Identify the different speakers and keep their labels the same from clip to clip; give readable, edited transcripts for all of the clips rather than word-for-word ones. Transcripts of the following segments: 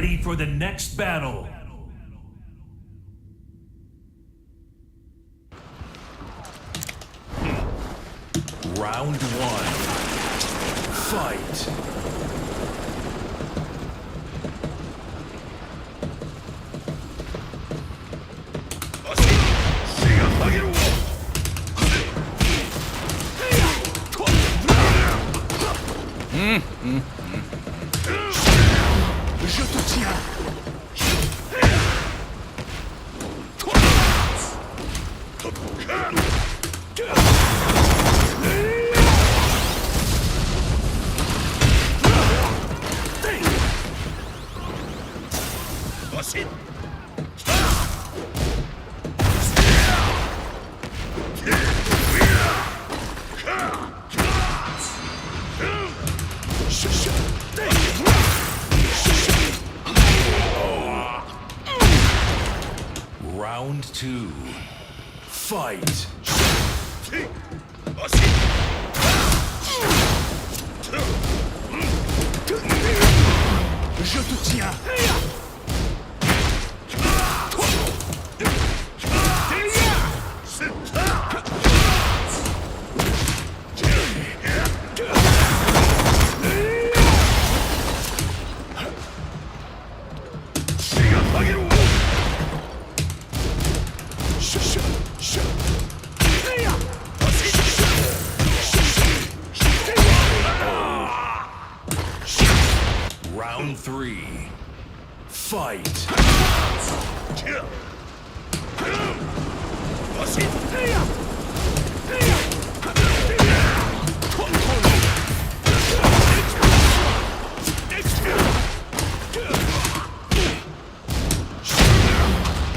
Speaker 1: ready for the next battle. Round one. Fight.
Speaker 2: Je te tiens.
Speaker 1: Round two. Fight.
Speaker 2: Je te tiens.
Speaker 1: Round three. Fight.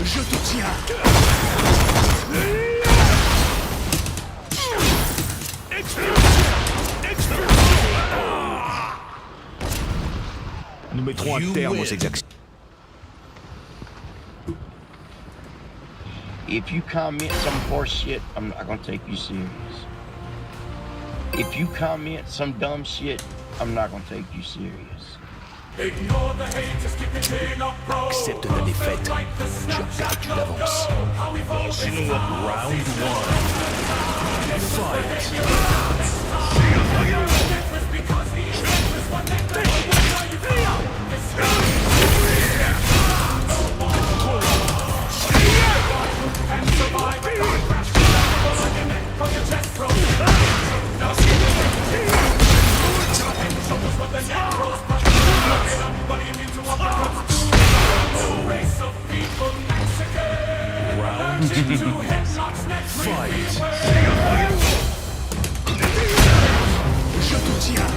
Speaker 2: Je te tiens. Nous mettrons un terme aux exactions.
Speaker 3: If you comment some horse shit, I'm not gonna take you serious. If you comment some dumb shit, I'm not gonna take you serious.
Speaker 2: Accepte ta défaite. Tu as perdu d'avance.
Speaker 1: Round one. Fight. Round two. Fight.
Speaker 2: Je te tiens.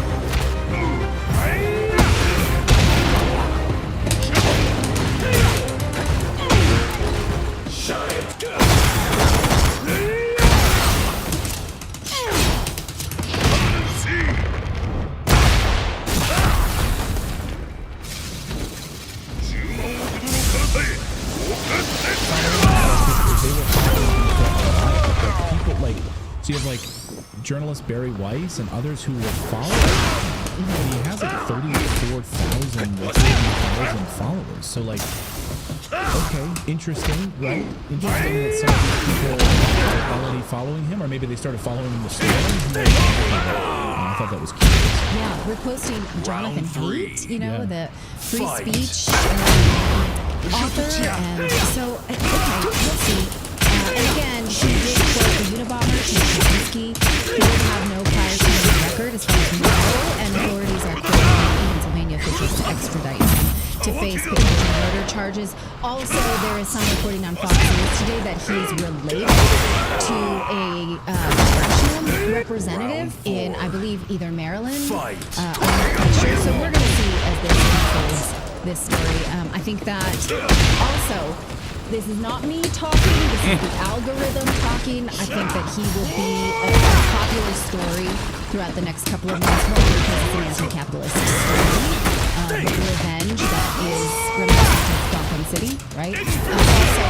Speaker 4: So you have like journalist Barry Weiss and others who will follow him. And he has like 34,000 followers. So like, okay, interesting, right? Interesting that some of these people are already following him, or maybe they started following him in the store. I thought that was curious.
Speaker 5: Yeah, we're posting Jonathan Haidt, you know, the free
Speaker 1: Fight.
Speaker 5: speech author, and so, okay, we'll see. And again, she did quote the Unabomber, Kaczynski, who did have no prior criminal record as far as we know, and authorities are calling Pennsylvania officials to extradite him to face potential murder charges. Also, there is some reporting on Fox News today that he is related to a congressional representative in, I believe, either Maryland. I'm not quite sure. So we're going to see as this unfolds, this story. I think that also, this is not me talking, this is the algorithm talking. I think that he will be a popular story throughout the next couple of months, more because it's an anti-capitalist story. Revenge that is reminiscent of Gotham City, right? Also,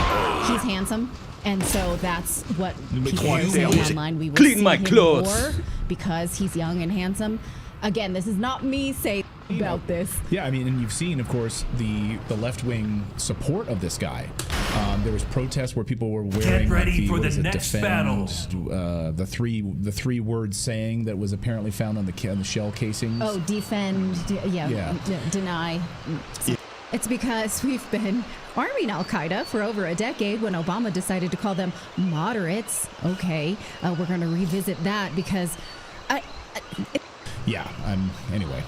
Speaker 5: he's handsome, and so that's what people are saying online. We will see him more because he's young and handsome. Again, this is not me saying about this.
Speaker 4: Yeah, I mean, and you've seen, of course, the left-wing support of this guy. There was protests where people were wearing
Speaker 1: ready for the
Speaker 4: what is it,
Speaker 1: next
Speaker 4: defend, the three word saying that was apparently found on the shell casings.
Speaker 5: Oh, defend, deny. It's because we've been arming Al-Qaeda for over a decade. When Obama decided to call them moderates, okay, we're going to revisit that because
Speaker 4: Yeah, anyway,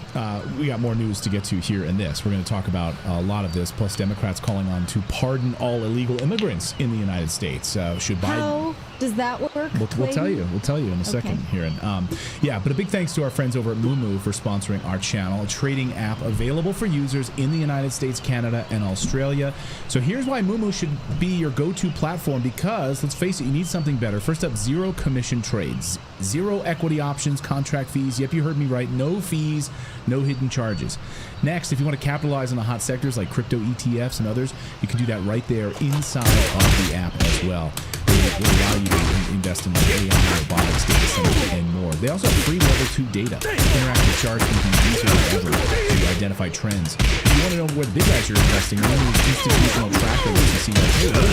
Speaker 4: we got more news to get to here in this. We're going to talk about a lot of this, plus Democrats calling on to pardon all illegal immigrants in the United States. Should Biden...
Speaker 5: How does that work?
Speaker 4: We'll tell you. We'll tell you in a second here. And yeah, but a big thanks to our friends over at Moomoo for sponsoring our channel, a trading app available for users in the United States, Canada, and Australia. So here's why Moomoo should be your go-to platform, because let's face it, you need something better. First up, zero commission trades, zero equity options, contract fees. Yep, you heard me right. No fees, no hidden charges. Next, if you want to capitalize on the hot sectors like crypto ETFs and others, you can do that right there inside of the app as well. It will allow you to invest in like AI, robotics, data centers, and more. They also have free level 2 data, interactive charts thinking easier than ever to identify trends. If you want to know where the big guys are investing, you want to use institutional trackers to see like, hey, what is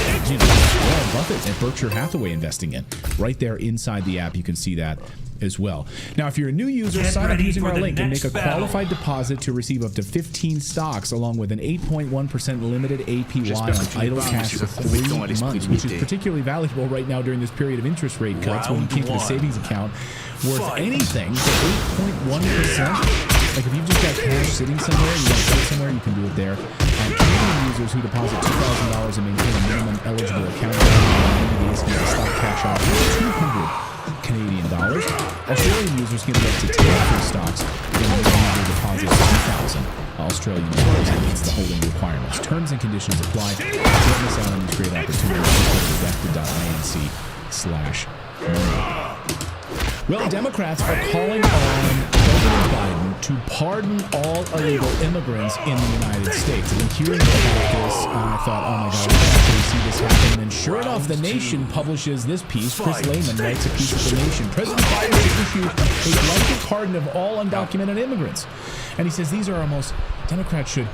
Speaker 4: Warren Buffett and Berkshire Hathaway investing in? Right there inside the app, you can see that as well. Now, if you're a new user, sign up using our link and make a qualified deposit to receive up to 15 stocks, along with an 8.1% limited APY on idle cash for 3 months, which is particularly valuable right now during this period of interest rate cuts when you can't get a savings account worth anything for 8.1%. Like if you've just got cash sitting somewhere, you want to put it somewhere, you can do it there. Canadian users who deposit $2,000 and maintain a minimum eligible account for 90 days can get a stock cash offer of 200 Canadian dollars. Australian users can get up to 10 free stocks when the user deposits 2,000 Australian dollars and meets the holding requirements. Terms and conditions apply. Don't miss out on these great opportunities. Directed.inc/money. Well, Democrats are calling on President Biden to pardon all illegal immigrants in the United States. And hearing about this, I thought, oh my God, we can actually see this happen. And sure enough, The Nation publishes this piece. Chris Lehman writes a piece of The Nation. President Biden should issue a blanket pardon of all undocumented immigrants. And he says these are our most, Democrats should,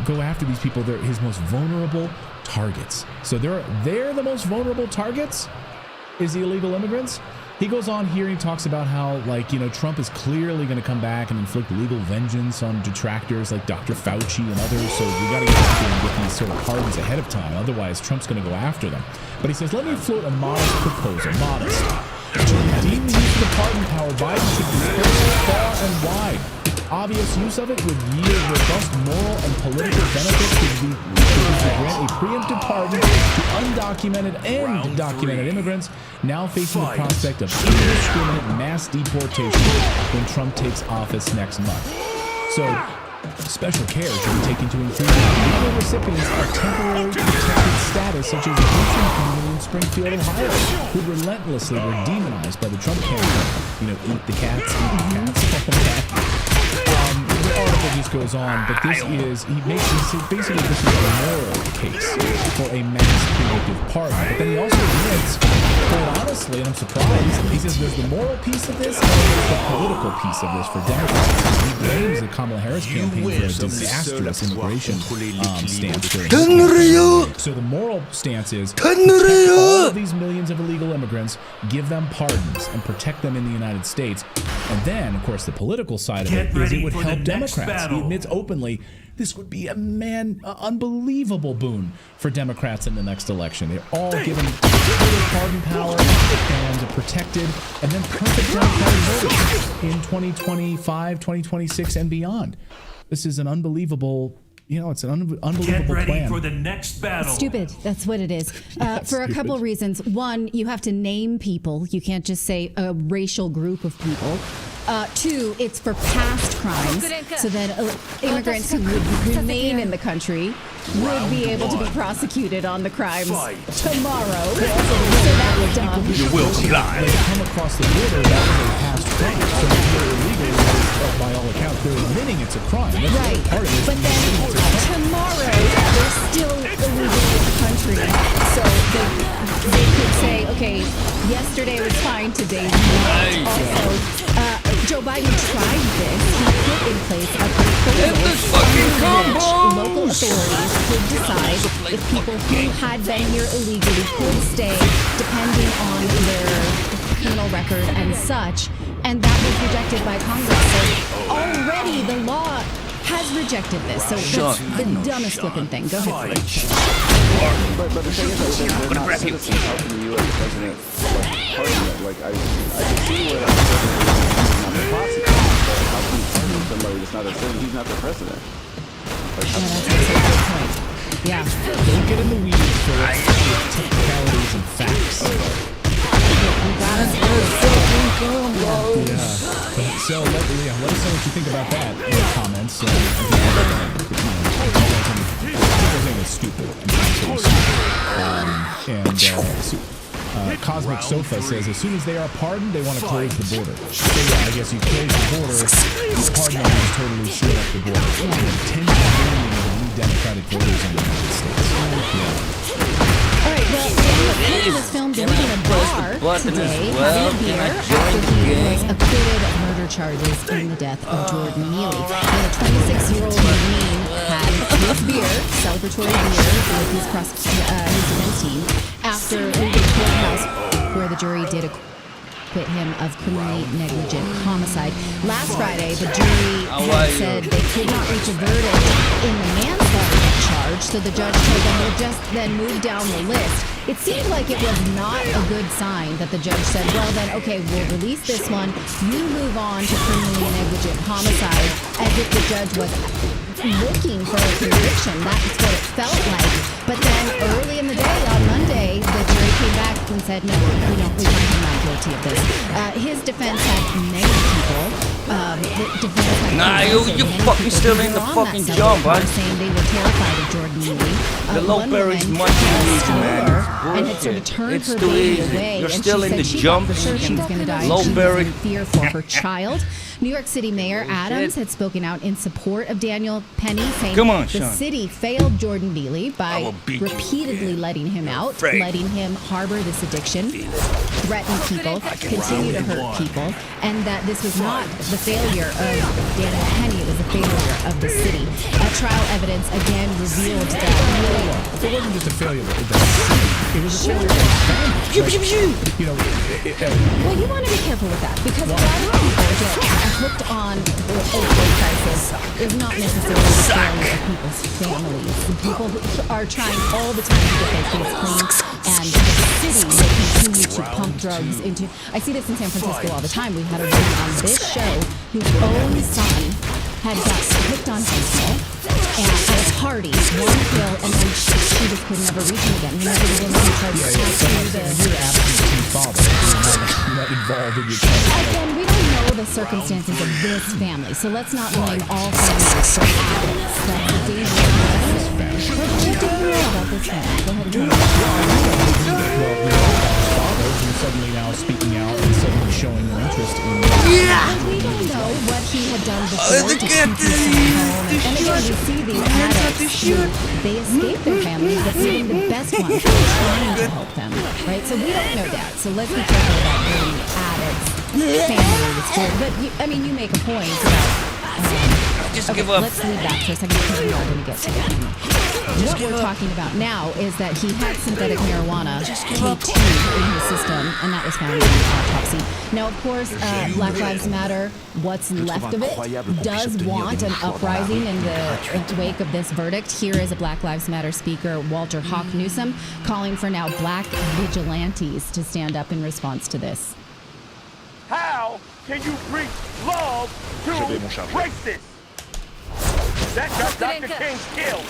Speaker 4: go after these people. They're his most vulnerable targets. So they're the most vulnerable targets, is the illegal immigrants. He goes on here and he talks about how, Trump is clearly going to come back and inflict legal vengeance on detractors like Dr. Fauci and others. So we got to get out there and get these sort of pardons ahead of time. Otherwise, Trump's going to go after them. But he says, let me float a modest proposal. Modest. To redeem the use of the pardon power, Biden should disperse it far and wide. Obvious use of it would yield robust moral and political benefits to grant a preemptive pardon to undocumented and documented immigrants now facing the prospect of indiscriminate mass deportation when Trump takes office next month. So, special care should be taken to include legal recipients of temporary protected status, such as a Christian community in Springfield, Ohio, who relentlessly were demonized by the Trump campaign. Eat the cats, all that. The article just goes on, but this is, basically this is a moral case for a mass preemptive pardon. But then he also admits, quite honestly, and I'm surprised, he says there's the moral piece of this and there's the political piece of this for Democrats. He blames the Kamala Harris campaign for a disastrous immigration stance during this. So the moral stance is protect all of these millions of illegal immigrants, give them pardons, and protect them in the United States. And then, of course, the political side of it is it would help Democrats. He admits openly this would be unbelievable boon for Democrats in the next election. They're all given pardon power and protected, and then perfect Democratic voting in 2025, 2026, and beyond. This is an unbelievable. It's an unbelievable
Speaker 1: Get ready
Speaker 4: plan.
Speaker 1: for the next battle.
Speaker 5: Stupid. That's what it is. For a couple of reasons. One, you have to name people. You can't just say a racial group of people. Two, it's for past crimes, so that immigrants who would remain in the country would be able to be prosecuted on the crimes tomorrow. So that was dumb.
Speaker 2: You will fly.
Speaker 4: They come across the border, that was a past crime. So if they're illegal, by all accounts, they're admitting it's a crime. That's
Speaker 5: right.
Speaker 4: Part of it.
Speaker 5: But then tomorrow, they're still illegally in the country. So they could say, okay, yesterday was fine, today not. Also, Joe Biden tried this. He put in place a if people who had been here illegally could stay depending on their criminal record and such, and that was rejected by Congress. So already the law has rejected this. So that's the dumbest flipping thing. Go ahead.
Speaker 6: But the thing is that they're not citizens. How can the U.S. president pardon it? Like I can see where that's not the prosecutor, but how can you pardon somebody that's not a citizen? He's not the president. Like,
Speaker 5: Yeah, that's a good point. Yeah.
Speaker 4: Don't get in the weeds for technicalities and facts. Yeah. So let us know what you think about that in the comments. People's name is stupid. Cosmic Sofa says as soon as they are pardoned, they want to close the border. So yeah, I guess you close the border, the pardon is totally shut up the border. 10 million of the new Democratic voters in the United States.
Speaker 5: All right, well, Daniel Penny was filmed drinking a bar today, having a beer after he was acquitted of murder charges in the death of Jordan Neely. And the 26-year-old Marine had his beer, celebratory beer, with his defense team after leaving the courthouse where the jury did acquit him of criminally negligent homicide. Last Friday, the jury had said they could not reach a verdict in the manslaughter charge, so the judge told them we'll just then move down the list. It seemed like it was not a good sign that the judge said, well then, okay, we'll release this one, you move on to criminally negligent homicide, as if the judge was looking for a conviction. That's what it felt like. But then early in the day, on Monday, the jury came back and said, no, we find him not guilty of this. His defense had many people. The defense had
Speaker 7: you fucking still in the fucking jump, bud.
Speaker 5: Saying they were terrified of Jordan Neely.
Speaker 7: The low berry's much too easy, man.
Speaker 5: And had sort of turned
Speaker 7: It's
Speaker 5: her
Speaker 7: too
Speaker 5: baby
Speaker 7: easy.
Speaker 5: away.
Speaker 7: You're
Speaker 5: And
Speaker 7: still
Speaker 5: she
Speaker 7: in
Speaker 5: said
Speaker 7: the
Speaker 5: she
Speaker 7: jump.
Speaker 5: thought for sure she was going to die.
Speaker 7: Low
Speaker 5: She was
Speaker 7: berry.
Speaker 5: in fear for her child. New York City Mayor Adams had spoken out in support of Daniel Penny, saying the
Speaker 7: Sean.
Speaker 5: city failed Jordan Neely by repeatedly letting him out, letting him harbor this addiction, threaten people, continue to hurt people, and that this was not the failure of Daniel Penny, it was the failure of the city. Trial evidence again revealed that Neely...
Speaker 4: It wasn't just a failure of the city. It was a failure of the family.
Speaker 5: Well, you want to be careful with that, because a lot of people get hooked on the opioid crisis is not necessarily the failure of people's families. People who are trying all the time to get their kids clean, and the city will continue to pump drugs into... I see this in San Francisco all the time. We had a woman on this show whose own son had got hooked on fentanyl and at a party, one pill, and then she just could never reach him again. Remember the woman who tried to
Speaker 4: You're the absentee father. You're not involved in your child.
Speaker 5: Again, we don't know the circumstances of this family, so let's not blame all families for addicts. That's the danger. What do you know about this family? Go ahead and tell me.
Speaker 4: Father who's suddenly now speaking out and suddenly showing an interest in...
Speaker 5: We don't know what he had done before to keep his son home. And again, we see these addicts who, they escape their families, but even the best ones are trying to help them, right? So we don't know that. So let's be careful about blaming addicts, families, but you make a point about...
Speaker 7: Just
Speaker 5: Okay,
Speaker 7: give up.
Speaker 5: let's leave that for a second because we are going to get to it. What we're talking about now is that he had synthetic marijuana, K2, in his system, and that was found in an autopsy. Now, of course, Black Lives Matter, what's left of it, does want an uprising in the wake of this verdict. Here is a Black Lives Matter speaker, Walter Hawk Newsom, calling for now black vigilantes to stand up in response to this.
Speaker 8: How can you preach love to racists? That got Dr. King killed.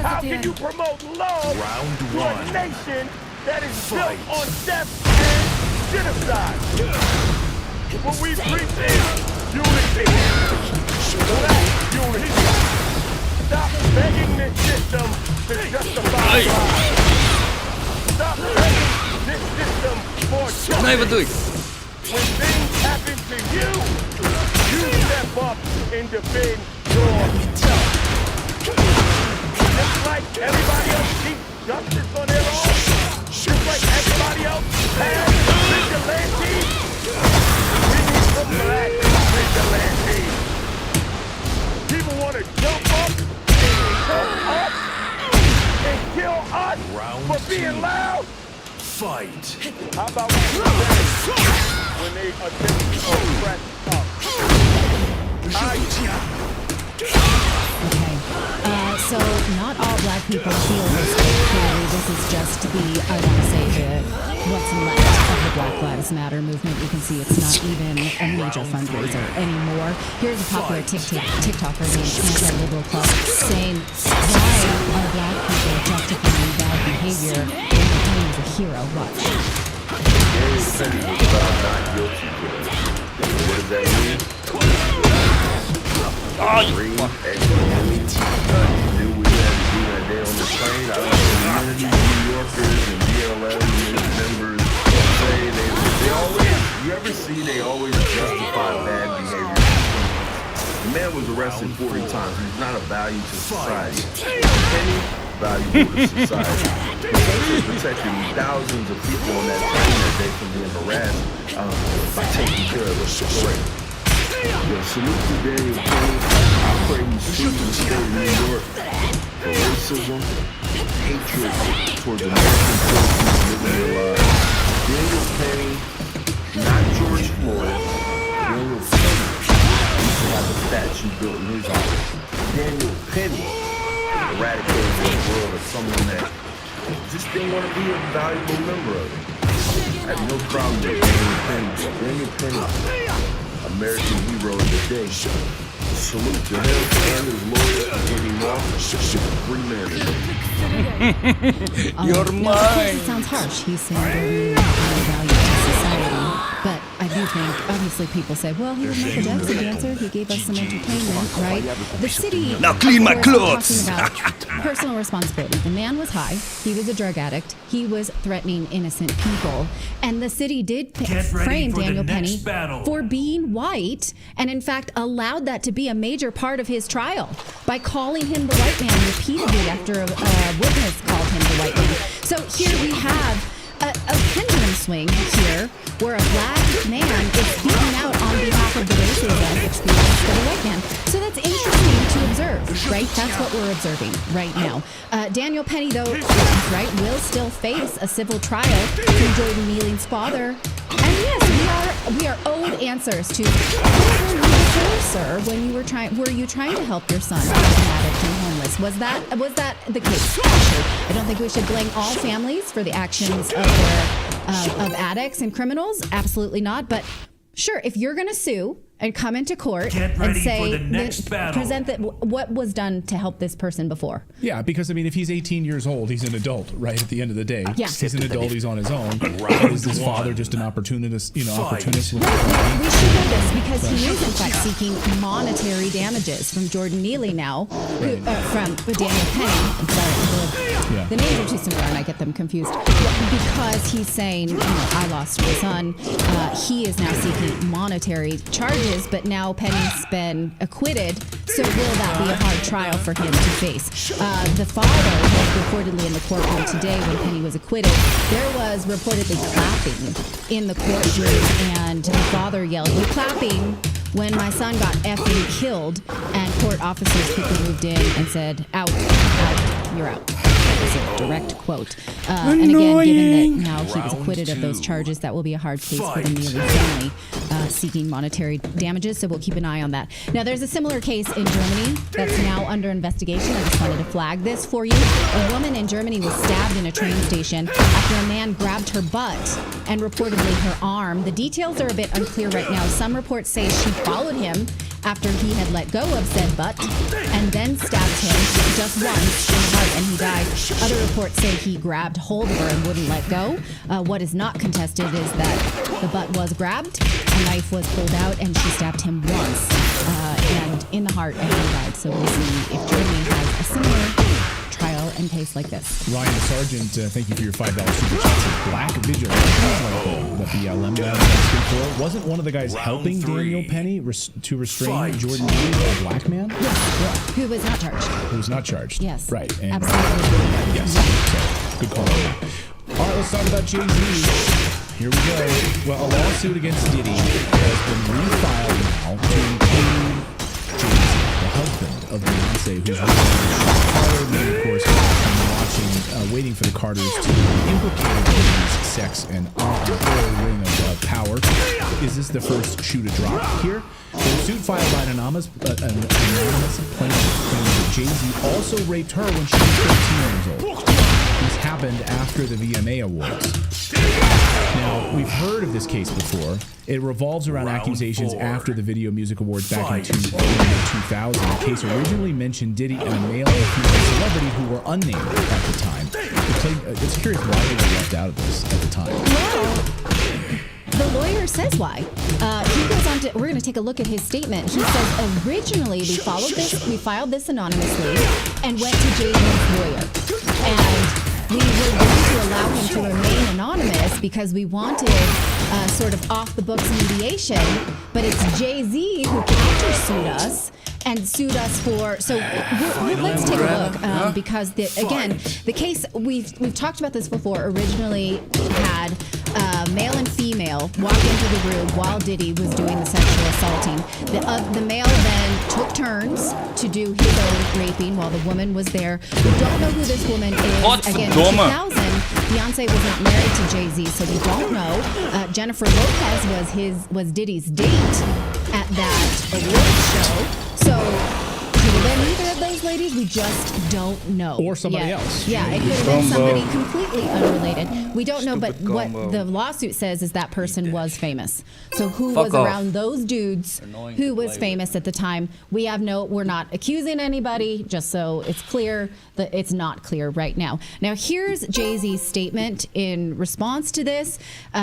Speaker 8: How can you promote love
Speaker 1: Round
Speaker 8: to
Speaker 1: one.
Speaker 8: a nation that is built on theft and genocide? What we preach is unity. Black unity. Stop begging this system to justify lies. Stop begging this system for justice. When things happen to you, you step up and defend yourself. Just like everybody else seeks justice on their own, just like everybody else has vigilantes, we need some black vigilantes. People want to jump up and jump up. How about when they attempt to crack up?
Speaker 5: Okay. So not all black people feel this way. Clearly, this is just the, I want to say, what's left of the Black Lives Matter movement. You can see it's not even a major fundraiser anymore. Here's a popular TikToker named Anti-Liberal Club saying, why are black people justifying bad behavior when Penny was a hero? Watch.
Speaker 9: What does that mean?
Speaker 7: Oh, you fuck.
Speaker 9: Do we have to do that day on the train? I don't know. New Yorkers and BLM members say they always, you ever see they always justify bad behavior? The man was arrested 40 times. He's not a value to society. Penny, valuable to society. He's protecting thousands of people on that train that day from being harassed by taking care of the situation. Salute to Daniel Penny. I pray he sues the state of New York for racism, hatred towards American citizens living their lives. Daniel Penny, not George Floyd. Daniel Penny used to have a statue built in his office. Daniel Penny eradicated the world as someone that just didn't want to be a valuable member of it. I have no problem with Daniel Penny. Daniel Penny, American hero of the day. Salute to him and his lawyer for getting off. Free man.
Speaker 7: You're
Speaker 5: Now, of course, it
Speaker 7: mine.
Speaker 5: sounds harsh. He's saying they're really not really value to society. But I do think, obviously, people say, well, he was Michael Jackson dancer. He gave us some entertainment, right? The city,
Speaker 7: Now clean my
Speaker 5: of course,
Speaker 7: clothes.
Speaker 5: talking about personal responsibility. The man was high. He was a drug addict. He was threatening innocent people. And the city did frame Daniel Penny for being white, and in fact allowed that to be a major part of his trial by calling him the white man repeatedly after a witness called him the white man. So here we have a pendulum swing here where a black man is speaking out on behalf of the racism experienced by the white man. So that's interesting to observe, right? That's what we're observing right now. Daniel Penny, though, right, will still face a civil trial from Jordan Nealing's father. And yes, we are owed answers to whatever you deserve, sir, when you were trying to help your son who was an addict and homeless. Was that the case? Sure. I don't think we should blame all families for the actions of addicts and criminals. Absolutely not. But sure, if you're going to sue and come into court and say, present that what was done to help this person before.
Speaker 4: Yeah, because I mean, if he's 18 years old, he's an adult, right? At the end of the day,
Speaker 5: Yeah.
Speaker 4: he's an adult. He's on his own. Is his father just an opportunist? Opportunist.
Speaker 5: We should know this because he is in fact seeking monetary damages from Jordan Neely now, from Daniel Penny. I'm sorry, the names are too similar and I get them confused. Because he's saying, I lost my son. He is now seeking monetary charges, but now Penny's been acquitted. So will that be a hard trial for him to face? The father was reportedly in the courtroom today when Penny was acquitted. There was reportedly clapping in the courtroom, and the father yelled, "You clapping when my son got effing killed?" And court officers quickly moved in and said, "Out, you're out." That was a direct quote. And again, given that now he was acquitted of those charges, that will be a hard case for the Neely family seeking monetary damages. So we'll keep an eye on that. Now, there's a similar case in Germany that's now under investigation. I just wanted to flag this for you. A woman in Germany was stabbed in a train station after a man grabbed her butt and reportedly her arm. The details are a bit unclear right now. Some reports say she followed him after he had let go of said butt and then stabbed him just once in the heart and he died. Other reports say he grabbed hold of her and wouldn't let go. What is not contested is that the butt was grabbed, a knife was pulled out, and she stabbed him once and in the heart and he died. So we'll see if Germany has a similar trial and case like this.
Speaker 4: Ryan Sargent, thank you for your $5 super chat. Black Vigilante, that BLM guy was asking for. Wasn't one of the guys helping Daniel Penny to restrain Jordan Neely, a black man?
Speaker 5: Yes. Who was not charged.
Speaker 4: Who was not charged.
Speaker 5: Yes.
Speaker 4: Right. And,
Speaker 5: absolutely.
Speaker 4: yes. So, good call. All right, let's talk about Jay-Z. Here we go. Well, a lawsuit against Diddy has been refiled now to include Jay-Z, the husband of Beyonce, who's really Carter, and of course, watching, waiting for the Carters to implicate Diddy's sex and or ring of power. Is this the first shoe to drop here? The suit filed by an anonymous plaintiff claims that Jay-Z also raped her when she was 13 years old. This happened after the VMA Awards. Now, we've heard of this case before. It revolves around accusations after the Video Music Awards back in 2000. The case originally mentioned Diddy and a male and female celebrity who were unnamed at the time. It's curious why they were left out of this at the time.
Speaker 5: Well, the lawyer says why. He goes on to, we're going to take a look at his statement. He says, originally we filed this anonymously and went to Jay-Z's lawyer. And we were going to allow him to remain anonymous because we wanted sort of off-the-books mediation, but it's Jay-Z who countersued us and sued us for. So let's take a look because the case we've talked about this before. Originally had male and female walk into the room while Diddy was doing the sexual assaulting. The male then took turns to do his own raping while the woman was there. We don't know who this woman is. Again, in 2000, Beyonce was not married to Jay-Z, so we don't know. Jennifer Lopez was Diddy's date at that award show. So could have been either of those ladies. We just don't know.
Speaker 4: Or somebody else.
Speaker 5: Yeah, it could have been somebody completely unrelated. We don't know, but what the lawsuit says is that person was famous. So who was around those dudes who was famous at the time? We're not accusing anybody, just so it's clear that it's not clear right now. Now, here's Jay-Z's statement in response to this.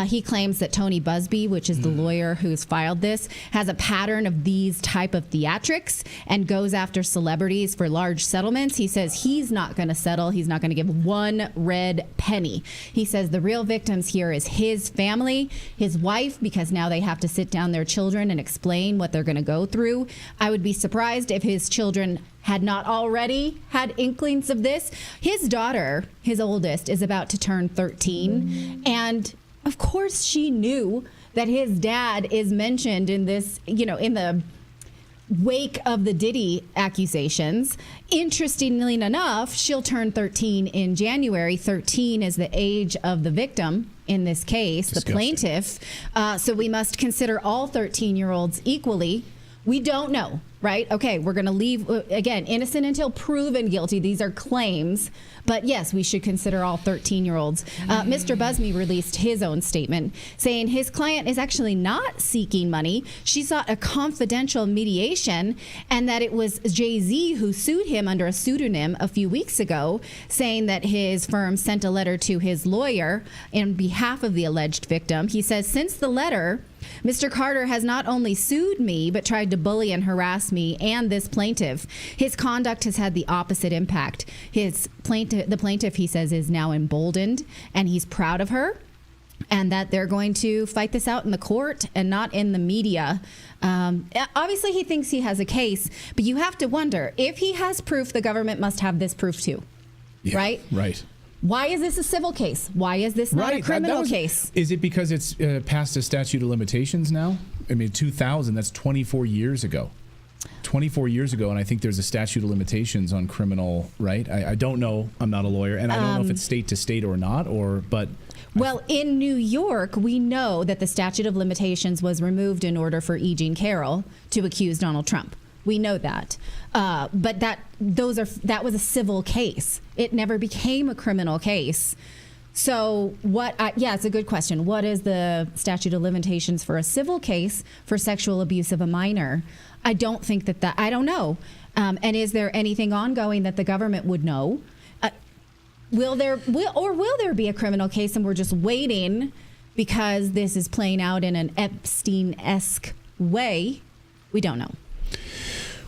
Speaker 5: He claims that Tony Busby, which is the lawyer who's filed this, has a pattern of these type of theatrics and goes after celebrities for large settlements. He says he's not going to settle. He's not going to give one red penny. He says the real victims here is his family, his wife, because now they have to sit down their children and explain what they're going to go through. I would be surprised if his children had not already had inklings of this. His daughter, his oldest, is about to turn 13. And of course she knew that his dad is mentioned in this, in the wake of the Diddy accusations. Interestingly enough, she'll turn 13 in January. 13 is the age of the victim in this case, the plaintiff. So we must consider all 13-year-olds equally. We don't know, right? Okay, we're going to leave, again, innocent until proven guilty. These are claims. But yes, we should consider all 13-year-olds. Mr. Busby released his own statement saying his client is actually not seeking money. She sought a confidential mediation, and that it was Jay-Z who sued him under a pseudonym a few weeks ago, saying that his firm sent a letter to his lawyer in behalf of the alleged victim. He says, since the letter, Mr. Carter has not only sued me, but tried to bully and harass me and this plaintiff. His conduct has had the opposite impact. The plaintiff, he says, is now emboldened, and he's proud of her, and that they're going to fight this out in the court and not in the media. Obviously, he thinks he has a case, but you have to wonder, if he has proof, the government must have this proof too, right?
Speaker 4: Right.
Speaker 5: Why is this a civil case? Why is this not a criminal case?
Speaker 4: Is it because it's past a statute of limitations now? I mean, 2000, that's 24 years ago. 24 years ago, and I think there's a statute of limitations on criminal, right? I don't know. I'm not a lawyer, and I don't know if it's state to state or not, but...
Speaker 5: Well, in New York, we know that the statute of limitations was removed in order for E. Jean Carroll to accuse Donald Trump. We know that. But that was a civil case. It never became a criminal case. So it's a good question. What is the statute of limitations for a civil case for sexual abuse of a minor? I don't think I don't know. And is there anything ongoing that the government would know? Will there be a criminal case and we're just waiting because this is playing out in an Epstein-esque way? We don't know.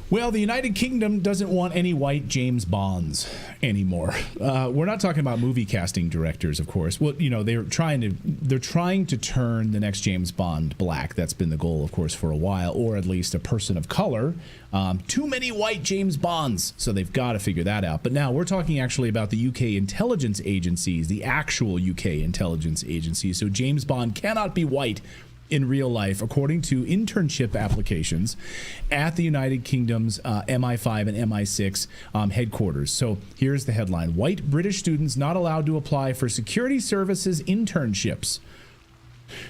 Speaker 4: Well, the United Kingdom doesn't want any white James Bonds anymore. We're not talking about movie casting directors, of course. Well, they're trying to turn the next James Bond black. That's been the goal, of course, for a while, or at least a person of color. Too many white James Bonds, so they've got to figure that out. But now we're talking actually about the UK intelligence agencies, the actual UK intelligence agencies. So James Bond cannot be white in real life, according to internship applications at the United Kingdom's MI5 and MI6 headquarters. So here's the headline. White British students not allowed to apply for security services internships.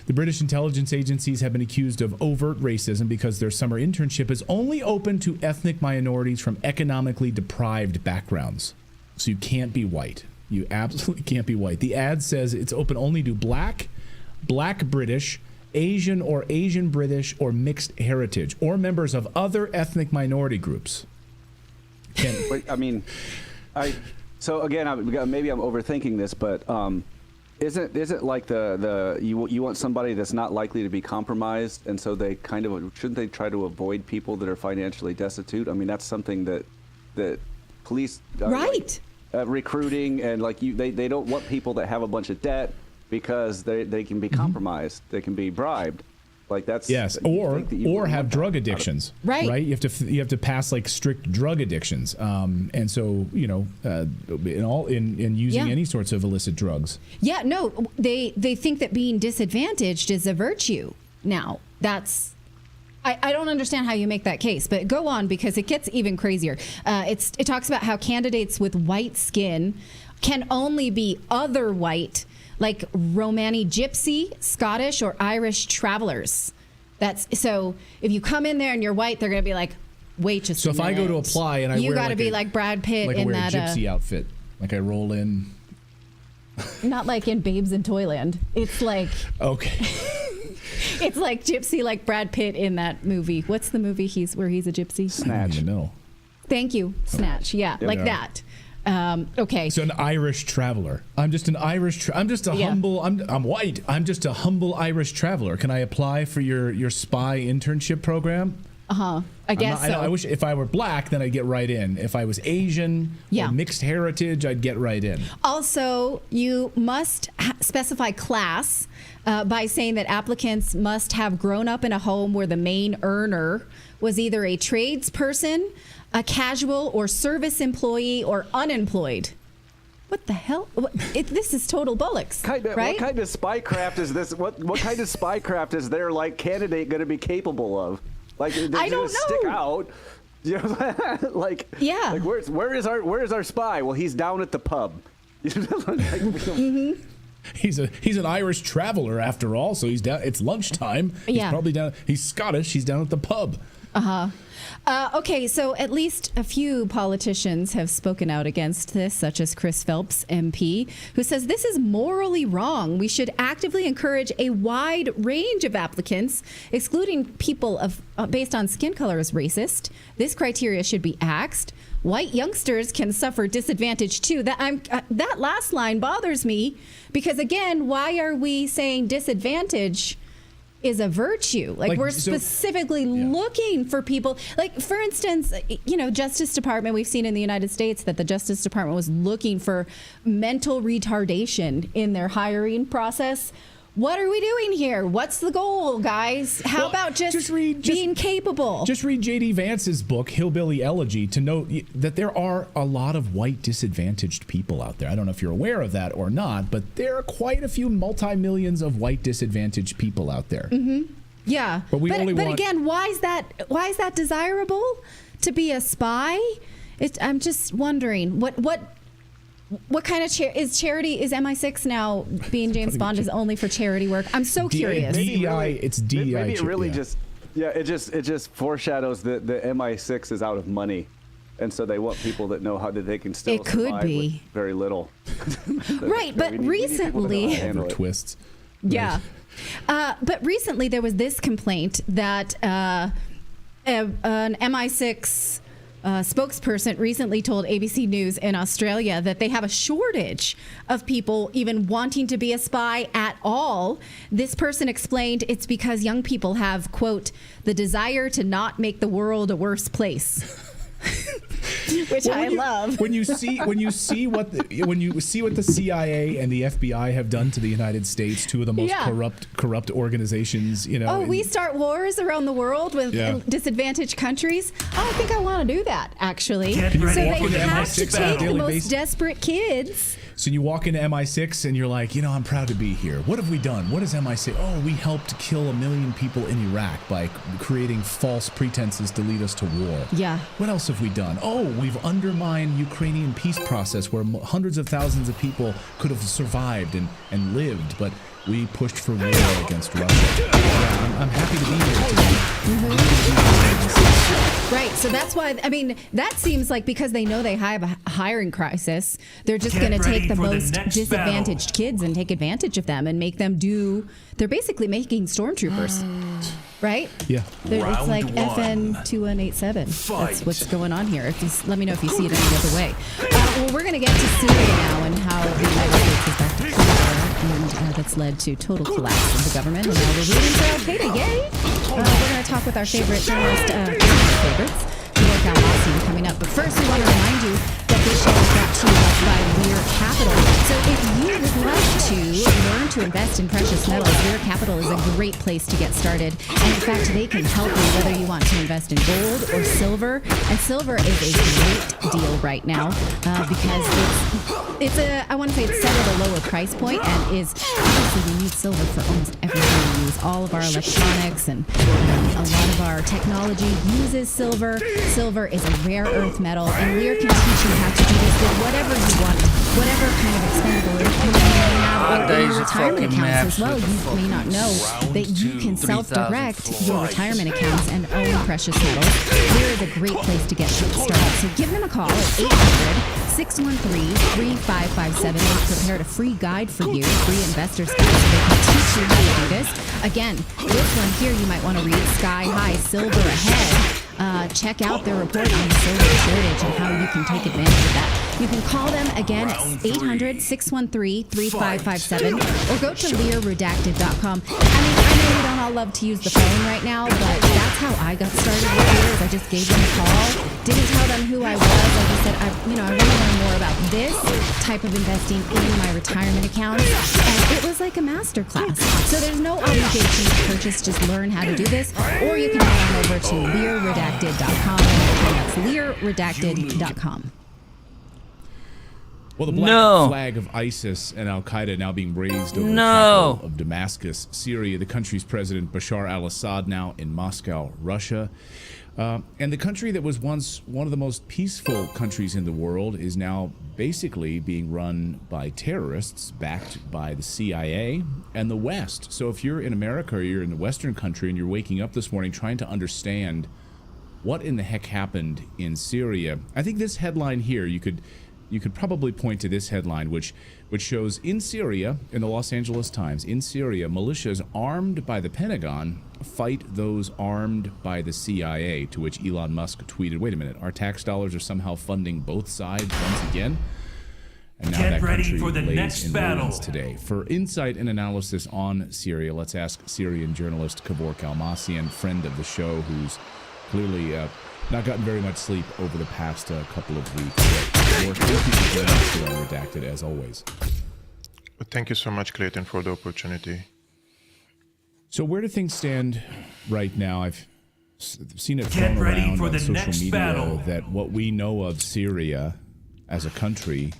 Speaker 4: The British intelligence agencies have been accused of overt racism because their summer internship is only open to ethnic minorities from economically deprived backgrounds. So you can't be white. You absolutely can't be white. The ad says it's open only to black British, Asian or Asian British or mixed heritage, or members of other ethnic minority groups.
Speaker 6: Wait, I mean, so again, maybe I'm overthinking this, but isn't like you want somebody that's not likely to be compromised, and so they kind of shouldn't they try to avoid people that are financially destitute? I mean, that's something that police
Speaker 5: right.
Speaker 6: Recruiting and they don't want people that have a bunch of debt because they can be compromised, they can be bribed. Like that's
Speaker 4: yes, or have drug addictions, right? You have to pass like strict drug addictions, and so in using any sorts of illicit drugs.
Speaker 5: Yeah, no, they think that being disadvantaged is a virtue. Now that's. I don't understand how you make that case, but go on because it gets even crazier. It talks about how candidates with white skin can only be other white, like Romani Gypsy, Scottish, or Irish travelers. So if you come in there and you're white, they're going to be like, wait just a minute.
Speaker 4: So if I go to apply and you
Speaker 5: got to be like Brad Pitt
Speaker 4: like
Speaker 5: in
Speaker 4: wear
Speaker 5: that
Speaker 4: a gypsy outfit, like I roll in.
Speaker 5: Not like in Babes in Toyland. It's like
Speaker 4: okay.
Speaker 5: It's like gypsy, like Brad Pitt in that movie. What's the movie where he's a gypsy?
Speaker 6: Snatch.
Speaker 4: No.
Speaker 5: Thank you, Snatch. Yeah, like that. Okay.
Speaker 4: So an Irish traveler. I'm just an Irish. I'm just a humble. I'm white. I'm just a humble Irish traveler. Can I apply for your spy internship program?
Speaker 5: I guess so.
Speaker 4: I wish if I were black, then I'd get right in. If I was Asian or mixed heritage, I'd get right in.
Speaker 5: Also, you must specify class by saying that applicants must have grown up in a home where the main earner was either a tradesperson, a casual or service employee, or unemployed. What the hell? This is total bollocks, right?
Speaker 6: What kind of spycraft is this? What kind of spycraft is their candidate going to be capable of? Like, I don't know. Stick out. You know, like where is our spy? Well, he's down at the pub.
Speaker 4: He's an Irish traveler after all, so he's down. It's lunchtime. He's probably down. He's Scottish. He's down at the pub.
Speaker 5: Okay, so at least a few politicians have spoken out against this, such as Chris Phelps, MP, who says this is morally wrong. We should actively encourage a wide range of applicants, excluding people based on skin color as racist. This criteria should be axed. White youngsters can suffer disadvantage too. That last line bothers me because, again, why are we saying disadvantage is a virtue? Like we're specifically looking for people. Like, for instance, Justice Department, we've seen in the United States that the Justice Department was looking for mental retardation in their hiring process. What are we doing here? What's the goal, guys? How about just being capable?
Speaker 4: Just read J.D. Vance's book, Hillbilly Elegy, to know that there are a lot of white disadvantaged people out there. I don't know if you're aware of that or not, but there are quite a few multi-millions of white disadvantaged people out there.
Speaker 5: Mm-hmm. Yeah. But again, why is that desirable to be a spy? I'm just wondering what kind of charity is MI6 now being James Bond is only for charity work? I'm so curious.
Speaker 4: It's DEI.
Speaker 6: Maybe it really it just foreshadows that the MI6 is out of money, and so they want people that know how that they can still survive with very little.
Speaker 5: Right, but recently
Speaker 4: twists.
Speaker 5: Yeah, but recently there was this complaint that an MI6 spokesperson recently told ABC News in Australia that they have a shortage of people even wanting to be a spy at all. This person explained it's because young people have, quote, the desire to not make the world a worse place. Which I love.
Speaker 4: When you see what the CIA and the FBI have done to the United States, two of the most corrupt organizations,
Speaker 5: we start wars around the world with disadvantaged countries. I think I want to do that, actually. So they have to take the most desperate kids
Speaker 4: So you walk into MI6 and you're like, you know, I'm proud to be here. What have we done? What does MI say? Oh, we helped kill 1 million people in Iraq by creating false pretenses to lead us to war.
Speaker 5: Yeah.
Speaker 4: What else have we done? Oh, we've undermined Ukrainian peace process where hundreds of thousands of people could have survived and lived, but we pushed for war against Russia. Yeah, I'm happy to be here today.
Speaker 5: Right, so that's why, I mean, that seems like because they know they have a hiring crisis, they're just going to take the most disadvantaged kids and take advantage of them and make them do, they're basically making stormtroopers, right?
Speaker 4: Yeah.
Speaker 5: It's like FN 2187. That's what's going on here. If you, let me know if you see it any other way. Well, we're going to get to Syria now and how the United States is back to Cuba, and that's led to total collapse of the government. And now we're rooting for Al-Qaeda. Yay! We're going to talk with our favorite journalist, favorites, Kavorka Almasi, coming up. But first, we want to remind you that this show is brought to you by Lear Capital. So if you would like to learn to invest in precious metals, Lear Capital is a great place to get started. And in fact, they can help you whether you want to invest in gold or silver. And silver is a great deal right now because it's I want to say it's set at a lower price point and is obviously we need silver for almost everything we use. All of our electronics and a lot of our technology uses silver. Silver is a rare earth metal, and Lear can teach you how to do this with whatever you want, whatever kind of expendable income you may have, or in your retirement accounts as well. You may not know that you can self-direct your retirement accounts and own precious metals. Lear is a great place to get started. So give them a call at 800-613-3557. They've prepared a free guide for you, free investor's guide, so they can teach you how to do this. Again, this one here you might want to read, Sky High Silver Ahead. Check out their report on the silver shortage and how you can take advantage of that. You can call them again at 800-613-3557 or go to learredacted.com. I mean, I know we don't all love to use the phone right now, but that's how I got started with Lear. I just gave them a call, didn't tell them who I was. I just said, I want to learn more about this type of investing in my retirement accounts, and it was like a master class. So there's no obligation to purchase, just learn how to do this, or you can head on over to learredacted.com. That's learredacted.com.
Speaker 4: Well, the black flag of ISIS and Al-Qaeda now being raised over the capital of Damascus, Syria. The country's president, Bashar al-Assad, now in Moscow, Russia. And the country that was once one of the most peaceful countries in the world is now basically being run by terrorists backed by the CIA and the West. So if you're in America or you're in the Western country and you're waking up this morning trying to understand what in the heck happened in Syria, I think this headline here, you could probably point to this headline, which shows in Syria, in the Los Angeles Times, in Syria, militias armed by the Pentagon fight those armed by the CIA, to which Elon Musk tweeted, wait a minute, our tax dollars are somehow funding both sides once again? And now that country lays in ruins today. For insight and analysis on Syria, let's ask Syrian journalist Kavorka Almasi, and friend of the show, who's clearly not gotten very much sleep over the past couple of weeks. Thank you for joining us here on Redacted, as always.
Speaker 10: Thank you so much, Clayton, for the opportunity.
Speaker 4: So where do things stand right now? I've seen it thrown around on social media that what we know of Syria as a country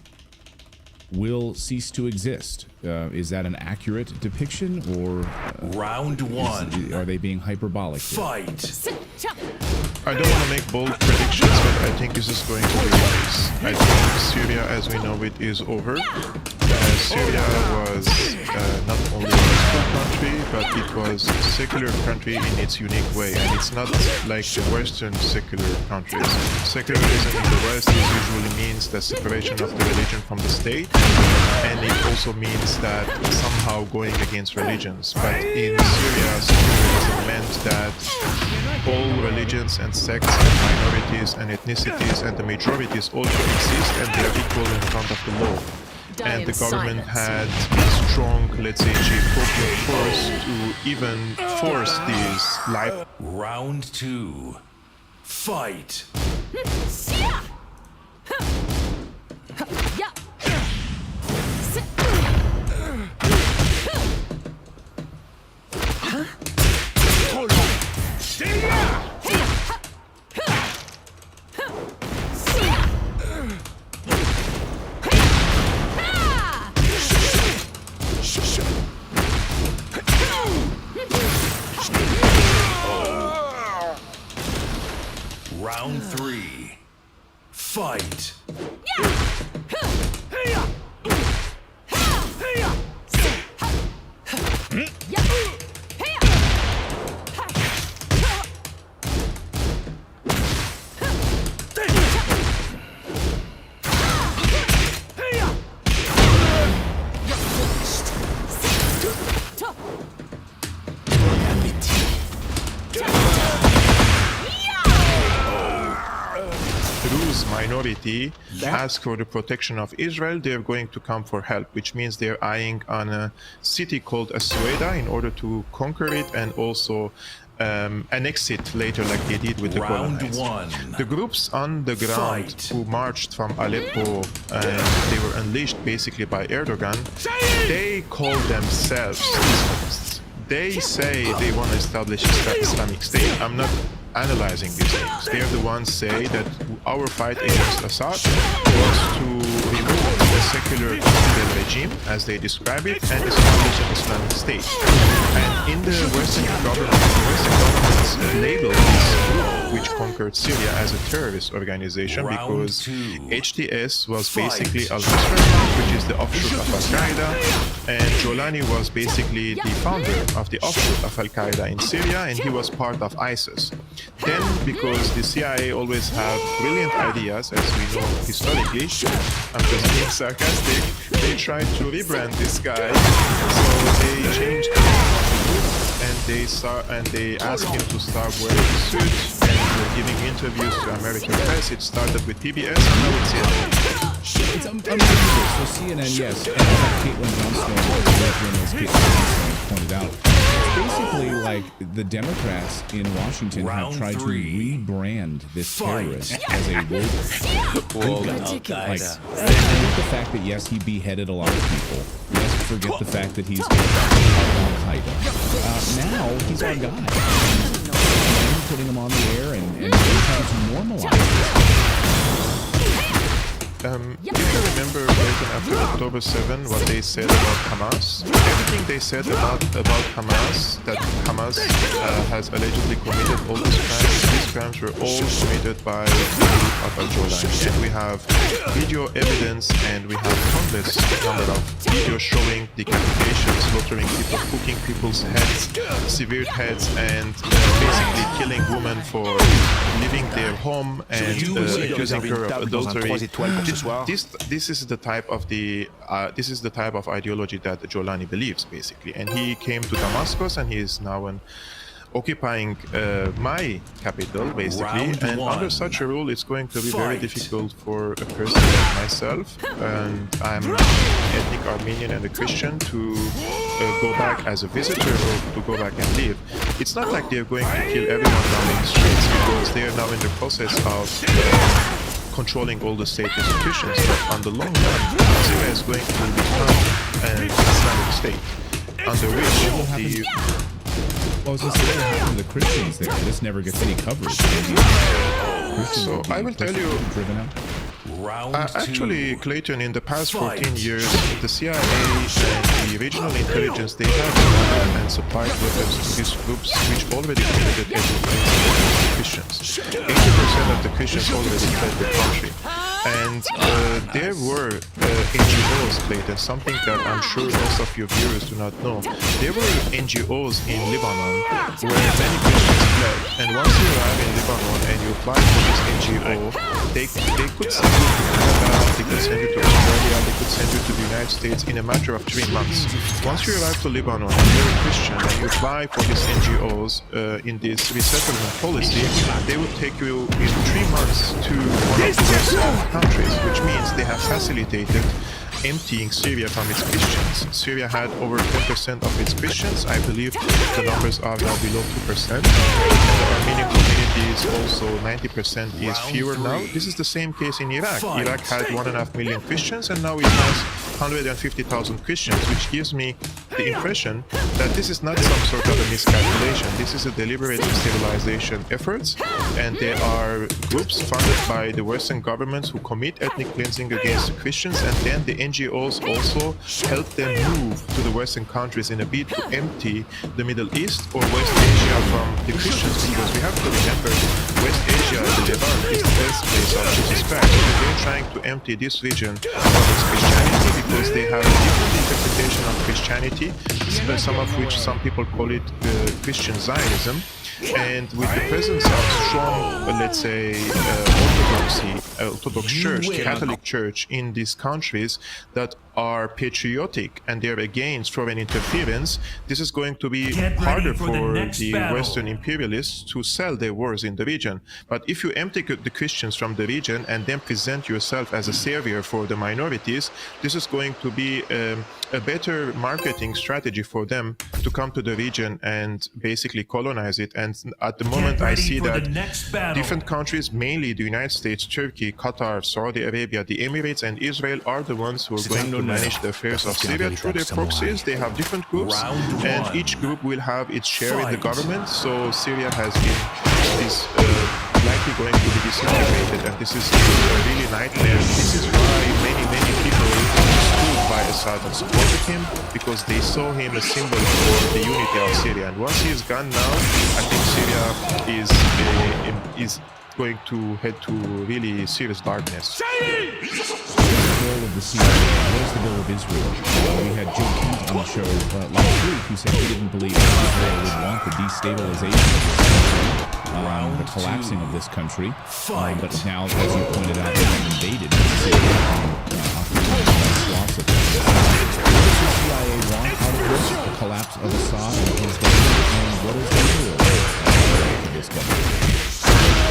Speaker 4: will cease to exist. Is that an accurate depiction, or
Speaker 1: round one?
Speaker 4: Are they being hyperbolic here?
Speaker 1: Fight.
Speaker 10: I don't want to make bold predictions, but I think this is going to be the case. I think Syria, as we know it, is over. Syria was not only a peaceful country, but it was a secular country in its unique way, and it's not like the Western secular countries. Secularism in the West usually means the separation of the religion from the state, and it also means that somehow going against religions. But in Syria, secularism meant that all religions and sects and minorities and ethnicities and the majorities also exist, and they are equal in front of the law. And the government had a strong, let's say, Jacobian force to even force these life.
Speaker 1: Round two. Fight. Round 3. Fight.
Speaker 10: Druze minority ask for the protection of Israel. They're going to come for help, which means they're eyeing on a city called Asueda in order to conquer it and also annex it later like they did with the
Speaker 1: Round
Speaker 10: colonized.
Speaker 1: 1.
Speaker 10: The groups on the ground
Speaker 1: Fight.
Speaker 10: who marched from Aleppo and they were unleashed basically by Erdogan, they call themselves Islamists. They say they want to establish Islamic State. I'm not analyzing these things. They're the ones say that our fight against Assad was to remove the secular infidel regime, as they describe it, and establish an Islamic State. And in the Western governments label this group, which conquered Syria, as a terrorist organization
Speaker 1: Round
Speaker 10: because
Speaker 1: 2.
Speaker 10: HTS was
Speaker 1: Fight.
Speaker 10: basically Al-Nusra, which is the offshoot of Al-Qaeda, and Jolani was basically the founder of the offshoot of Al-Qaeda in Syria, and he was part of ISIS. Then, because the CIA always have brilliant ideas, as we know historically, I'm just being sarcastic, they tried to rebrand this guy, so they changed and they asked him to start wearing a suit and giving interviews to American press. It started with PBS, and now it's CNN.
Speaker 4: It's unbelievable. So CNN, yes, and Caitlin Johnston, journalist Caitlin Johnston pointed out, it's basically like the Democrats in Washington have
Speaker 1: Round
Speaker 4: tried
Speaker 1: 3.
Speaker 4: to rebrand this
Speaker 1: Fight.
Speaker 4: terrorist as a woke like, forget the fact that yes, he beheaded a lot of people. Yes, forget the fact that he's Al-Qaeda. Now he's our guy. And putting him on the air and trying to normalize this.
Speaker 10: If you remember right after October 7, what they said about Hamas, everything they said about Hamas, that Hamas has allegedly committed all these crimes were all committed by the group of Al-Jolani. And we have video evidence and we have countless number of videos showing decapitation, slaughtering people, cooking people's heads, severed heads, and basically killing women for leaving their home and accusing her of adultery. This is the type of ideology that Jolani believes, basically, and he came to Damascus and he is now occupying my capital, basically.
Speaker 1: Round
Speaker 10: and
Speaker 1: 1.
Speaker 10: under such a rule, it's going to be very
Speaker 1: Fight.
Speaker 10: difficult for a person like myself, and I'm ethnic Armenian and a Christian, to go back as a visitor or to go back and live. It's not like they're going to kill everyone down in the streets, because they are now in the process of controlling all the state institutions, but on the long run, Syria is going to become an Islamic State, under which the...
Speaker 4: Well, I was going to say, what happened to the Christians there? This never gets any coverage.
Speaker 10: So I will tell you,
Speaker 4: driven out.
Speaker 1: Round 2.
Speaker 10: actually, Clayton, in the past
Speaker 1: Fight.
Speaker 10: 14 years, the CIA and the regional intelligence, they have developed and supplied weapons to these groups which already committed ethnic cleansing of Christians. 80% of the Christians already fled the country. And there were NGOs, Clayton, something that I'm sure most of your viewers do not know. There were NGOs in Lebanon where many Christians fled. And once you arrive in Lebanon and you apply for this NGO, they could send you to Canada, they could send you to Australia, they could send you to the United States in a matter of 3 months. Once you arrive to Lebanon and you're a Christian and you apply for these NGOs in this resettlement policy, they would take you in 3 months to one of those countries, which means they have facilitated emptying Syria from its Christians. Syria had over 10% of its Christians. I believe the numbers are now below 2%. And the Armenian community is also 90% is fewer now. This is the same case in Iraq. Iraq had 1.5 million Christians and now it has 150,000 Christians, which gives me the impression that this is not some sort of a miscalculation. This is a deliberate destabilization efforts, and there are groups funded by the Western governments who commit ethnic cleansing against the Christians, and then the NGOs also help them move to the Western countries in a bid to empty the Middle East or West Asia from the Christians, because we have to remember West Asia Asia, the Levant, is the birthplace of Jesus Christ. So they're trying to empty this region of its Christianity because they have a different interpretation of Christianity, some of which some people call it Christian Zionism. And with the presence of strong, let's say, Orthodox Church, Catholic Church in these countries that are patriotic and they're against foreign interference, this is going to be harder for the Western imperialists to sell their wars in the region. But if you empty the Christians from the region and then present yourself as a savior for the minorities, this is going to be a better marketing strategy for them to come to the region and basically colonize it. And at the moment, I see that different countries, mainly the United States, Turkey, Qatar, Saudi Arabia, the Emirates, and Israel are the ones who are going to manage the affairs of Syria through their proxies. They have different groups, and each group will have its share in the government. So Syria is likely going to be disintegrated, and this is a really nightmare. This is why many people stood by Assad and supported him, because they saw him a symbol for the unity of Syria. And once he is gone now, I think Syria is going to head to really serious darkness.
Speaker 4: The goal of the CIA? What is the goal of Israel? We had Joe Keith on the show last week who said he didn't believe that Israel would want the destabilization of this country, the collapsing of this country. But now, as you pointed out, they have invaded swaths of it. What does the CIA want out of this? The collapse of Assad and his government? And what is Israel to this government?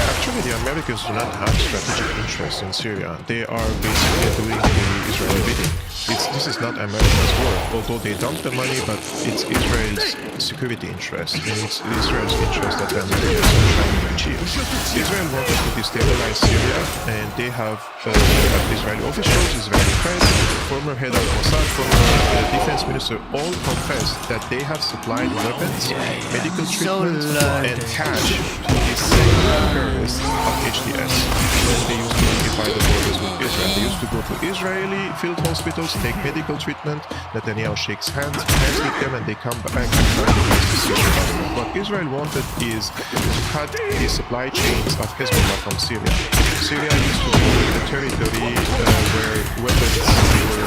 Speaker 10: Actually, the Americans do not have strategic interests in Syria. They are basically doing the Israeli bidding. This is not America's war, although they dump the money, but it's Israel's security interest, and it's Israel's interest that the Americans are trying to achieve. Israel wanted to destabilize Syria, and they have Israeli officials, Israeli press, former head of Mossad, former defense minister, all confessed that they have supplied weapons, medical treatment, and cash to these same terrorists of HTS when they used to occupy the borders with Israel. They used to go to Israeli field hospitals, take medical treatment. Netanyahu shakes hands with them, and they come back and fight against the Syrian government. What Israel wanted is to cut the supply chains of Hezbollah from Syria. Syria used to be the territory where weapons were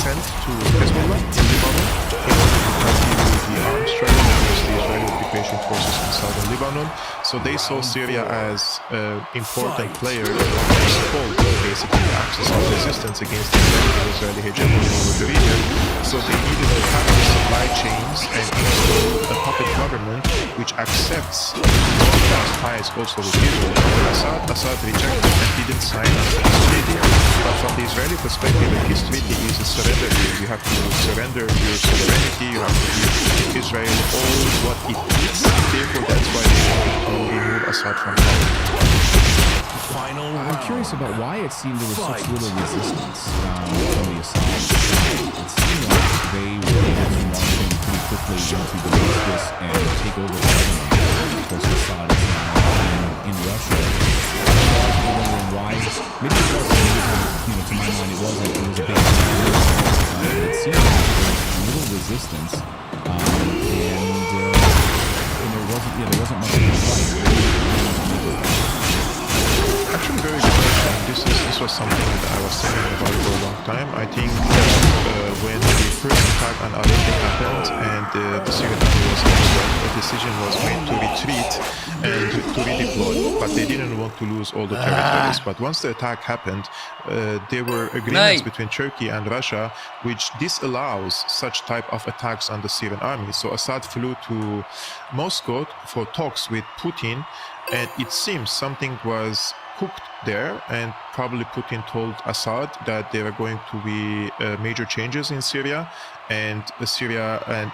Speaker 10: sent to Hezbollah in Lebanon in order to continue the arms struggle against the Israeli occupation forces in southern Lebanon. So they saw Syria as an important player that wanted to support basically the axis of resistance against the Israeli hegemony over the region. So they needed to cut the supply chains and install a puppet government which accepts long-term ties also with Israel. Assad rejected and didn't sign up to this treaty. But from the Israeli perspective, a peace treaty is a surrender. You have to surrender your sovereignty. You have to give Israel all what it needs. Therefore, that's why they wanted to remove Assad from power.
Speaker 4: I'm curious about why it seemed there was such little resistance from the Assad side. It seemed like they were able to march in pretty quickly into Damascus and take over the government. Of course, Assad is now in Russia. I'm wondering why. Maybe it wasn't. To my mind, it wasn't. It was a big deal. It seemed like there was little resistance, and there wasn't much of a fight.
Speaker 10: Actually, very good question. This was something that I was thinking about for a long time. I think when the first attack on Aleppo happened and the Syrian army was captured, the decision was made to retreat and to redeploy, but they didn't want to lose all the territories. But once the attack happened, there were agreements between Turkey and Russia which disallows such type of attacks on the Syrian army. So Assad flew to Moscow for talks with Putin, and it seems something was cooked there, and probably Putin told Assad that there are going to be major changes in Syria, and Syria and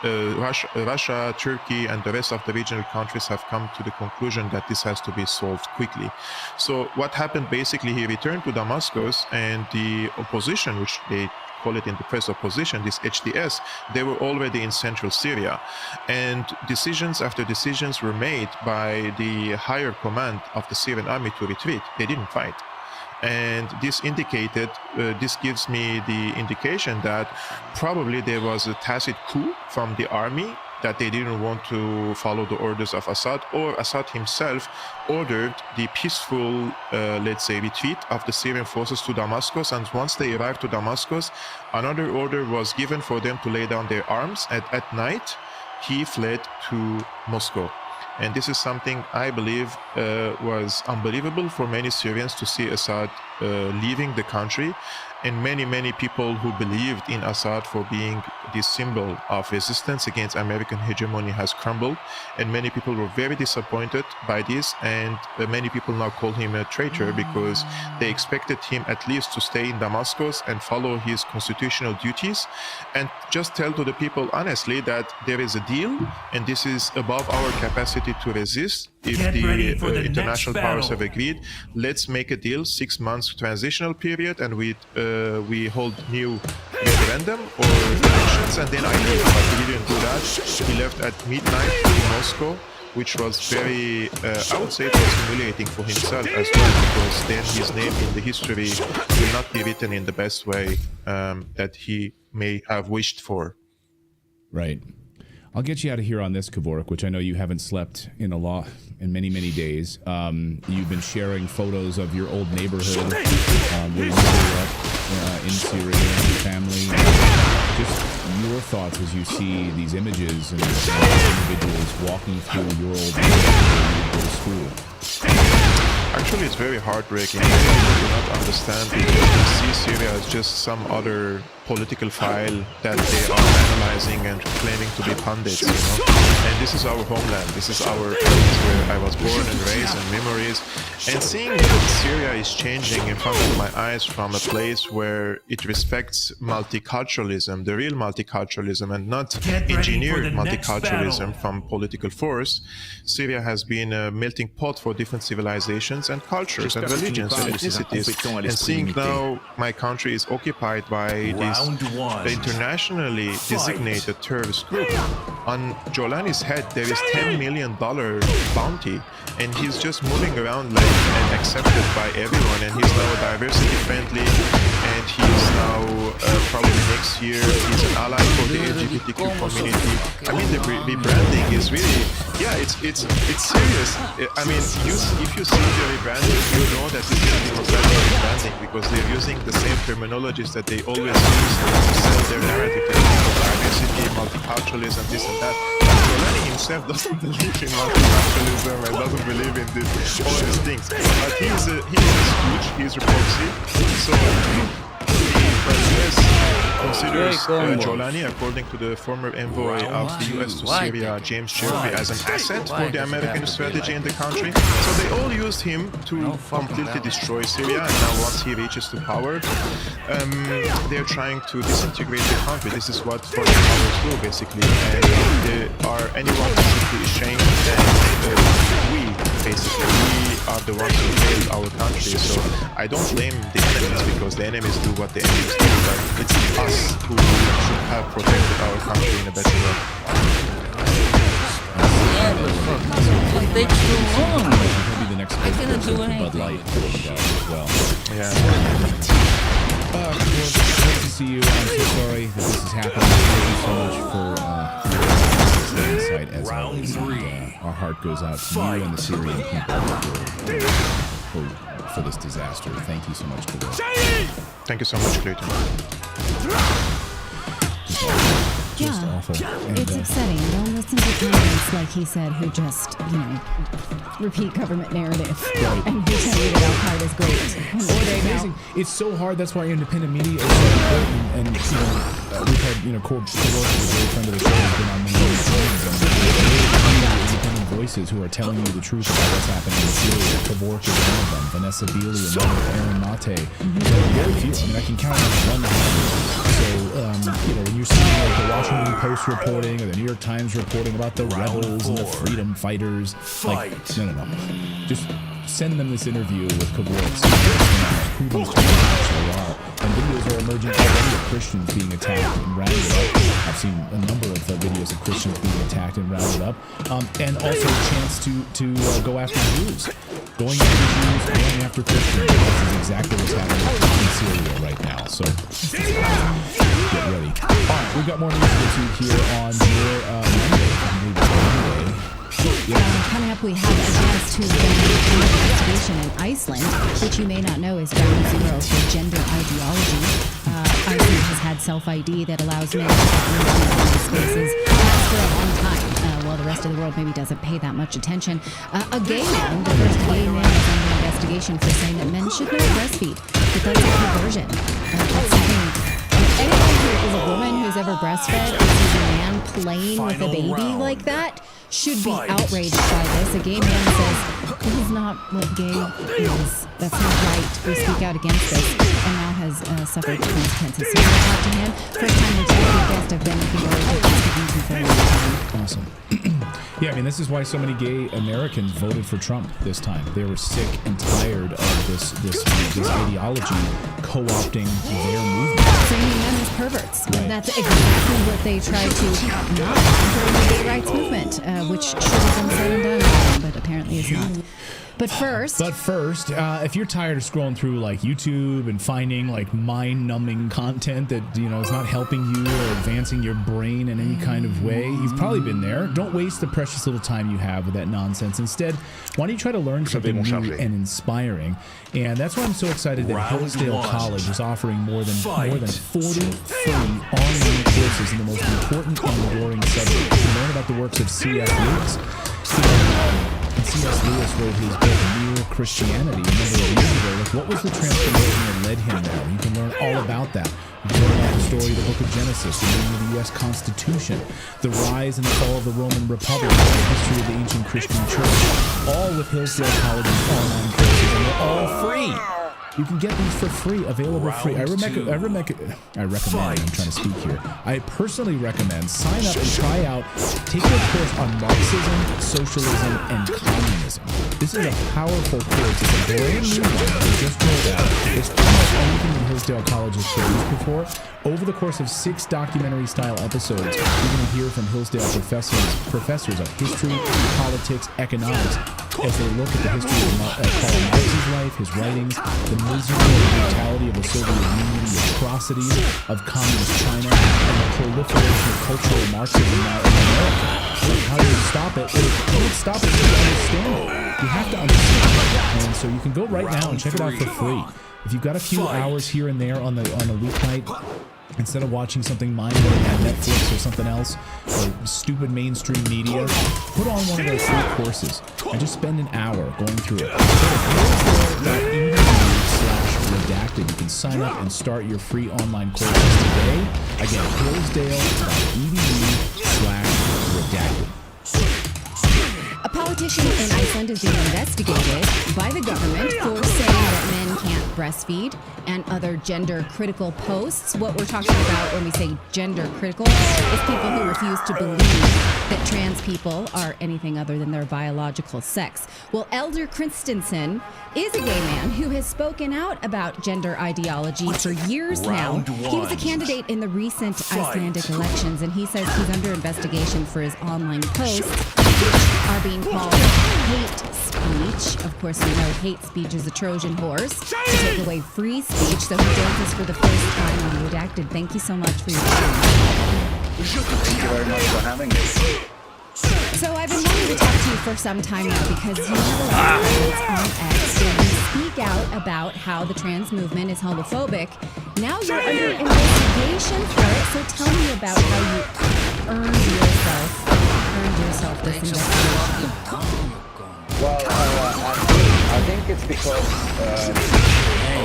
Speaker 10: Russia, Turkey, and the rest of the regional countries have come to the conclusion that this has to be solved quickly. So what happened, basically, he returned to Damascus, and the opposition, which they call it in the press opposition, this HTS, they were already in central Syria. And decisions after decisions were made by the higher command of the Syrian army to retreat. They didn't fight. And this gives me the indication that probably there was a tacit coup from the army that they didn't want to follow the orders of Assad, or Assad himself ordered the peaceful, let's say, retreat of the Syrian forces to Damascus. And once they arrived to Damascus, another order was given for them to lay down their arms. And at night, he fled to Moscow. And this is something I believe was unbelievable for many Syrians to see Assad leaving the country. And many people who believed in Assad for being this symbol of resistance against American hegemony has crumbled. And many people were very disappointed by this. And many people now call him a traitor because they expected him at least to stay in Damascus and follow his constitutional duties and just tell to the people honestly that there is a deal and this is above our capacity to resist. If the international powers have agreed, let's make a deal, 6 months transitional period, and we hold new referendum or elections, and then I leave. But he didn't do that. He left at midnight to Moscow, which was very, I would say it was humiliating for himself as well, because then his name in the history will not be written in the best way that he may have wished for.
Speaker 4: Right. I'll get you out of here on this, Kevork, which I know you haven't slept in many days. You've been sharing photos of your old neighborhood where you grew up in Syria and your family. Just your thoughts as you see these images and these individuals walking through your old neighborhood where you go to school.
Speaker 10: Actually, it's very heartbreaking. Many people do not understand because they see Syria as just some other political file that they are analyzing and claiming to be pundits, you know. And this is our homeland. This is our place where I was born and raised, and memories. And seeing that Syria is changing in front of my eyes from a place where it respects multiculturalism, the real multiculturalism, and not engineered multiculturalism from political force. Syria has been a melting pot for different civilizations and cultures and religions and ethnicities. And seeing now my country is occupied by this internationally designated terrorist group. On Jolani's head there is $10 million bounty, and he's just moving around like and accepted by everyone, and he's now diversity friendly, and he's now probably next year he's an ally for the LGBTQ community. I mean, the rebranding is really, yeah, it's serious. I mean, if you see the rebranding, you know that this is democratic rebranding because they're using the same terminologies that they always use to sell their narrative, diversity, multiculturalism, this and that. Jolani himself doesn't believe in multiculturalism and doesn't believe in all these things. But he's a Scrooge, he's a proxy. So the US considers Jolani, according to the former envoy of the US to Syria, James Cherokee, as an asset for the American strategy in the country. So they all used him to completely destroy Syria, and now once he reaches to power, they're trying to disintegrate the country. This is what foreign powers do, basically. And anyone who should be ashamed, and we are the ones who failed our country. So I don't blame the enemies because the enemies do what the enemies do, but it's us who should have protected our country in a better way.
Speaker 7: It takes too long.
Speaker 4: Maybe the next person for Bud Light as well.
Speaker 10: Yeah.
Speaker 4: Well, great to see you. I'm so sorry that this is happening. Thank you so much for the insight as always. And, our heart goes out to you and the Syrian people for this disaster. Thank you so much for that.
Speaker 10: Thank you so much, Clayton.
Speaker 4: Just awful. And,
Speaker 5: it's upsetting. Don't listen to comments like he said who just, repeat government narrative.
Speaker 4: Right.
Speaker 5: And who tell you that Al-Qaeda is great.
Speaker 4: It's amazing. It's so hard. That's why independent media is so important. And, we've had, Kevork, who's a great friend of the show, has been on many times. And independent voices who are telling you the truth about what's happening in Syria. Kevork is one of them. Vanessa Beeley, another, Aaron Mate. Very few. I mean, I can count on one hand. So, when you're seeing like the Washington Post reporting or the New York Times reporting about the rebels and the freedom fighters, like, no. Just send them this interview with Kevork so who these people actually are. And videos are emerging already of Christians being attacked and rounded up. I've seen a number of videos of Christians being attacked and rounded up. And also chance to go after Jews. Going after Jews, going after Christians. This is exactly what's happening in Syria right now. So get ready. All right, we've got more news to get to here on your Monday.
Speaker 5: Coming up, we have a guest who's been in an investigation in Iceland, which you may not know is ground zero for gender ideology. Iceland has had self-ID that allows men to enter into spaces for a long time, while the rest of the world maybe doesn't pay that much attention. A gay man, the first gay man, is under investigation for saying that men should not breastfeed, but that's a perversion. That's something. Anyone who is a woman who's ever breastfed and sees a man playing with a baby like that should be outraged by this. A gay man says, this is not what gay is. That's not right. We speak out against this, and now has suffered consequences. So we're going to talk to him. First time interview guest I've been looking forward to speaking to for a long time.
Speaker 4: Awesome. Yeah, I mean, this is why so many gay Americans voted for Trump this time. They were sick and tired of this ideology co-opting their movement.
Speaker 5: Framing them as perverts. Right. And that's exactly what they tried to not during the gay rights movement, which should have been said and done, but apparently is not. But first,
Speaker 4: if you're tired of scrolling through like YouTube and finding like mind-numbing content that is not helping you or advancing your brain in any kind of way, you've probably been there. Don't waste the precious little time you have with that nonsense. Instead, why don't you try to learn something new and inspiring? And that's why I'm so excited that Hillsdale College is offering more than 40 free online courses in the most important and enduring subjects. You learn about the works of C.S. Lewis. C.S. Lewis wrote his book, Mere Christianity, a number of years ago. Like, what was the transformation that led him there? You can learn all about that. You can learn about the story of the book of Genesis, the meaning of the U.S. Constitution, the rise and fall of the Roman Republic, the history of the ancient Christian church, all with Hillsdale College's online courses, and they're all free. You can get these for free, available free. I recommend, I'm trying to speak here. I personally recommend sign up and try out, take a course on Marxism, socialism, and communism. This is a powerful course. It's a brand new one. We just rolled out. It's almost anything that Hillsdale College has produced before. Over the course of 6 documentary-style episodes, you're going to hear from Hillsdale professors of history, politics, economics, as they look at the history of Karl Marx's life, his writings, the misery and brutality of the Soviet Union, the atrocities of communist China, and the proliferation of cultural Marxism now in America. Like, how do you stop it? You don't stop it until you understand it. You have to understand it. And so you can go right now and check it out for free. If you've got a few hours here and there on a weeknight, instead of watching something mind-blowing on Netflix or something else, or stupid mainstream media, put on one of those free courses and just spend an hour going through it. Hillsdale.edu/redacted. You can sign up and start your free online courses today. Again, Hillsdale.edu/redacted.
Speaker 5: A politician in Iceland is being investigated by the government for saying that men can't breastfeed and other gender-critical posts. What we're talking about when we say gender-critical is people who refuse to believe that trans people are anything other than their biological sex. Well, Elder Christensen is a gay man who has spoken out about gender ideology for years now. He was a candidate in the recent Icelandic elections, and he says he's under investigation for his online posts, which are being called hate speech. Of course, we know hate speech is a Trojan horse to take away free speech, so he joins us for the first time on Redacted. Thank you so much for your time.
Speaker 6: Thank you very much for having me.
Speaker 5: So I've been wanting to talk to you for some time now because you have a lot of comments on X where you speak out about how the trans movement is homophobic. Now you're under investigation for it, so tell me about how you earned yourself this investigation.
Speaker 6: Well, I think it's because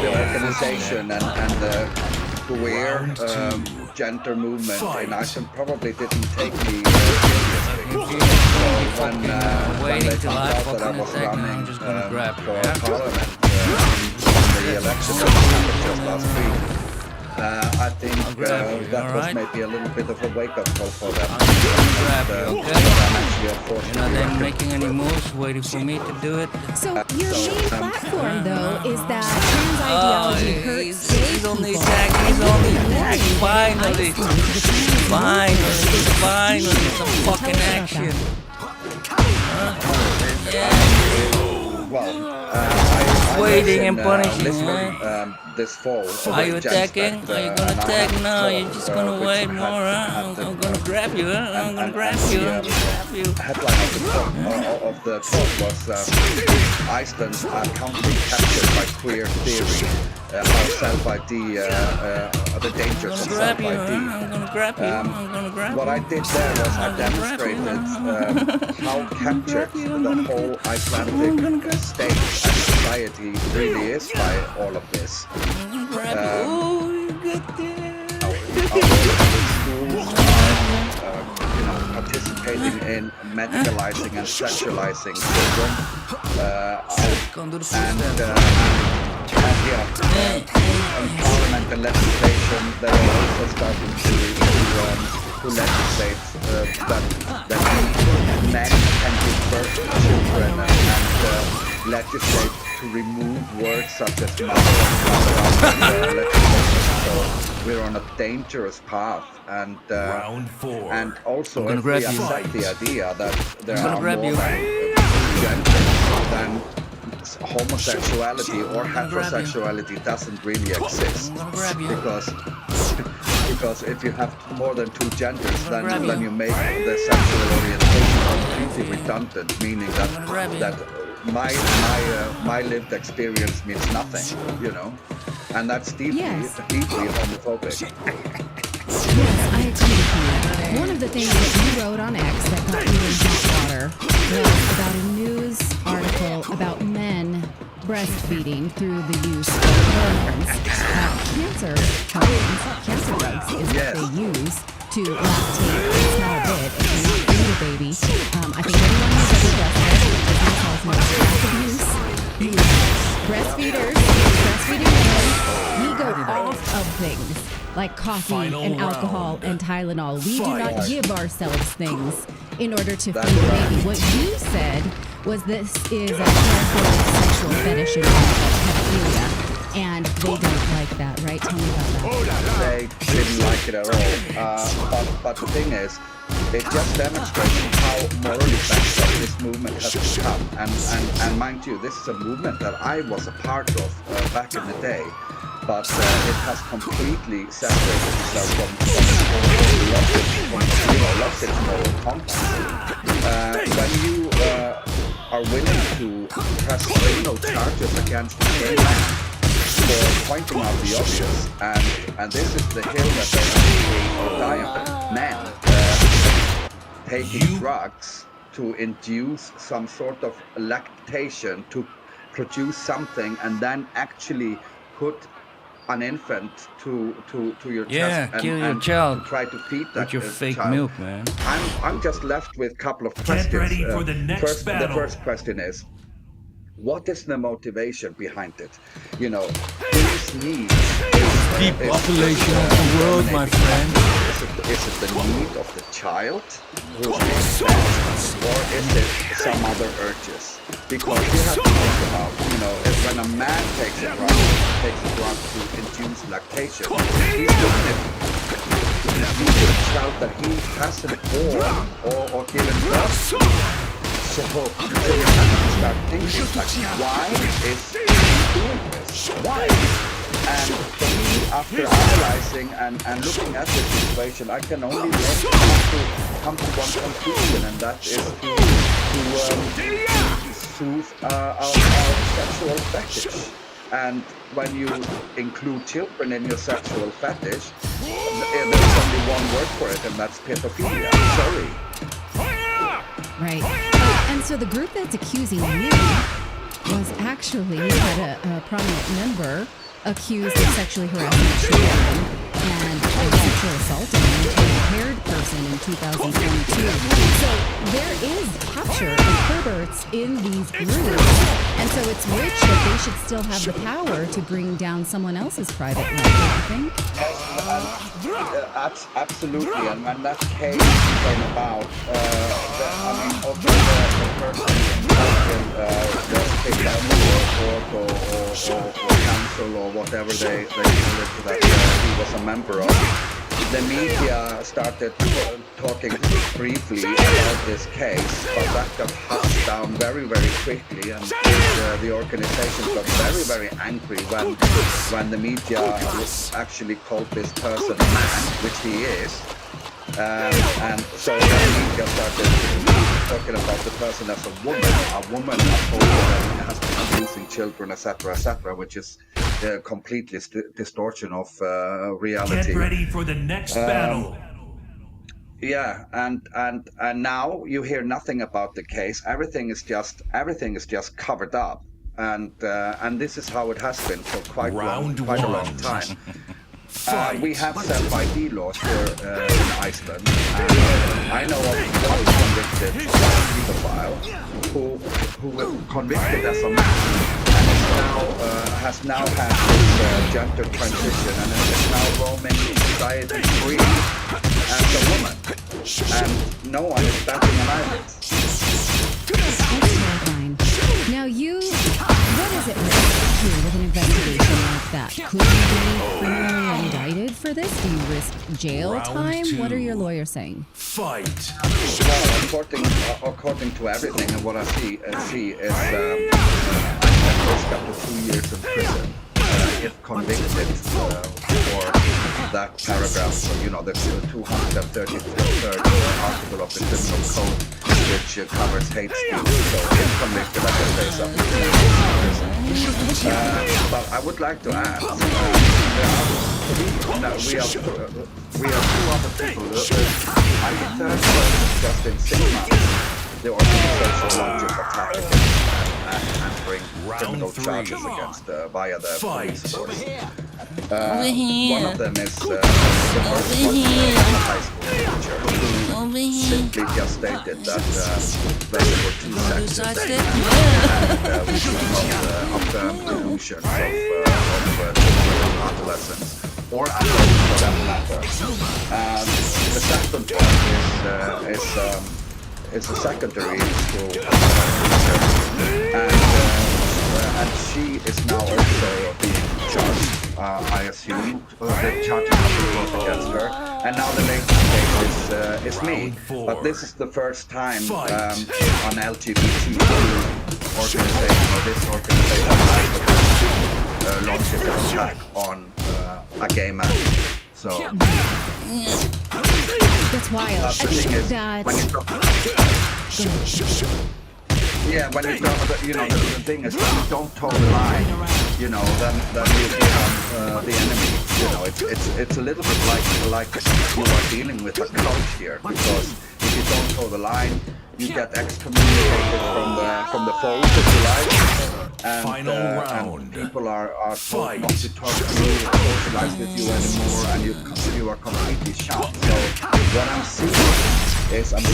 Speaker 6: the organization and the queer gender movement in Iceland probably didn't take me seriously. So when they found out that I was running for parliament in the election that happened just last week, I think that was maybe a little bit of a wake-up call for them.
Speaker 7: You're not then making any moves, waiting for me to do it.
Speaker 5: So your main platform, though, is that trans ideology hurts gay people.
Speaker 7: He's only attacked. Finally, some fucking action. Waiting
Speaker 3: was
Speaker 7: and
Speaker 3: in,
Speaker 7: punishing,
Speaker 3: Lisbon,
Speaker 7: right?
Speaker 3: this fall.
Speaker 7: Are you attacking? Are you gonna attack? No, you're just gonna wait more, huh? I'm gonna grab you, huh? I'm gonna grab you, I'm gonna grab you.
Speaker 3: Headline of the talk was Iceland country captured by queer theory. How self-ID, the dangers of
Speaker 7: Grab you, huh?
Speaker 3: self-ID.
Speaker 7: I'm gonna grab you, I'm gonna grab you.
Speaker 3: What I did there was I demonstrated how captured the whole Icelandic state and society really is by all of this.
Speaker 7: Oh, you got
Speaker 3: Schools participating in medicalizing and sexualizing children, parliament and legislation, they are also starting to legislate that men can give birth to children and legislate to remove words such as mother and father. So we're on a dangerous path, and
Speaker 1: Round 4.
Speaker 3: and also
Speaker 7: gonna
Speaker 3: if we
Speaker 7: grab you.
Speaker 3: accept the idea that there
Speaker 7: gonna
Speaker 3: are
Speaker 7: grab
Speaker 3: more
Speaker 7: you.
Speaker 3: than genders, then homosexuality or heterosexuality doesn't really exist,
Speaker 7: grab you.
Speaker 3: because if you have more than two genders,
Speaker 7: grab
Speaker 3: then
Speaker 7: you.
Speaker 3: you make the sexual orientation completely redundant, meaning
Speaker 7: grab you.
Speaker 3: that my lived experience means nothing, you know, and that's deeply
Speaker 5: Yes.
Speaker 3: deeply homophobic.
Speaker 5: Yes, I agree with you. One of the things that you wrote on X that got me in hot water was about a news article about men breastfeeding through the use of hormones. Cancer drugs is what they use to lactate a small bit if you're not feeding a baby. I think anyone who's ever breastfed knows massive abuse. Breastfeeding women, we go off of things like coffee
Speaker 1: Final
Speaker 5: and alcohol
Speaker 1: round.
Speaker 5: and Tylenol. We do not
Speaker 1: Fight.
Speaker 5: give ourselves things in order to
Speaker 3: That's
Speaker 5: feed a
Speaker 3: right.
Speaker 5: baby. What you said was this is a careful sexual fetish and pedophilia, and they don't like that, right? Tell me about that.
Speaker 3: They didn't like it at all. But the thing is, it just demonstrates how morally bankrupt this movement has become. And mind you, this is a movement that I was a part of back in the day. But it has completely separated itself from lost its moral compass. When you are willing to press criminal charges against the gay man for pointing out the obvious, and this is the hill that they have to die on. Men taking drugs to induce some sort of lactation to produce something, and then actually put an infant to your chest
Speaker 7: kill your
Speaker 3: and
Speaker 7: child
Speaker 3: try to feed that
Speaker 7: with your fake
Speaker 3: child.
Speaker 7: milk, man.
Speaker 3: I'm just left with a couple of questions.
Speaker 1: ready for the next
Speaker 3: The
Speaker 1: battle.
Speaker 3: first question is, what is the motivation behind it? You know, whose needs?
Speaker 7: Depopulation of the world, my friend.
Speaker 3: Is it the need of the child who's being fed, or is it some other urges? Because you have to think about, you know, if when a man takes a drug to induce lactation, he's doing it to feed a child that he hasn't born or given birth to. So you have to start thinking, like, why is he doing this? Why? And for me, after analyzing and looking at the situation, I can only come to one conclusion, and that is to soothe our sexual fetish. And when you include children in your sexual fetish, there's only one word for it, and that's pedophilia. Sorry.
Speaker 5: Right. And so the group that's accusing you was actually had a prominent member accused of sexually harassing children and sexual assaulting an impaired person in 2022. So there is capture of perverts in these groups. And so it's rich that they should still have the power to bring down someone else's private life, don't you think?
Speaker 3: Absolutely, and when that case came about, although the person was kicked out of the court or council or whatever they call it that he was a member of, the media started talking briefly about this case, but that got hushed down very, very quickly, and the organization got very, very angry when the media actually called this person a man, which he is. And so the media started talking about the person as a woman has been abusing children, etc., which is completely distortion of reality.
Speaker 1: Get ready for the next battle.
Speaker 3: Yeah, and now you hear nothing about the case. Everything is just covered up, and this is how it has been for quite a long time. We have self-ID laws here in Iceland. I know of one convicted pedophile who was convicted as a man and has now had his gender transition and is now roaming society free as a woman. And no one is batting an eyelid.
Speaker 5: That's terrifying. Now what is it here with an investigation like that? Could you be criminally indicted for this? Do you risk jail time? What are your lawyers saying?
Speaker 1: Fight.
Speaker 3: Well, according to everything and what I see is I can risk up to 2 years in prison if convicted for that paragraph, the 233rd article of the Criminal Code, which covers hate speech. So if convicted, I can face up to 2 years in prison. But I would like to add, we have 2 other people. I think third person just in 6 months, the organization launches attack and bring criminal charges against via the police force. One of them is the first high school teacher who simply just stated that there were 2 sexes and we should not affirm delusions of adolescents or adults for that matter. The second one is a secondary school teacher, and she is now also being charged. I assume the charges have been brought against her, and now the latest case is me. But this is the first time an LGBT organization or this organization launches an attack on a gay man. So
Speaker 5: that's wild.
Speaker 3: The thing is, the thing is, when you don't toe the line, then you become the enemy. It's a little bit like you are dealing with a cult here, because if you don't toe the line, you get excommunicated from the fold, if you like. And people are told not to talk to you, socialize with you anymore, and you are completely shut. So what I'm seeing is I'm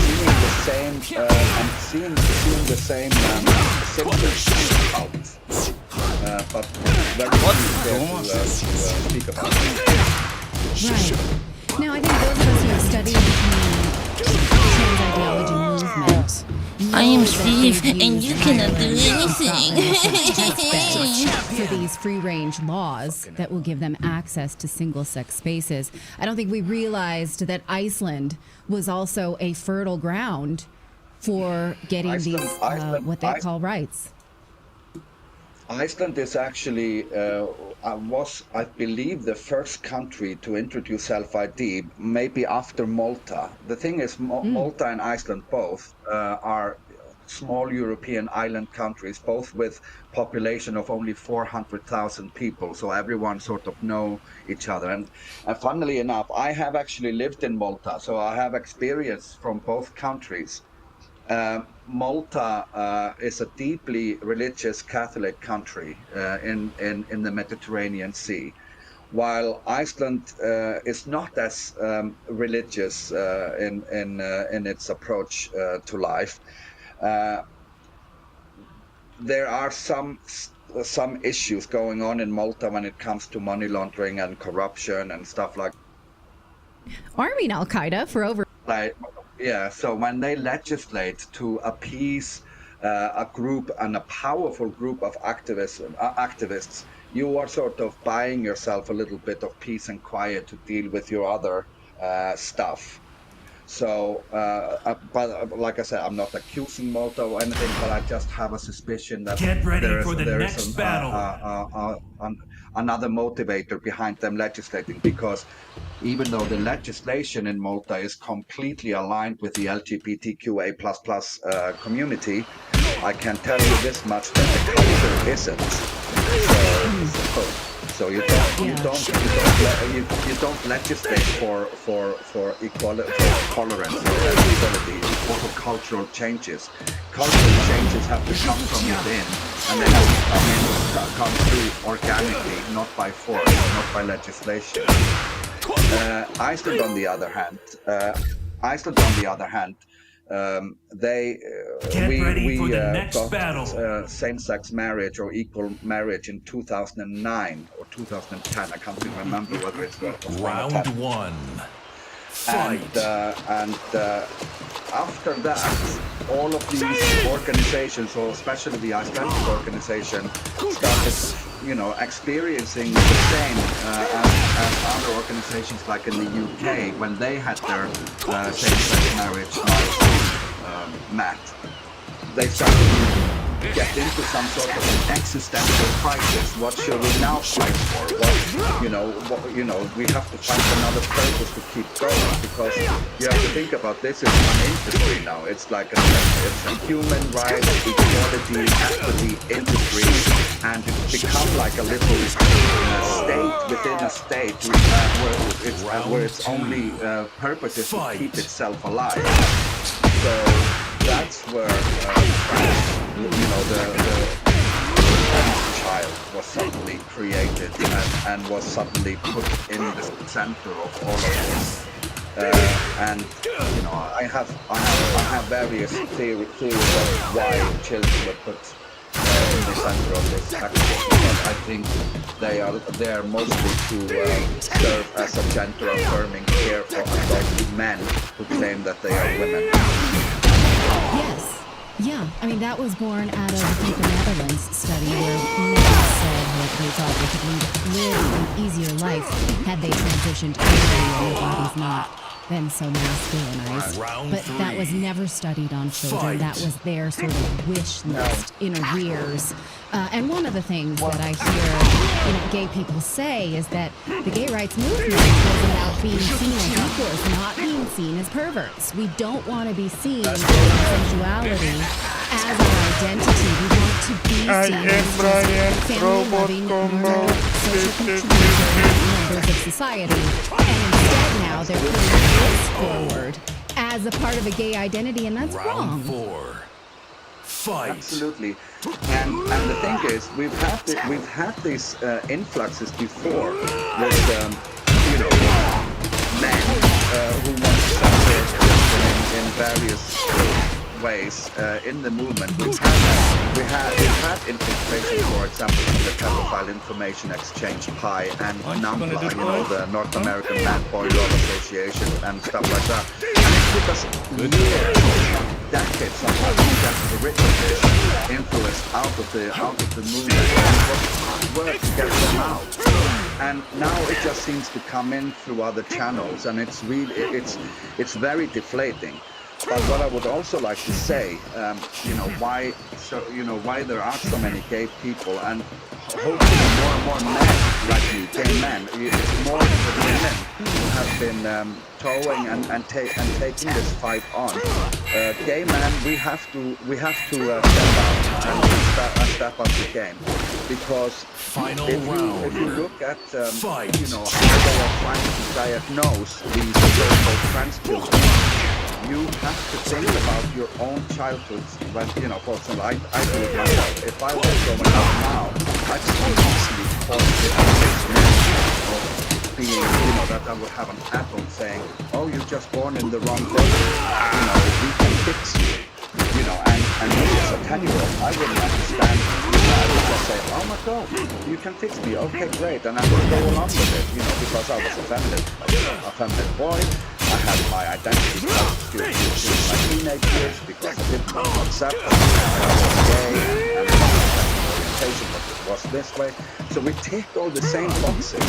Speaker 3: seeing the same symptoms out, but very few to speak about it.
Speaker 5: Right. Now I think those of us who have studied the trans ideology movement.
Speaker 7: I am Steve, and you cannot do anything.
Speaker 5: For these free-range laws that will give them access to single-sex spaces. I don't think we realized that Iceland was also a fertile ground for getting what they call rights.
Speaker 3: Iceland is actually was, I believe, the first country to introduce self-ID, maybe after Malta. The thing is, Malta and Iceland both are small European island countries, both with population of only 400,000 people, so everyone sort of know each other. And funnily enough, I have actually lived in Malta, so I have experience from both countries. Malta is a deeply religious Catholic country in the Mediterranean Sea, while Iceland is not as religious in its approach to life. There are some issues going on in Malta when it comes to money laundering and corruption and stuff like.
Speaker 5: Arming Al Qaeda for over.
Speaker 3: Yeah, so when they legislate to appease a group and a powerful group of activists, you are sort of buying yourself a little bit of peace and quiet to deal with your other stuff. So, but like I said, I'm not accusing Malta or anything, but I just have a suspicion that
Speaker 1: Get ready
Speaker 3: there is
Speaker 1: for the next battle.
Speaker 3: Another motivator behind them legislating, because even though the legislation in Malta is completely aligned with the LGBTQA++ community, I can tell you this much, that the culture isn't. So you don't legislate for equality, for tolerance, or equality, or for cultural changes. Cultural changes have to come from within, and they have to come through organically, not by force, not by legislation. Iceland, on the other hand, we got same-sex marriage or equal marriage in 2009 or 2010. I can't even remember whether it was
Speaker 1: Round 1. Fight.
Speaker 3: And after that, all of these organizations, or especially the Icelandic organization, started, experiencing the same as other organizations like in the UK when they had their same-sex marriage met. They started to get into some sort of an existential crisis. What should we now fight for? We have to find another purpose to keep going, because you have to think about this as an industry now. It's like it's a human rights, equality, equity industry, and it's become like a little state within a state where its only purpose is to keep itself alive. So that's where the child was suddenly created and was suddenly put in the center of all of this. I have various theories of why children were put in the center of this activity, but I think they are mostly to serve as a gender affirming care for adult men who claim that they are women.
Speaker 5: Yes. Yeah, I mean, that was born out of, I think, the Netherlands study where men said that they thought they could live an easier life had they transitioned early and their bodies not been so masculinized. But that was never studied on children. That was their sort of wish list in arrears. And one of the things that I hear gay people say is that the gay rights movement was about being seen as equals, not being seen as perverts. We don't want to be seen as sexuality as our identity. We want to be seen as family-loving, normal, social contributing members of society. And instead now they're putting this forward as a part of a gay identity, and that's wrong.
Speaker 1: 4. Fight.
Speaker 3: Absolutely, and the thing is, we've had these influxes before with men who want to center in various ways in the movement. We've had infiltration, for example, in the Pedophile Information Exchange PI and NAMPLA, the North American Man-Boy Law Association and stuff like that. And it took us years, decades of having that original influence out of the movement, and it was work to get them out. And now it just seems to come in through other channels, and it's very deflating. But what I would also like to say, why there are so many gay people, and hopefully more and more men like me, gay men. It's more the women who have been towing and taking this fight on. Gay men, we have to step up the game, because if you look at how they are trying to diagnose these so-called trans children, you have to think about your own childhood. When, for example, I do it myself. If I was growing up now, I'd so easily cause of being, that I would have an adult saying, "Oh, you're just born in the wrong body. We can fix you." And me as a 10-year-old, I wouldn't understand. I would just say, "Oh my God, you can fix me. Okay, great," and I would go along with it, because I was a feminine boy. I had my identity during my teenage years because I didn't want to accept that I was gay and my orientation was this way. So we tick all the same boxes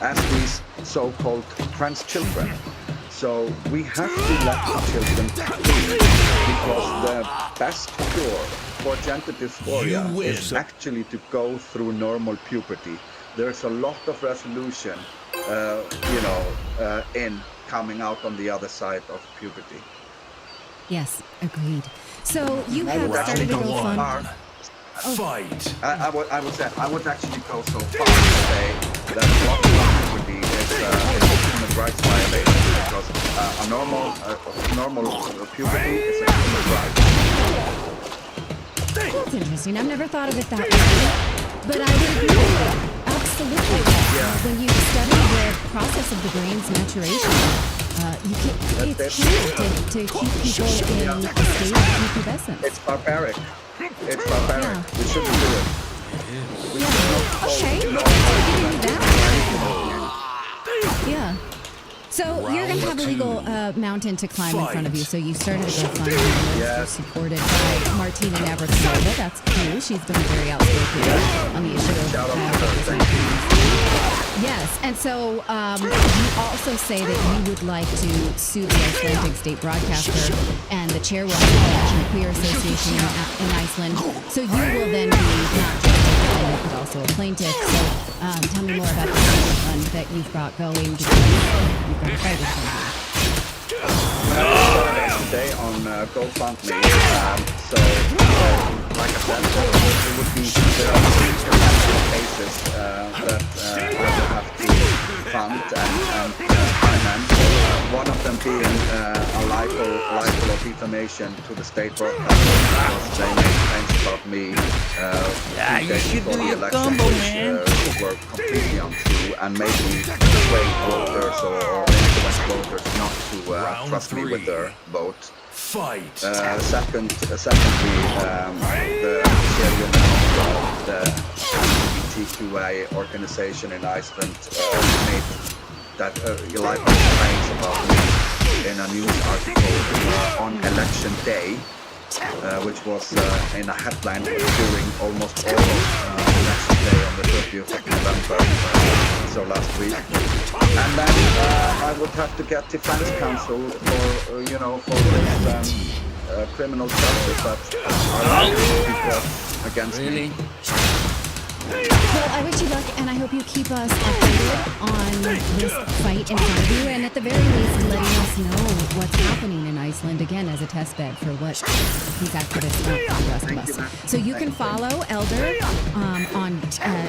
Speaker 3: as these so-called trans children. So we have to let the children free, because the best cure for gender dysphoria
Speaker 1: You win.
Speaker 3: is actually to go through normal puberty. There's a lot of resolution, in coming out on the other side of puberty.
Speaker 5: Yes, agreed. So you
Speaker 3: I
Speaker 5: have
Speaker 3: would
Speaker 5: started a
Speaker 3: actually go
Speaker 5: GoFundMe.
Speaker 3: far.
Speaker 1: Fight.
Speaker 3: I would actually go so far to say that blocking puberty is a human rights violation, because a normal puberty is a human right.
Speaker 5: That's interesting. I've never thought of it that way, but I would agree with you. Absolutely. When you study the process of the brain's maturation, it's connected to keep people in a state of pubescence.
Speaker 3: It's barbaric. It's barbaric.
Speaker 5: Yeah.
Speaker 3: We shouldn't do it.
Speaker 5: Okay, I'll give you that. Yeah. So you're going to have a legal mountain to climb in front of you. So you started a GoFundMe,
Speaker 3: Yes.
Speaker 5: supported by Martina Navratilova. That's cool. She's been very outspoken on the issue of
Speaker 3: Shout out to her. Thank you.
Speaker 5: Yes, and so you also say that you would like to sue the Icelandic state broadcaster and the chairwoman of the National Queer Association in Iceland. So you will then be not just a defendant, but also a plaintiff. So tell me more about the fund that you've got going, because you've got a fight with somebody.
Speaker 3: Today on GoFundMe. Like I said, there would be cases that I would have to fund and finance. One of them being a libel or defamation to the state broadcaster, because they made claims about me
Speaker 7: you
Speaker 3: days
Speaker 7: should
Speaker 3: before
Speaker 7: do
Speaker 3: the
Speaker 7: your
Speaker 3: election,
Speaker 7: combo,
Speaker 3: which
Speaker 7: man.
Speaker 3: were completely untrue and made me sway voters or influence voters not to trust me with their vote.
Speaker 1: Fight.
Speaker 3: Secondly, the chairwoman of the LGBTQI organization in Iceland made that libel claims about me in a news article on election day, which was in a headline during almost all of election day on the 30th of November, so last week. And then I would have to get defense counsel for this criminal charges that are likely to be brought against me.
Speaker 5: Well, I wish you luck, and I hope you keep us updated on this fight in front of you, and at the very least, letting us know what's happening in Iceland again as a test bed for what these activists want from the rest of us. So you can follow Elder on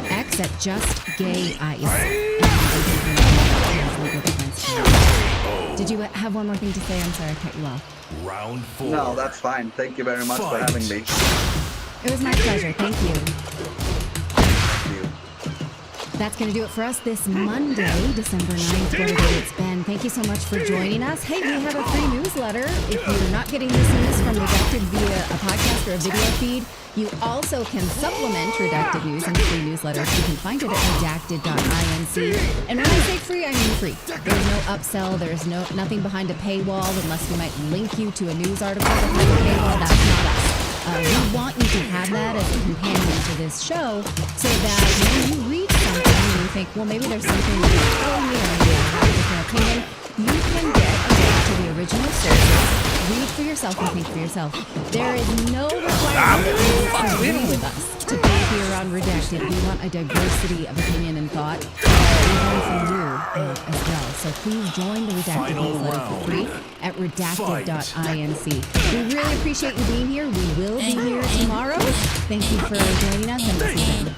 Speaker 5: X at JustGayIce. Did you have one more thing to say? I'm sorry I cut you off.
Speaker 1: Round 4.
Speaker 3: No, that's fine. Thank you very much for having me.
Speaker 5: It was my pleasure. Thank you.
Speaker 3: Thank you.
Speaker 5: That's going to do it for us this Monday, December 9th, whatever it's been. Thank you so much for joining us. Hey, we have a free newsletter. If you're not getting this news from Redacted via a podcast or a video feed, you also can supplement Redacted news in the free newsletter. You can find it at redacted.inc. And when I say free, I mean free. There's no upsell. There's nothing behind a paywall, unless we might link you to a news article behind a paywall. That's not us. We want you to have that as a companion to this show, so that when you read something and you think, well, maybe there's something that you're telling me, or maybe I have a different opinion, you can get a link to the original sources, read for yourself, and think for yourself. There is no requirement that you agree with us to be here on Redacted. We want a diversity of opinion and thought, even from you as well. So please join the Redacted newsletter for free at redacted.inc. We really appreciate you being here. We will be here tomorrow. Thank you for joining us, and we'll see you then.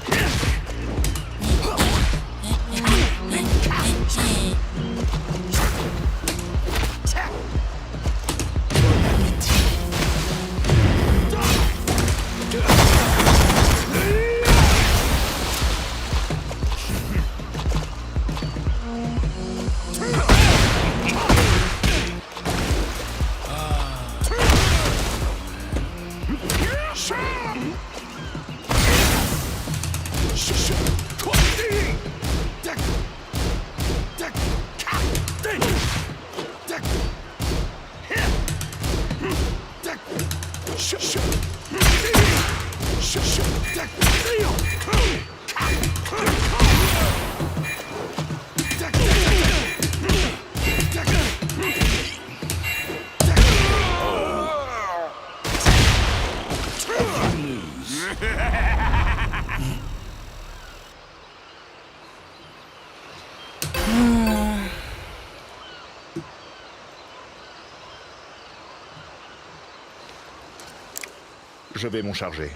Speaker 2: Je vais m'en charger.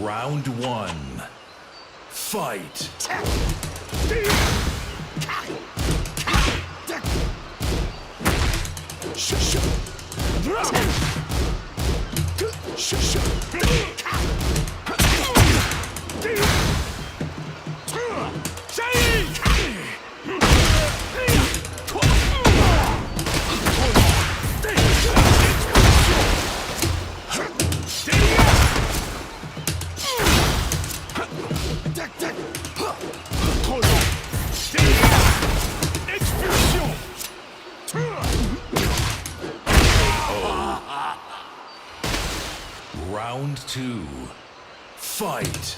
Speaker 1: Round 1. Fight. Round 2. Fight.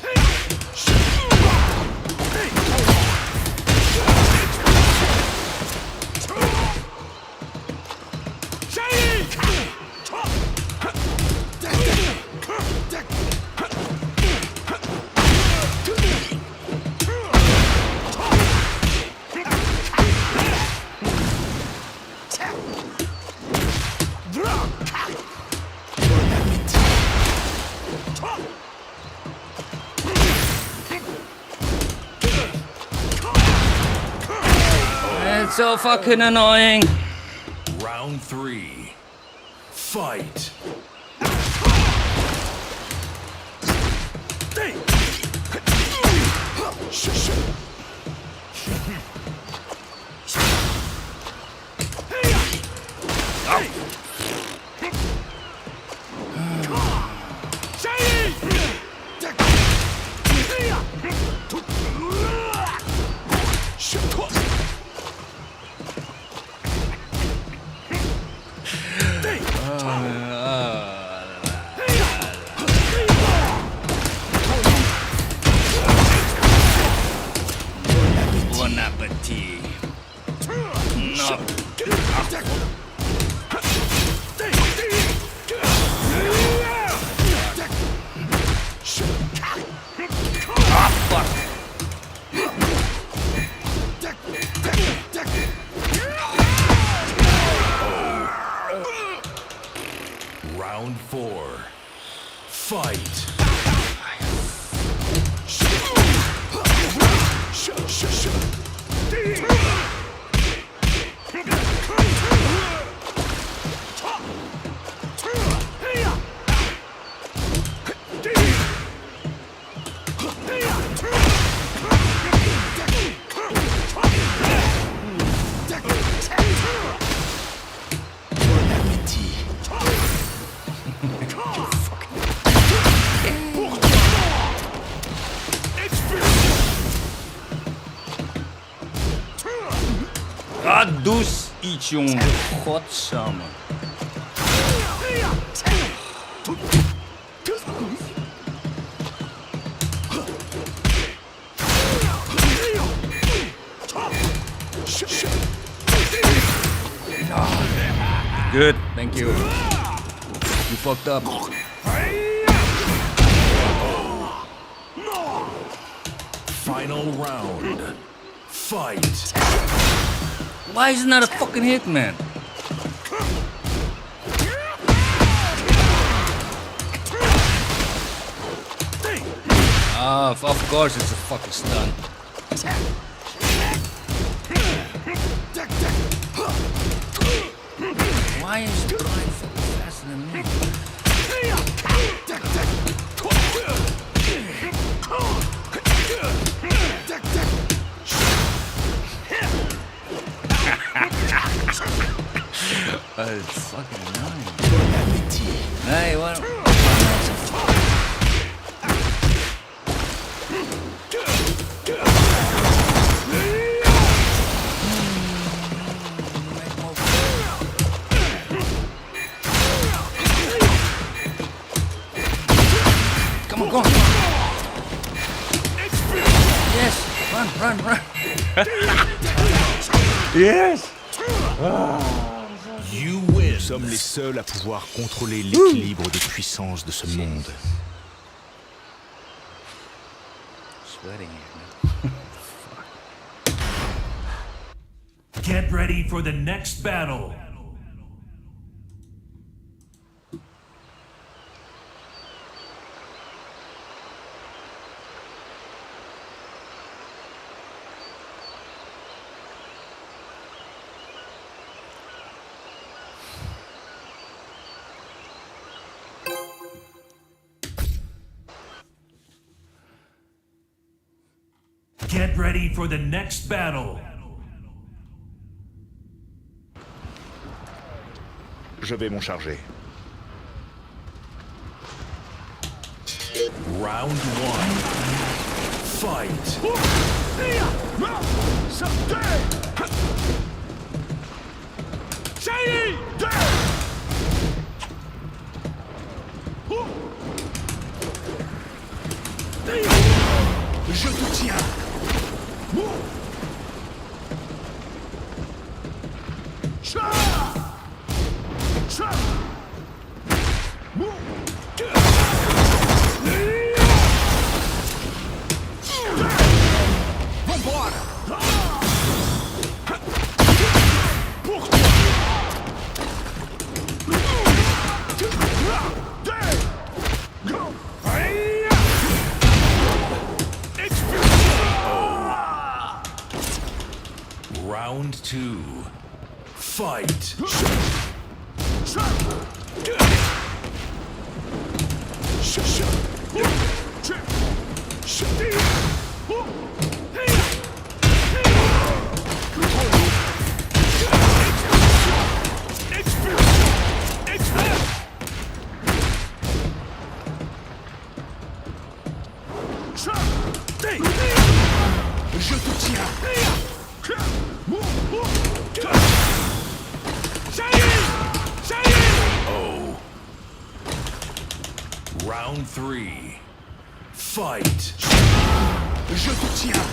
Speaker 7: It's so fucking annoying.
Speaker 1: Round 3. Fight.
Speaker 7: Bon appetit. No. Ah, fuck.
Speaker 1: Round 4. Fight.
Speaker 7: Ah, dus iets, jongen. Godsamme. Good, thank you. You fucked up.
Speaker 1: Final round. Fight.
Speaker 7: Why is it not a fucking hit, man? Ah, of course it's a fucking stun. Why is Brian fucking faster than me? It's fucking annoying. Hey, what? Come on, go on. Yes, run. Yes.
Speaker 1: You win.
Speaker 2: Nous sommes les seuls à pouvoir contrôler l'équilibre de puissance de ce monde.
Speaker 7: Sweating here, man.
Speaker 1: Get ready for the next battle. Get ready for the next battle.
Speaker 2: Je vais m'en charger.
Speaker 1: Round 1. Fight.
Speaker 2: Je te tiens.
Speaker 1: Round 2. Fight.
Speaker 2: Je te tiens.
Speaker 1: Oh. Round 3. Fight.
Speaker 2: Je te tiens.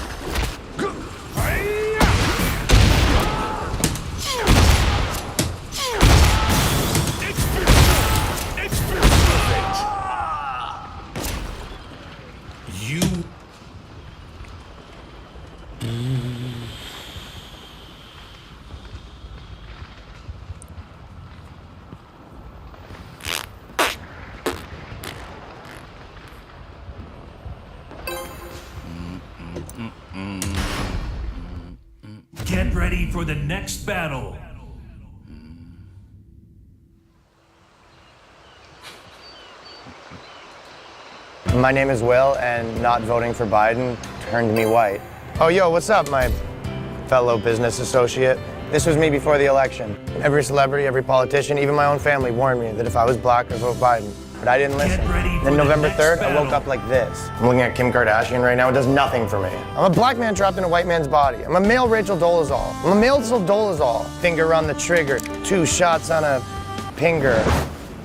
Speaker 1: You. Get ready for the next battle.
Speaker 11: My name is Will, and not voting for Biden turned me white. Oh, yo, what's up, my fellow business associate? This was me before the election. Every celebrity, every politician, even my own family warned me that if I was black, I'd vote Biden. But I didn't listen. Then November 3rd, I woke up like this. I'm looking at Kim Kardashian right now. It does nothing for me. I'm a black man trapped in a white man's body. I'm a male Rachel Dolezal. I'm a male Dolezal. Finger on the trigger. 2 shots on a pinger.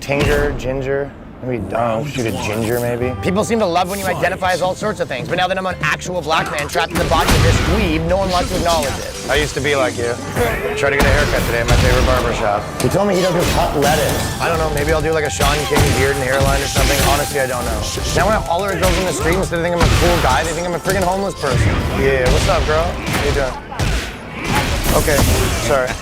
Speaker 11: Tinger, ginger. Maybe don't shoot a ginger, maybe. People seem to love when you identify as all sorts of things, but now that I'm an actual black man trapped in the body of this weeb, no one wants to acknowledge it. I used to be like you. Try to get a haircut today at my favorite barber shop. He told me he doesn't cut lettuce. I don't know, maybe I'll do like a Sean King beard and hairline or something. Honestly, I don't know. Now when I holler at girls in the street, instead of thinking I'm a cool guy, they think I'm a friggin' homeless person. Yeah, what's up, girl? How you doing? Okay, sorry.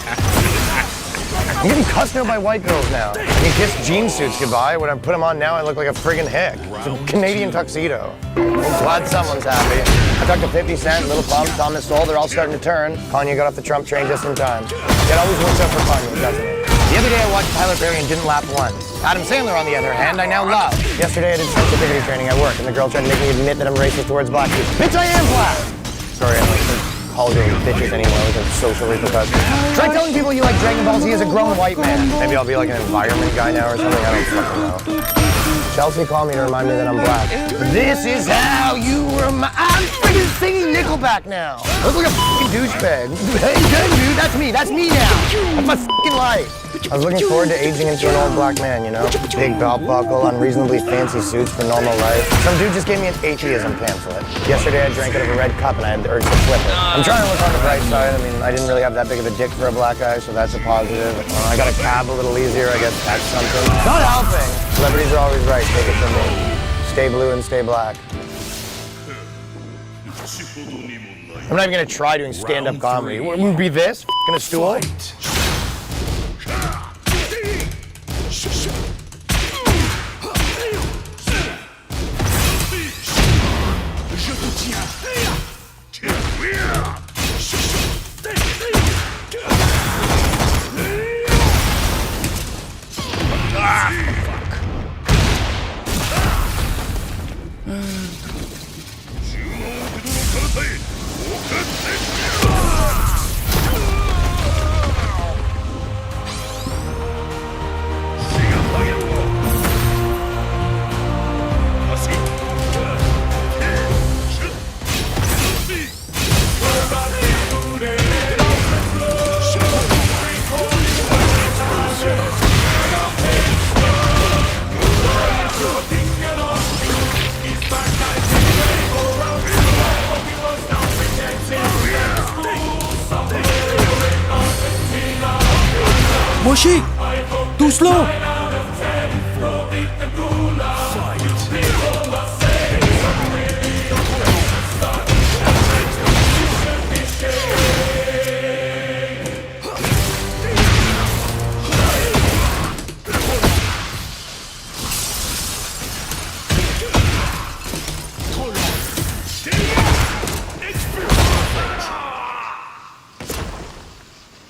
Speaker 11: I'm getting cussed out by white girls now. I can kiss jean suits goodbye. When I put them on now, I look like a friggin' hick. It's a Canadian tuxedo. I'm glad someone's happy. I talked to 50 Cent, Little Pump, Thomas Sowell. They're all starting to turn. Kanye got off the Trump train just in time. It always works out for Kanye, doesn't it? The other day I watched Tyler Perry and didn't laugh once. Adam Sandler, on the other hand, I now love. Yesterday I did sensitivity training at work, and the girl tried to make me admit that I'm racist towards black people. Bitch, I am black! Sorry, I'm like call girls bitches anyway with a social repercussion. Try telling people you like Dragon Ball Z as a grown white man. Maybe I'll be like an environment guy now or something. I don't fucking know. Chelsea called me to remind me that I'm black. This is how you remind. I'm freaking singing Nickelback now. I look like a fucking douchebag. Hey, dude, that's me. That's me now. That's my fucking life. I was looking forward to aging into an old black man, you know? Big belt buckle, unreasonably fancy suits for normal life. Some dude just gave me an atheism pamphlet. Yesterday I drank out of a red cup and I had the urge to flip it. I'm trying to look on the bright side. I mean, I didn't really have that big of a dick for a black guy, so that's a positive. I got a cab a little easier, I guess that's something. Not helping! Celebrities are always right, take it from me. Stay blue and stay black. I'm not even gonna try doing stand-up comedy. It would be this, f***ing a stool.
Speaker 12: shit! Too slow!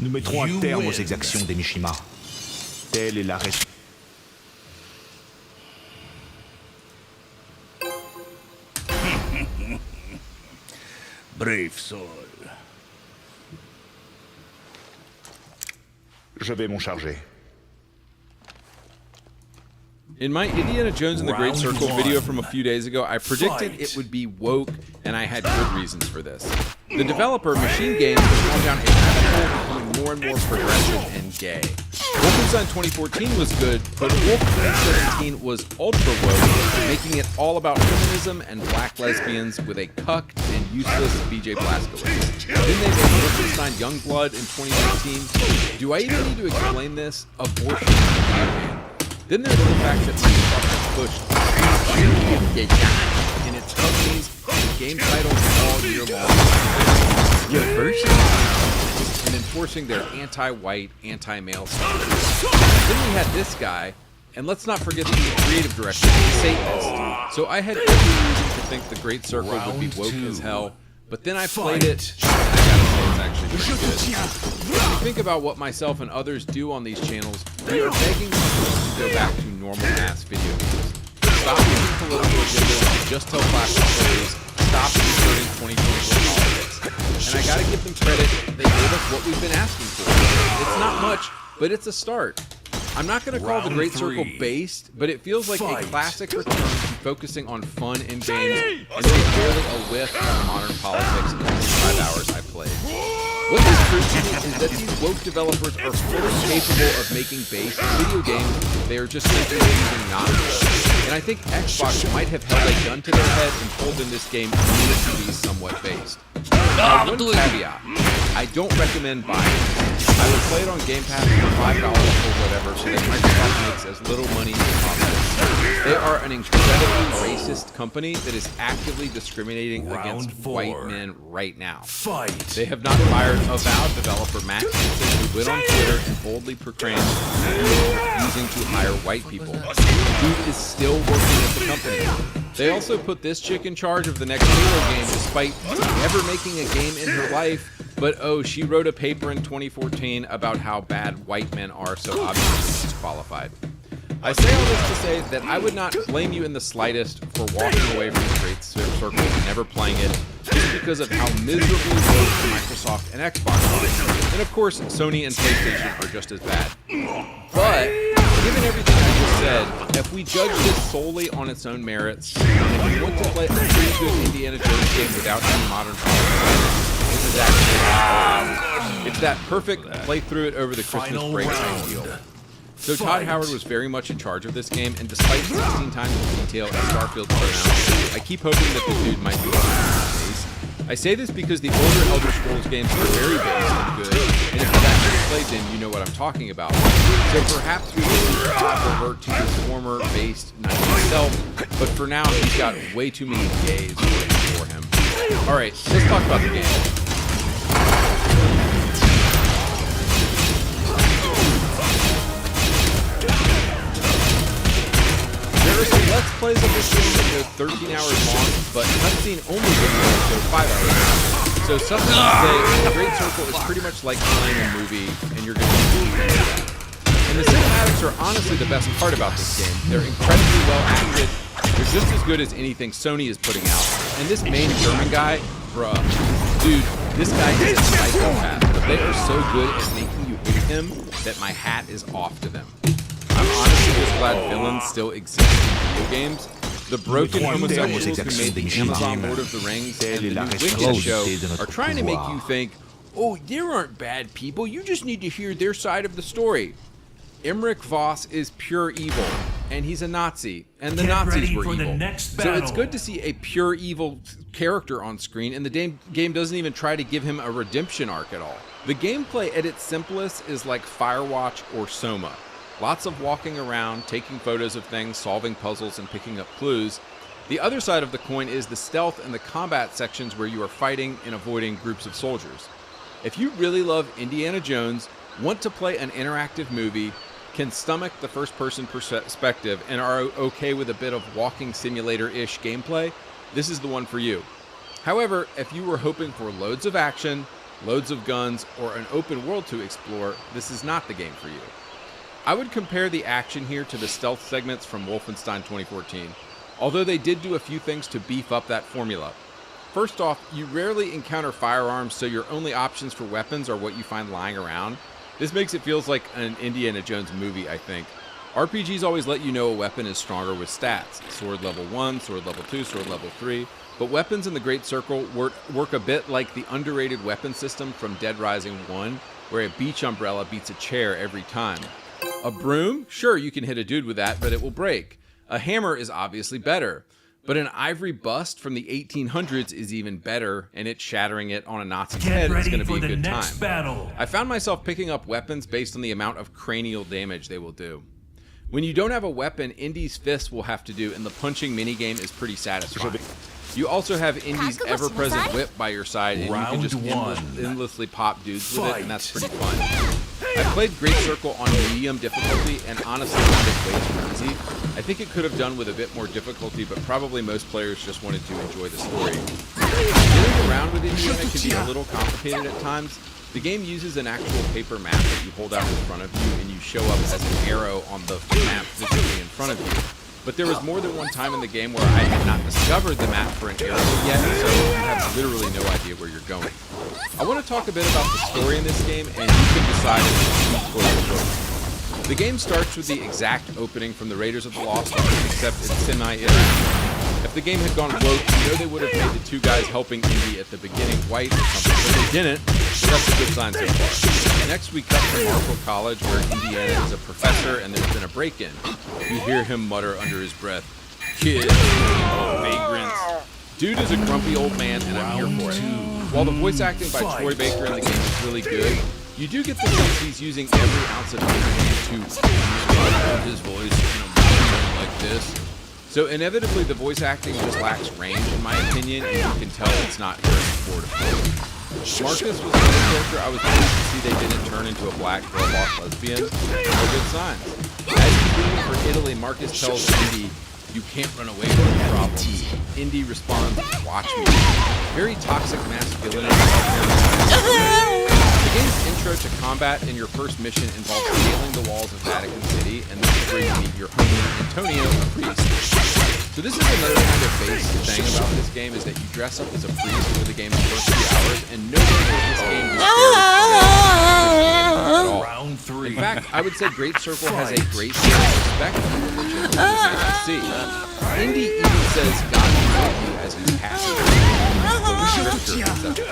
Speaker 2: Nous mettrons un terme aux exactions des Mishima. Telle est la raison.
Speaker 12: Brave soul.
Speaker 2: Je vais m'en charger.
Speaker 13: In my Indiana Jones and the Great
Speaker 1: Round
Speaker 13: Circle
Speaker 1: one.
Speaker 13: video from a few days ago, I predicted
Speaker 1: Fight.
Speaker 13: it would be woke, and I had good reasons for this. The developer, Machine Games, has gone down a rabbit hole, becoming more and more progressive and gay. Wolfenstein 2014 was good, but Wolf 2017 was ultra woke, making it all about feminism and black lesbians with a cucked and useless BJ Blazkowicz. Then they made Wolfenstein Youngblood in 2019. Do I even need to explain this? Abortion is a video game. Then there's the fact that Microsoft has pushed in its companies and game titles all year long. And enforcing their anti-white, anti-male standards. Then we had this guy, and let's not forget that he's creative director, Satanist. So I had every reason to think the Great Circle would be woke as hell, but then I played it, and I gotta say it's actually pretty good. If you think about what myself and others do on these channels, we are begging people to go back to normal-ass video games. Stop using political agendas, just tell classic stories, stop inserting 2024 politics. And I gotta give them credit, they gave us what we've been asking for. It's not much, but it's a start. I'm not going to call the Great Circle based, but it feels like a classic return to focusing on fun in games, and there's barely a whiff of modern politics in the 25 hours I played. What this proves to me is that these woke developers are fully capable of making based video games, they are just simply choosing not to. And I think Xbox might have held a gun to their head and told them this game needed to be somewhat based. Now, one caveat, I don't recommend buying it. I would play it on Game Pass for $5 or whatever so that Microsoft makes as little money as possible. They are an incredibly racist company that is actively discriminating against white men right now.
Speaker 1: Fight.
Speaker 13: They have not fired avowed developer Matt Hansen, who went on Twitter and boldly proclaimed he is refusing to hire white people. Dude is still working at the company. They also put this chick in charge of the next Halo game despite never making a game in her life. But oh, she wrote a paper in 2014 about how bad white men are, so obviously she's qualified. I say all this to say that I would not blame you in the slightest for walking away from the Great Circle and never playing it, just because of how miserably woke Microsoft and Xbox are. And of course, Sony and PlayStation are just as bad. But given everything I just said, if we judge this solely on its own merits, and if you want to play a pretty good Indiana Jones game without any modern politics, this is actually it's that perfect play through it over the Christmas break type deal. So Todd Howard was very much in charge of this game, and despite 16 times the detail as Starfield's pronounced, I keep hoping that the dude might be based. I say this because the older Elder Scrolls games are very based and good, and if you've actually played them, you know what I'm talking about. So perhaps we will see Todd revert to his former based knight himself, but for now he's got way too many gays working for him. Alright, let's talk about the game. There are some Let's Plays of this game that go 13 hours long, but cutscene only videos go 5 hours long. So something to say, The Great Circle is pretty much like playing a movie, and you're going to be doing that. And the cinematics are honestly the best part about this game. They're incredibly well acted. They're just as good as anything Sony is putting out. And this main German guy, bruh, dude, this guy is a psychopath. But they are so good at making you hate him that my hat is off to them. I'm honestly just glad villains still exist in video games. The broken homosexuals who made the Amazon Lord of the Rings and the new Wicked show are trying to make you think, oh, there aren't bad people, you just need to hear their side of the story. Emmerich Voss is pure evil, and he's a Nazi, and the Nazis were evil. So it's good to see a pure evil character on screen, and the game doesn't even try to give him a redemption arc at all. The gameplay at its simplest is like Firewatch or Soma. Lots of walking around, taking photos of things, solving puzzles, and picking up clues. The other side of the coin is the stealth and the combat sections where you are fighting and avoiding groups of soldiers. If you really love Indiana Jones, want to play an interactive movie, can stomach the first-person perspective, and are okay with a bit of walking simulator-ish gameplay, this is the one for you. However, if you were hoping for loads of action, loads of guns, or an open world to explore, this is not the game for you. I would compare the action here to the stealth segments from Wolfenstein 2014, although they did do a few things to beef up that formula. First off, you rarely encounter firearms, so your only options for weapons are what you find lying around. This makes it feels like an Indiana Jones movie, I think. RPGs always let you know a weapon is stronger with stats. Sword level 1, sword level 2, sword level 3. But weapons in the Great Circle work a bit like the underrated weapon system from Dead Rising 1, where a beach umbrella beats a chair every time. A broom? Sure, you can hit a dude with that, but it will break. A hammer is obviously better. But an ivory bust from the 1800s is even better, and it shattering it on a Nazi's head is going to be a good time.
Speaker 1: Battle.
Speaker 13: I found myself picking up weapons based on the amount of cranial damage they will do. When you don't have a weapon, Indy's fist will have to do, and the punching minigame is pretty satisfying. You also have Indy's ever-present whip by your side, and you can just endlessly pop dudes with it, and that's pretty fun. I played Great Circle on medium difficulty, and honestly found it way too easy. I think it could have done with a bit more difficulty, but probably most players just wanted to enjoy the story. Getting around with Indiana can be a little complicated at times. The game uses an actual paper map that you hold out in front of you, and you show up as an arrow on the map physically in front of you. But there was more than one time in the game where I had not discovered the map for an arrow yet, so you have literally no idea where you're going. I want to talk a bit about the story in this game, and you can decide if it's true or not. The game starts with the exact opening from the Raiders of the Lost Ark, except it's semi-interactive. If the game had gone woke, you know they would have made the two guys helping Indy at the beginning white or something, but they didn't, so that's a good sign so far. Next we cut to Marshall College, where Indiana is a professor and there's been a break-in. You hear him mutter under his breath, "Kids, vagrants." Dude is a grumpy old man, and I'm here for it. While the voice acting by Troy Baker in the game is really good, you do get the sense he's using every ounce of energy to hold his voice in a microphone like this. So inevitably, the voice acting just lacks range, in my opinion, and you can tell it's not Harrison Ford. Marcus was another character I was pleased to see they didn't turn into a black girl-boss lesbian. No good signs. As he's leaving for Italy, Marcus tells Indy, "You can't run away from the problems." Indy responds, "Watch me." Very toxic masculinity. The game's intro to combat and your first mission involves scaling the walls of Vatican City, and this is where you meet your homie Antonio, a priest. So this is another kind of base thing about this game, is that you dress up as a priest for the game's first few hours, and nobody in this game is at all.
Speaker 1: Round 3.
Speaker 13: In fact, I would say Great Circle has a great deal of respect for religion, which is nice to see. Indy even says God be with you as he's passing through scripture, etc.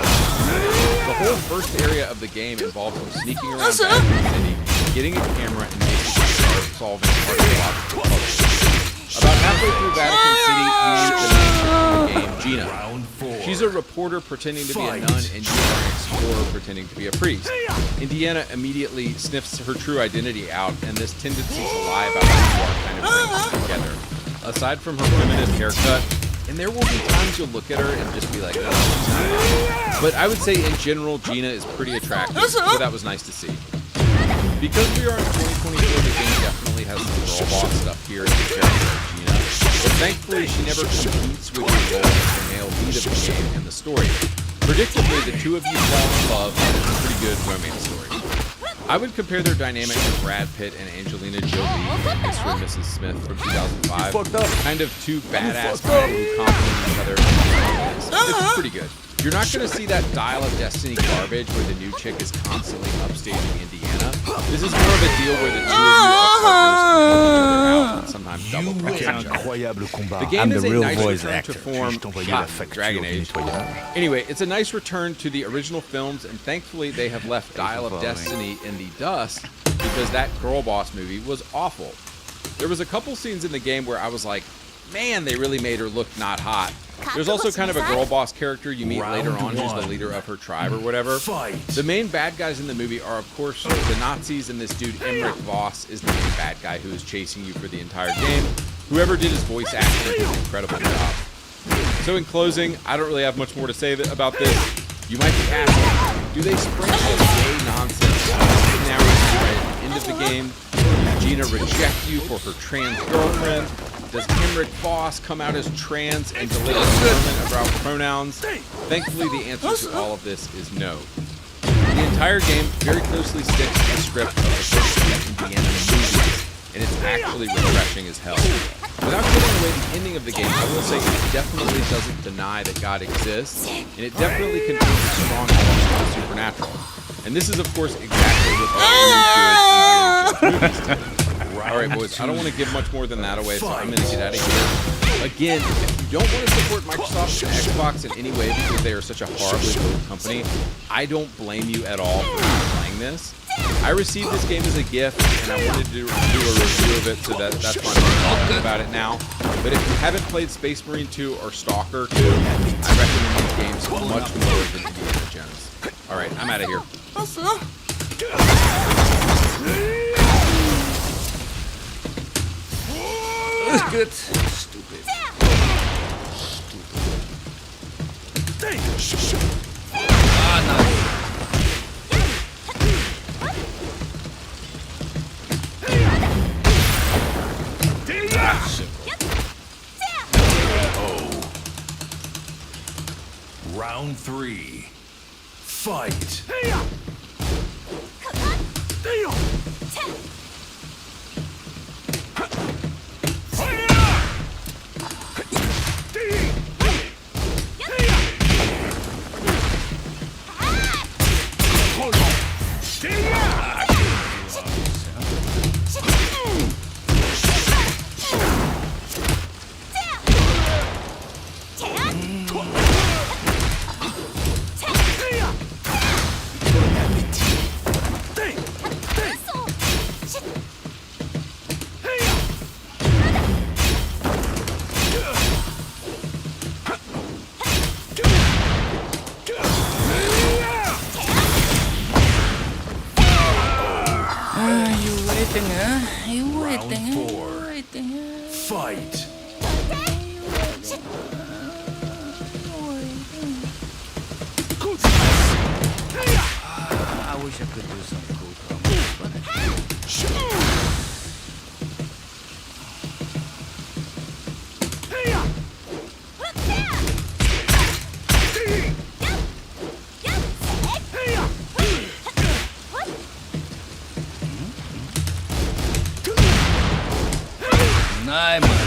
Speaker 13: The whole first area of the game involves him sneaking around Vatican City, getting a camera, and basically solving archaeological puzzles. About halfway through Vatican City, you meet the main character of the game, Gina.
Speaker 1: Round 4.
Speaker 13: She's a reporter pretending to be a nun, and you are an explorer pretending to be a priest. Indiana immediately sniffs her true identity out, and this tendency to lie about who you are kind of brings them together. Aside from her primitive haircut, and there will be times you'll look at her and just be like, oh, she's not right. But I would say in general, Gina is pretty attractive, so that was nice to see. Because we are in 2024, the game definitely has some girl boss stuff here in the character of Gina, but thankfully she never competes with your role as the male lead of the game and the story. Predictably, the two of you fall in love, and it's a pretty good romance story. I would compare their dynamic to Brad Pitt and Angelina Jolie from Mr. and Mrs. Smith from 2005. Kind of two badass people who complement each other. It's pretty good. You're not going to see that Dial of Destiny garbage where the new chick is constantly upstaging Indiana. This is more of a deal where the two of you are partners and help each other out and sometimes double cross each other. The game is a nice return to form, Dragon Age. Anyway, it's a nice return to the original films, and thankfully they have left Dial of Destiny in the dust because that Girl Boss movie was awful. There was a couple scenes in the game where I was like, man, they really made her look not hot. There's also kind of a girl boss character you meet later on who's the leader of her tribe or whatever. The main bad guys in the movie are, of course, the Nazis, and this dude, Emmerich Voss, is the main bad guy who is chasing you for the entire game. Whoever did his voice acting did an incredible job. So in closing, I don't really have much more to say about this. You might be asking, do they sprinkle gay nonsense now at the end of the game? Does Gina reject you for her trans girlfriend? Does Emmerich Voss come out as trans and deliver sermon about pronouns? Thankfully, the answer to all of this is no. The entire game very closely sticks to the script of the first two Indiana movies, and it's actually refreshing as hell. Without giving away the ending of the game, I will say it definitely doesn't deny that God exists, and it definitely contains strong elements of the supernatural. And this is, of course, exactly what all good Indiana Jones movies do. Alright, boys, I don't want to give much more than that away, so I'm going to get out of here. Again, if you don't want to support Microsoft and Xbox in any way because they are such a horribly built company, I don't blame you at all for not playing this. I received this game as a gift, and I wanted to do a review of it, so that's why I'm talking about it now. But if you haven't played Space Marine 2 or Stalker 2, I recommend these games much more than Indiana Jones. Alright, I'm out of here.
Speaker 7: That's good. Stupid. Ah, no.
Speaker 1: Round 3. Fight. Fight.
Speaker 7: I wish I could do some cool combos, but I can't. Nice, man.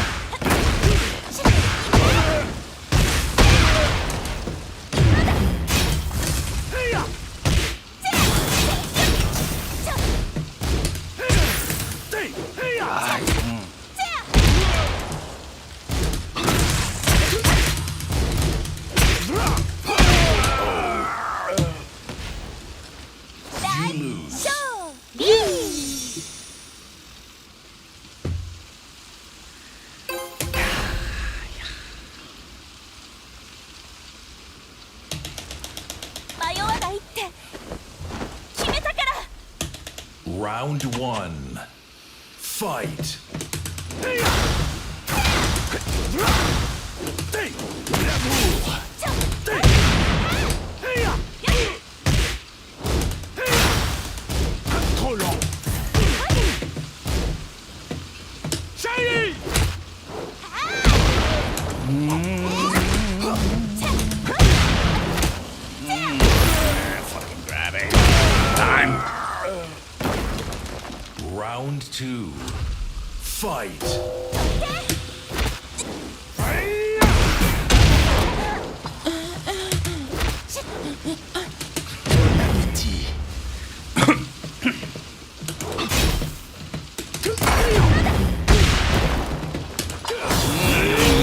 Speaker 1: Round 1. Fight.
Speaker 7: Fucking grab it. Time.
Speaker 1: Round 2. Fight.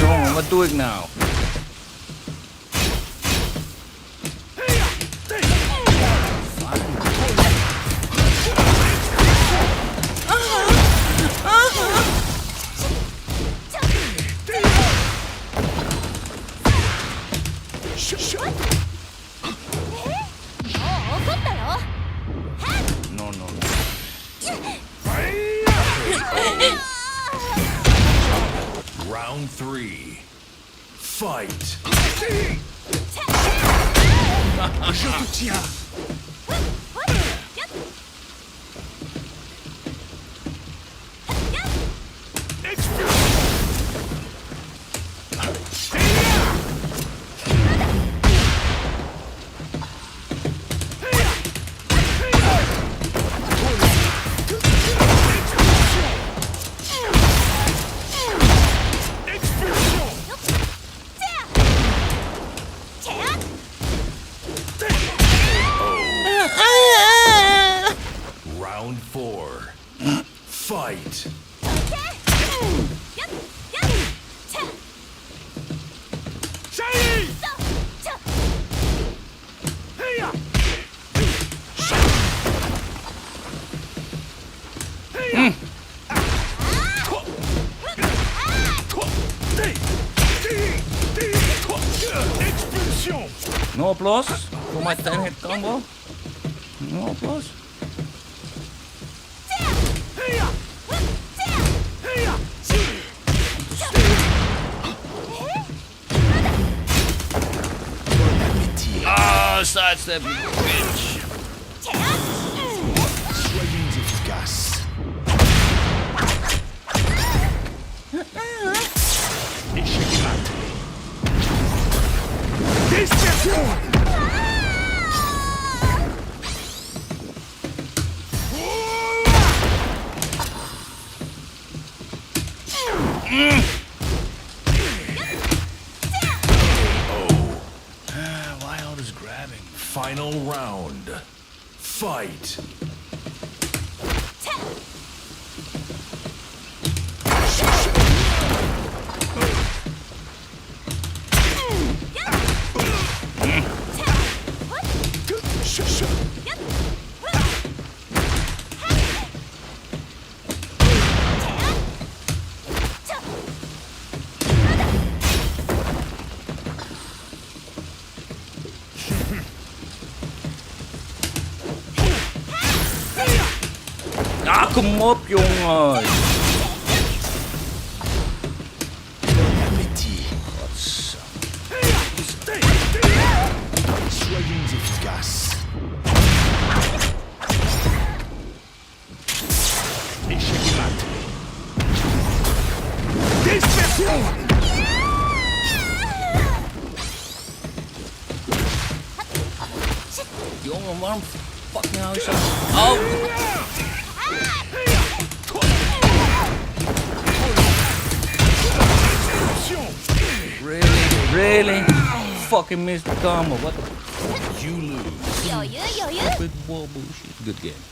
Speaker 7: I'm gonna do it now. No, no, no.
Speaker 1: Round 3. Fight. Round 4. Fight.
Speaker 7: No applause for my 10-hit combo. No applause. Ah, sidestep, you bitch.
Speaker 2: Soyez efficace. Échec raté.
Speaker 1: Why all this grabbing? Final round. Fight.
Speaker 7: Ah, kom op, jongen.
Speaker 2: Soyez efficace. Échec raté.
Speaker 7: Jongen, waarom fucking hou je zo... Oh! Really? Fucking missed the combo. What the?
Speaker 1: You lose.
Speaker 7: Stupid wall bullshit. Good game.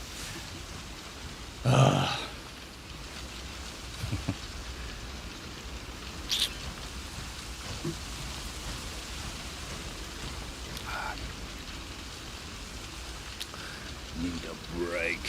Speaker 7: Need a break.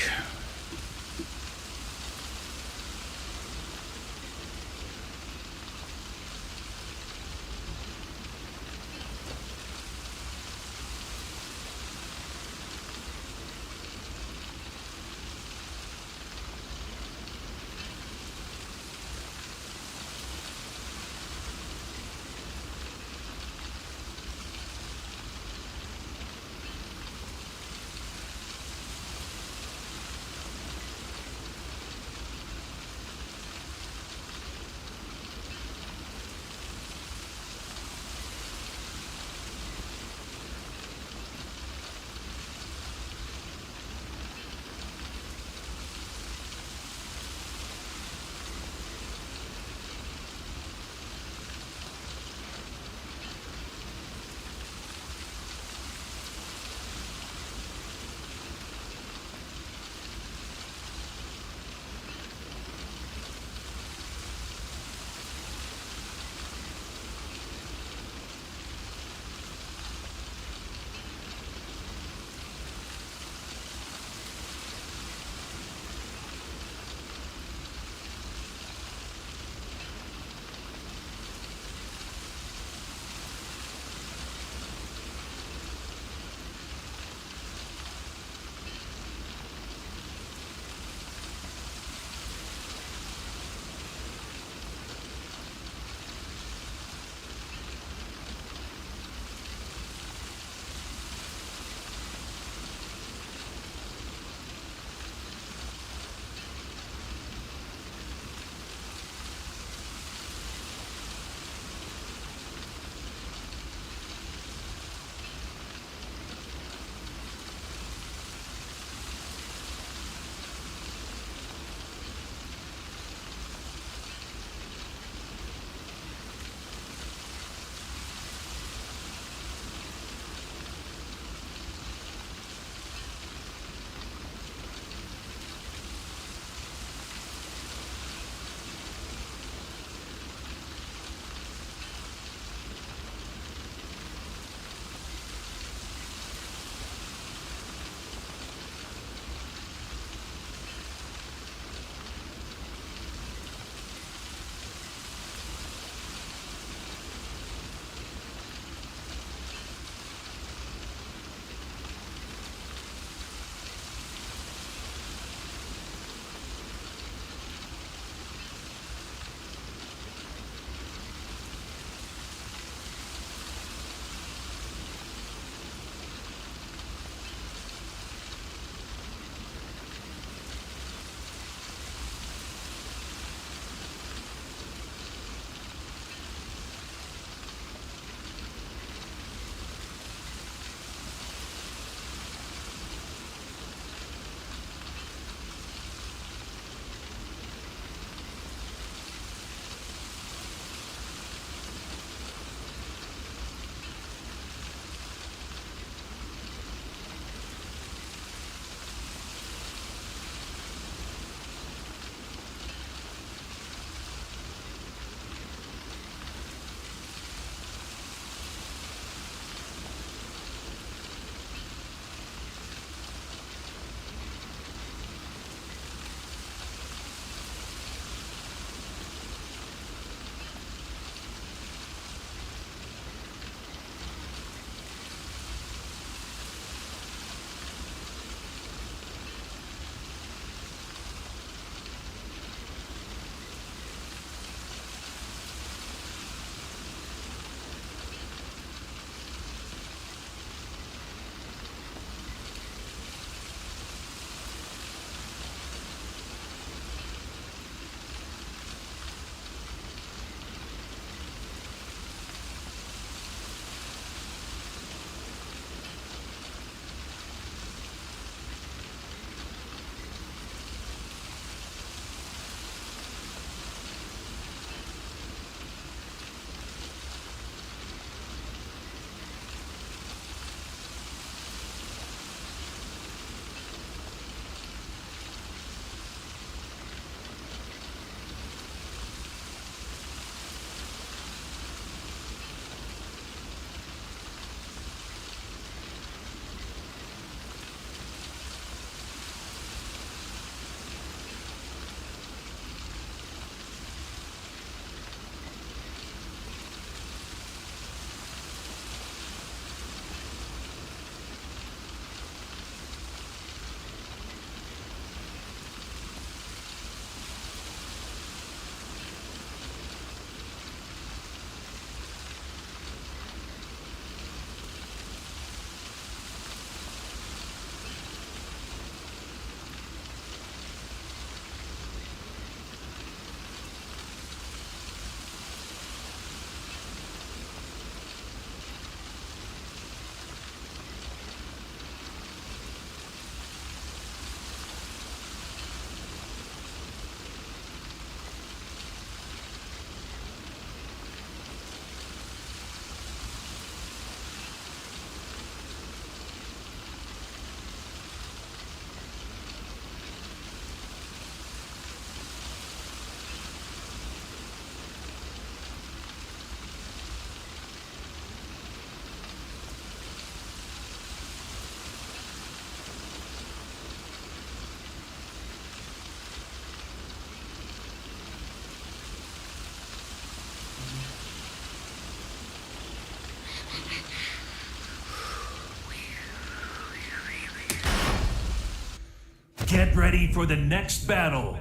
Speaker 1: Get ready for the next battle.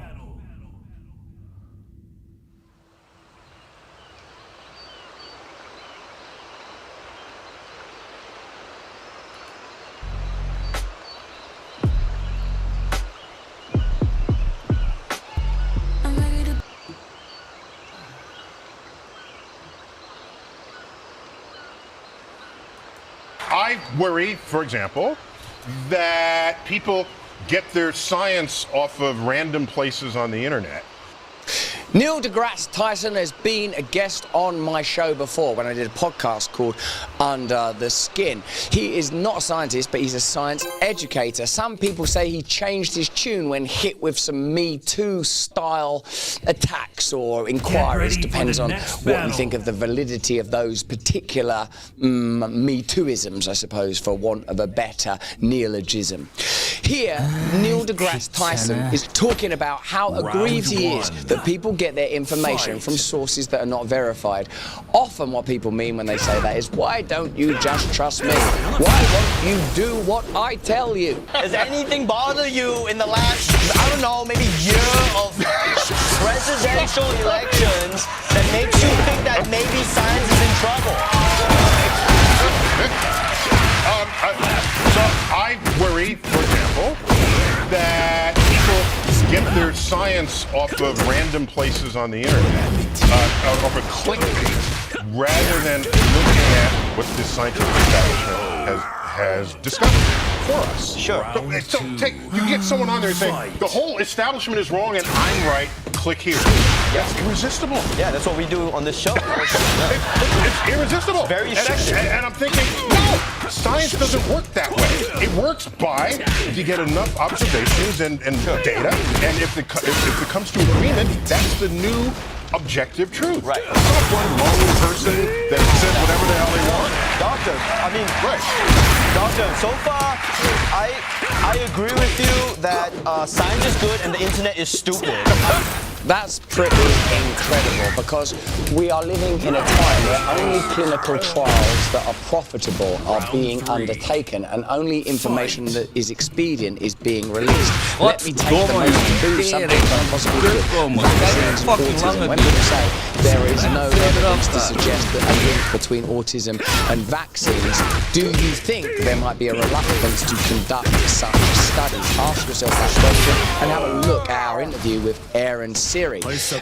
Speaker 14: I worry, for example, that people get their science off of random places on the internet.
Speaker 15: Neil deGrasse Tyson has been a guest on my show before when I did a podcast called Under the Skin. He is not a scientist, but he's a science educator. Some people say he changed his tune when hit with some Me Too style attacks or inquiries. Depends on what you think of the validity of those particular Me Tooisms, I suppose, for want of a better neologism. Here, Neil deGrasse Tyson is talking about how aggrieved he is that people get their information from sources that are not verified. Often what people mean when they say that is, why don't you just trust me? Why won't you do what I tell you?
Speaker 16: Does anything bother you in the last, I don't know, maybe year of presidential elections that makes you think that maybe science is in trouble?
Speaker 14: So I worry, for example, that people get their science off of random places on the internet, off of clickbait, rather than looking at what the scientific establishment has discovered for us.
Speaker 16: Sure.
Speaker 14: So you get someone on there saying, the whole establishment is wrong and I'm right, click here. That's irresistible.
Speaker 16: Yeah, that's what we do on this show.
Speaker 14: It's irresistible.
Speaker 16: Very effective.
Speaker 14: And I'm thinking, no, science doesn't work that way. It works by, if you get enough observations and data, and if it comes to agreement, that's the new objective truth.
Speaker 16: Right.
Speaker 14: It's not one lone person that says whatever the hell they want.
Speaker 16: Doctor, I mean,
Speaker 14: right.
Speaker 16: Doctor, so far, I agree with you that science is good and the internet is stupid.
Speaker 15: That's pretty incredible because we are living in a time where only clinical trials that are profitable are being undertaken and only information that is expedient is being released. Let me take the most taboo subject I possibly could. Vaccines and autism. When people say there is no evidence to suggest that a link between autism and vaccines, do you think there might be a reluctance to conduct such studies? Ask yourself that question and have a look at our interview with Aaron Siri,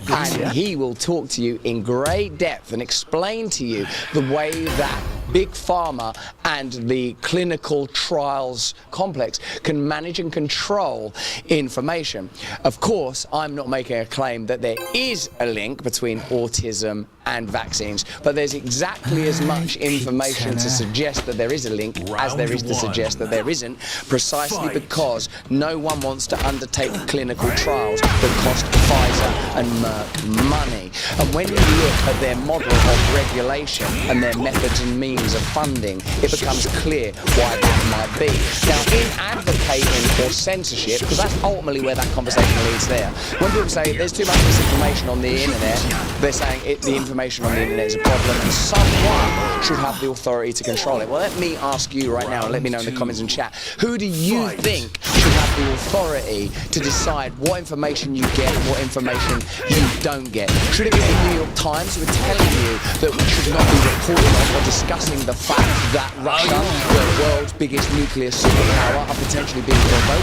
Speaker 15: and he will talk to you in great depth and explain to you the way that Big Pharma and the clinical trials complex can manage and control information. Of course, I'm not making a claim that there is a link between autism and vaccines, but there's exactly as much information to suggest that there is a link as there is to suggest that there isn't, precisely because no one wants to undertake clinical trials that cost Pfizer and Merck money. And when you look at their model of regulation and their methods and means of funding, it becomes clear why that might be. Now, in advocating for censorship, because that's ultimately where that conversation leads there, when people say there's too much misinformation on the internet, they're saying the information on the internet is a problem and someone should have the authority to control it. Well, let me ask you right now, and let me know in the comments and chat, who do you think should have the authority to decide what information you get and what information you don't get? Should it be the New York Times who are telling you that we should not be reporting on or discussing the fact that Russia, the world's biggest nuclear superpower, are potentially being provoked?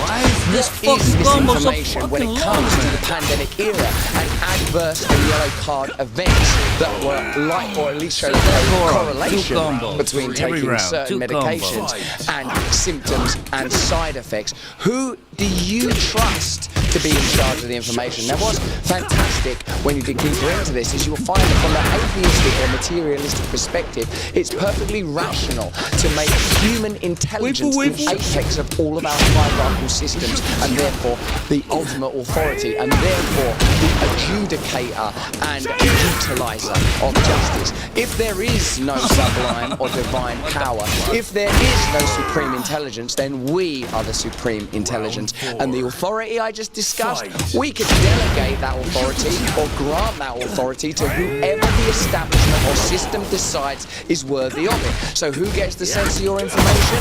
Speaker 15: What is this information when it comes to the pandemic era and adverse and yellow card events that were like, or at least show a correlation between taking certain medications and symptoms and side effects? Who do you trust to be in charge of the information? Now, what's fantastic when you dig deeper into this is you'll find that from an atheistic or materialistic perspective, it's perfectly rational to make human intelligence the apex of all of our hierarchical systems and therefore the ultimate authority and therefore the adjudicator and utilizer of justice. If there is no sublime or divine power, if there is no supreme intelligence, then we are the supreme intelligence. And the authority I just discussed, we could delegate that authority or grant that authority to whoever the establishment or system decides is worthy of it. So who gets to censor your information?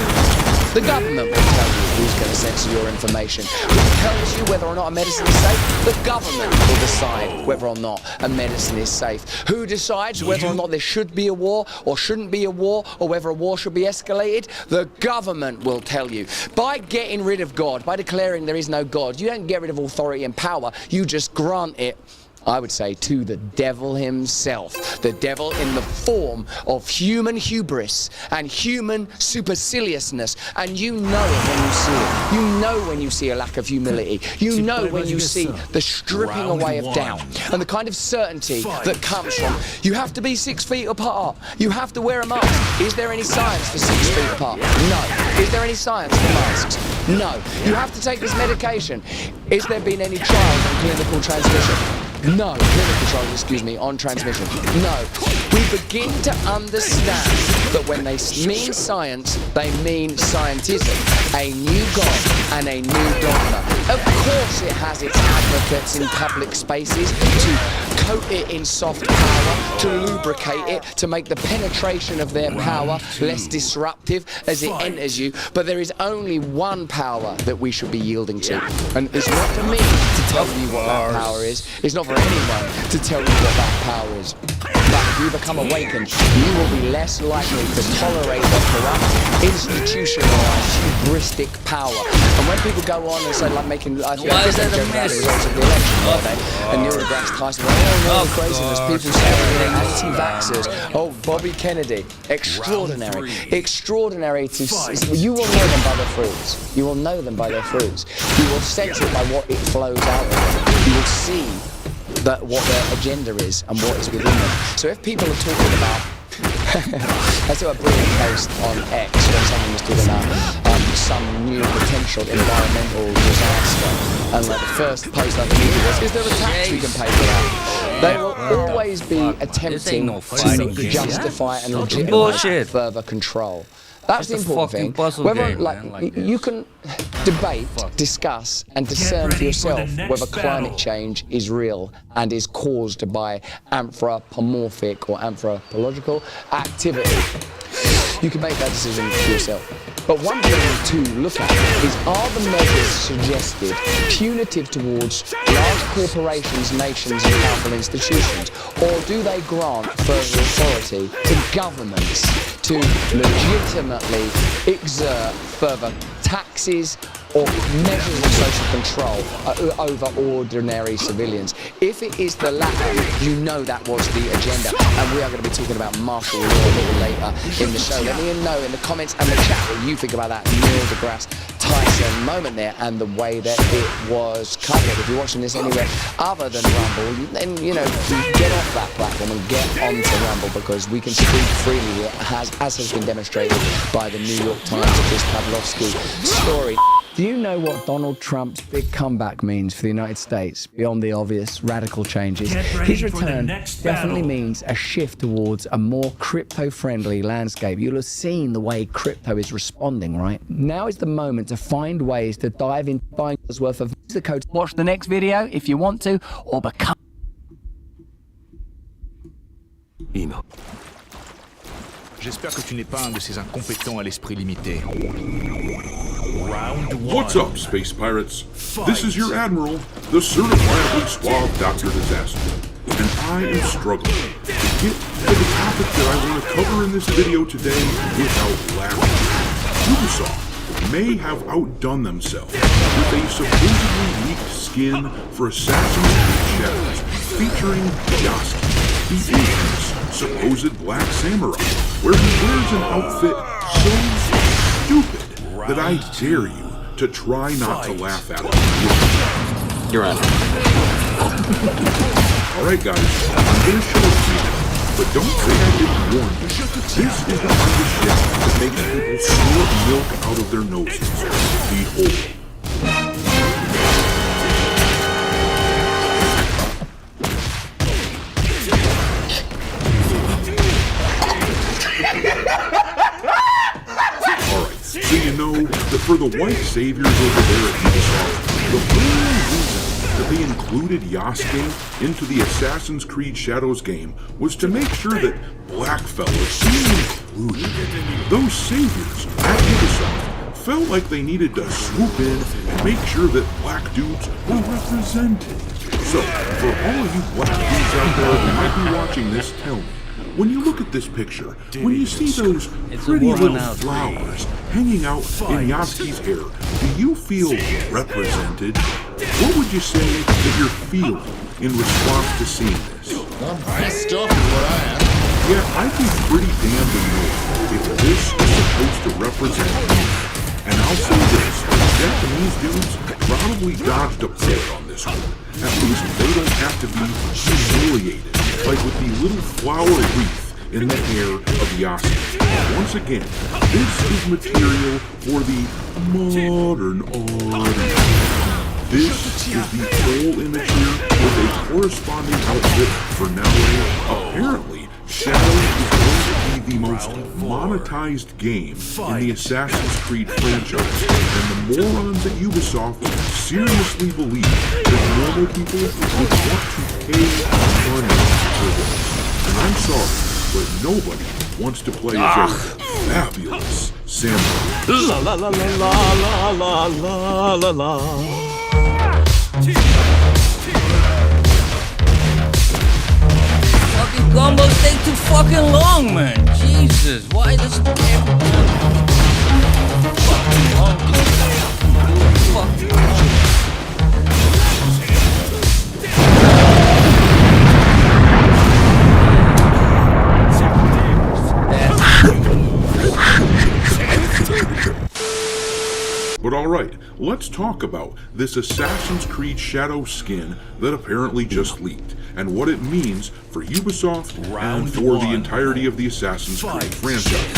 Speaker 15: The government will tell you who's going to censor your information. Who tells you whether or not a medicine is safe? The government will decide whether or not a medicine is safe. Who decides whether or not there should be a war or shouldn't be a war, or whether a war should be escalated? The government will tell you. By getting rid of God, by declaring there is no God, you don't get rid of authority and power, you just grant it, I would say, to the devil himself. The devil in the form of human hubris and human superciliousness. And you know it when you see it. You know when you see a lack of humility. You know when you see the stripping away of doubt. And the kind of certainty that comes from, you have to be 6 feet apart. You have to wear a mask. Is there any science for 6 feet apart? No. Is there any science for masks? No. You have to take this medication. Is there been any trials on clinical transmission? No. Clinical trials, excuse me, on transmission. No. We begin to understand that when they mean science, they mean scientism. A new God and a new dogma. Of course it has its advocates in public spaces to coat it in soft power, to lubricate it, to make the penetration of their power less disruptive as it enters you. But there is only one power that we should be yielding to. And it's not for me to tell you what that power is. It's not for anyone to tell you what that power is. But if you become awakened, you will be less likely to tolerate the corrupt, institutionalized, hubristic power. And when people go on and say, like, making, I think
Speaker 7: Why is that a
Speaker 15: the
Speaker 7: mess?
Speaker 15: results of the election the other day, and Neil deGrasse Tyson, all the craziness, people saying they're anti-vaxxers. Oh, Bobby Kennedy, extraordinary, extraordinary to you will know them by their fruits. You will know them by their fruits. You will sense it by what it flows out of them. You will see that what their agenda is and what is within them. So if people are talking about, I saw a brilliant post on X when someone was talking about some new potential environmental disaster, and like the first post I believe was, is there a tax we can pay for that? They will always be attempting to justify and legitimize further control. That's the important thing. Whether, you can debate, discuss, and discern for yourself whether climate change is real and is caused by anthropomorphic or anthropological activity. You can make that decision for yourself. But one thing to look at is, are the measures suggested punitive towards large corporations, nations, and powerful institutions, or do they grant further authority to governments to legitimately exert further taxes or measures of social control over ordinary civilians? If it is the latter, you know that was the agenda. And we are going to be talking about martial law a little later in the show. Let me know in the comments and the chat what you think about that Neil deGrasse Tyson moment there and the way that it was covered. If you're watching this anywhere other than Rumble, then, you know, get off that platform and get onto Rumble, because we can speak freely here, as has been demonstrated by the New York Times Chris Pavlovsky story. Do you know what Donald Trump's big comeback means for the United States, beyond the obvious radical changes? His return definitely means a shift towards a more crypto-friendly landscape. You'll have seen the way crypto is responding, right? Now is the moment to find ways to dive into buying worth of the code. Watch the next video if you want to, or become...
Speaker 2: J'espère que tu n'es pas un de ces incompétents à l'esprit limité.
Speaker 17: What's up, space pirates? This is your admiral, the certifiably suave Dr. Disaster, and I am struggling to get to the topic that I want to cover in this video today without laughing. Ubisoft may have outdone themselves with a supposedly leaked skin for Assassin's Creed Shadows featuring Yosuke, the infamous supposed black samurai, where he wears an outfit so stupid that I dare you to try not to laugh at it.
Speaker 13: You're on.
Speaker 17: Alright guys, I'm gonna show it to you, but don't say I didn't warn you. This is the kind of shit that makes people snort milk out of their noses. Behold. So you know that for the white saviors over there at Ubisoft, the main reason that they included Yosuke into the Assassin's Creed Shadows game was to make sure that black fellas being included. Those saviors at Ubisoft felt like they needed to swoop in and make sure that black dudes were represented. So, for all of you black dudes out there who might be watching this, tell me, when you look at this picture, when you see those pretty little flowers hanging out in Yasuke's hair, do you feel represented? What would you say that you're feeling in response to seeing this?
Speaker 18: I'm pissed off is what I am.
Speaker 17: Yeah, I'd be pretty damned annoyed if this is supposed to represent me. And I'll say this, the Japanese dudes probably dodged a bullet on this one. At least they don't have to be humiliated, like with the little flower wreath in the hair of Yasuke. Once again, this is material for the modern audience. This is the whole image here with a corresponding outfit for now. Apparently, Shadow is going to be the most monetized game in the Assassin's Creed franchise, and the morons at Ubisoft seriously believe that normal people would want to pay money for this. And I'm sorry, but nobody wants to play as a fabulous samurai.
Speaker 12: La la la la la la la la la.
Speaker 7: Fucking combos take too fucking long, man. Jesus, why does it fucking long? Fucking long.
Speaker 17: But alright, let's talk about this Assassin's Creed Shadow skin that apparently just leaked, and what it means for Ubisoft and for the entirety of the Assassin's Creed franchise.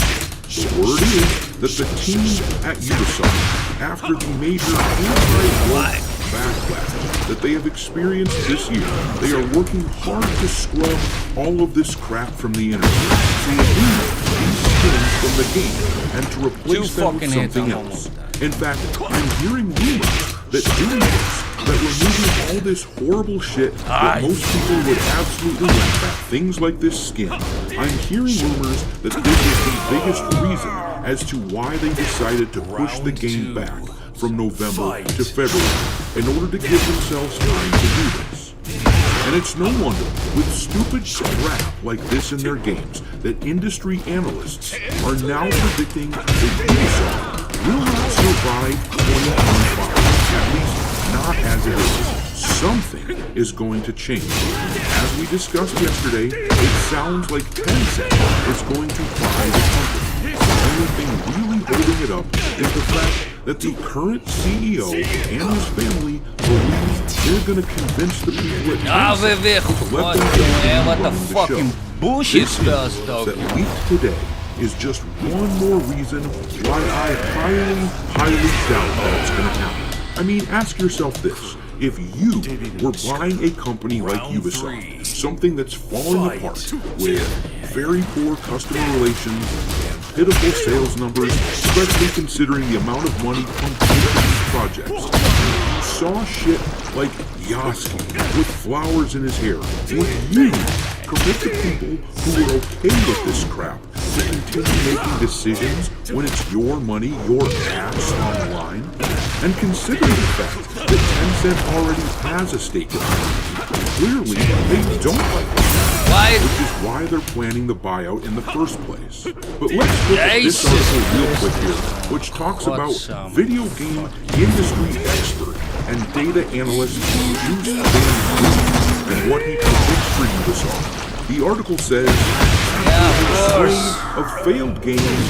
Speaker 17: The word is that the team at Ubisoft, after the major anti-woke backlash that they have experienced this year, they are working hard to scrub all of this crap from the internet, to remove these skins from the game, and to replace them with something else. In fact, I'm hearing rumors that doing this, that removing all this horrible shit that most people would absolutely laugh at, things like this skin, I'm hearing rumors that this is the biggest reason as to why they decided to push the game back from November to February in order to give themselves time to do this. And it's no wonder, with stupid crap like this in their games, that industry analysts are now predicting that Ubisoft will not survive 2025, at least not as it is. Something is going to change. As we discussed yesterday, it sounds like Tekken is going to buy the company. The only thing really holding it up is the fact that the current CEO and his family believe they're going to convince the people at Tencent to let them continue running the show.
Speaker 7: Bullshit
Speaker 17: This news that leaked today is just one more reason why I highly doubt that it's going to happen. I mean, ask yourself this. If you were buying a company like Ubisoft, something that's falling apart with very poor customer relations and pitiful sales numbers, especially considering the amount of money pumped into these projects, you saw shit like Yasuke with flowers in his hair, would you permit the people who are okay with this crap to continue making decisions when it's your money, your ass on the line? And considering the fact that Tencent already has a stake in the company, clearly they don't like it, which is why they're planning the buyout in the first place. But let's look at this article real quick here, which talks about video game industry expert and data analyst Juice Van and what he predicts for Ubisoft. The article says, after a string of failed games,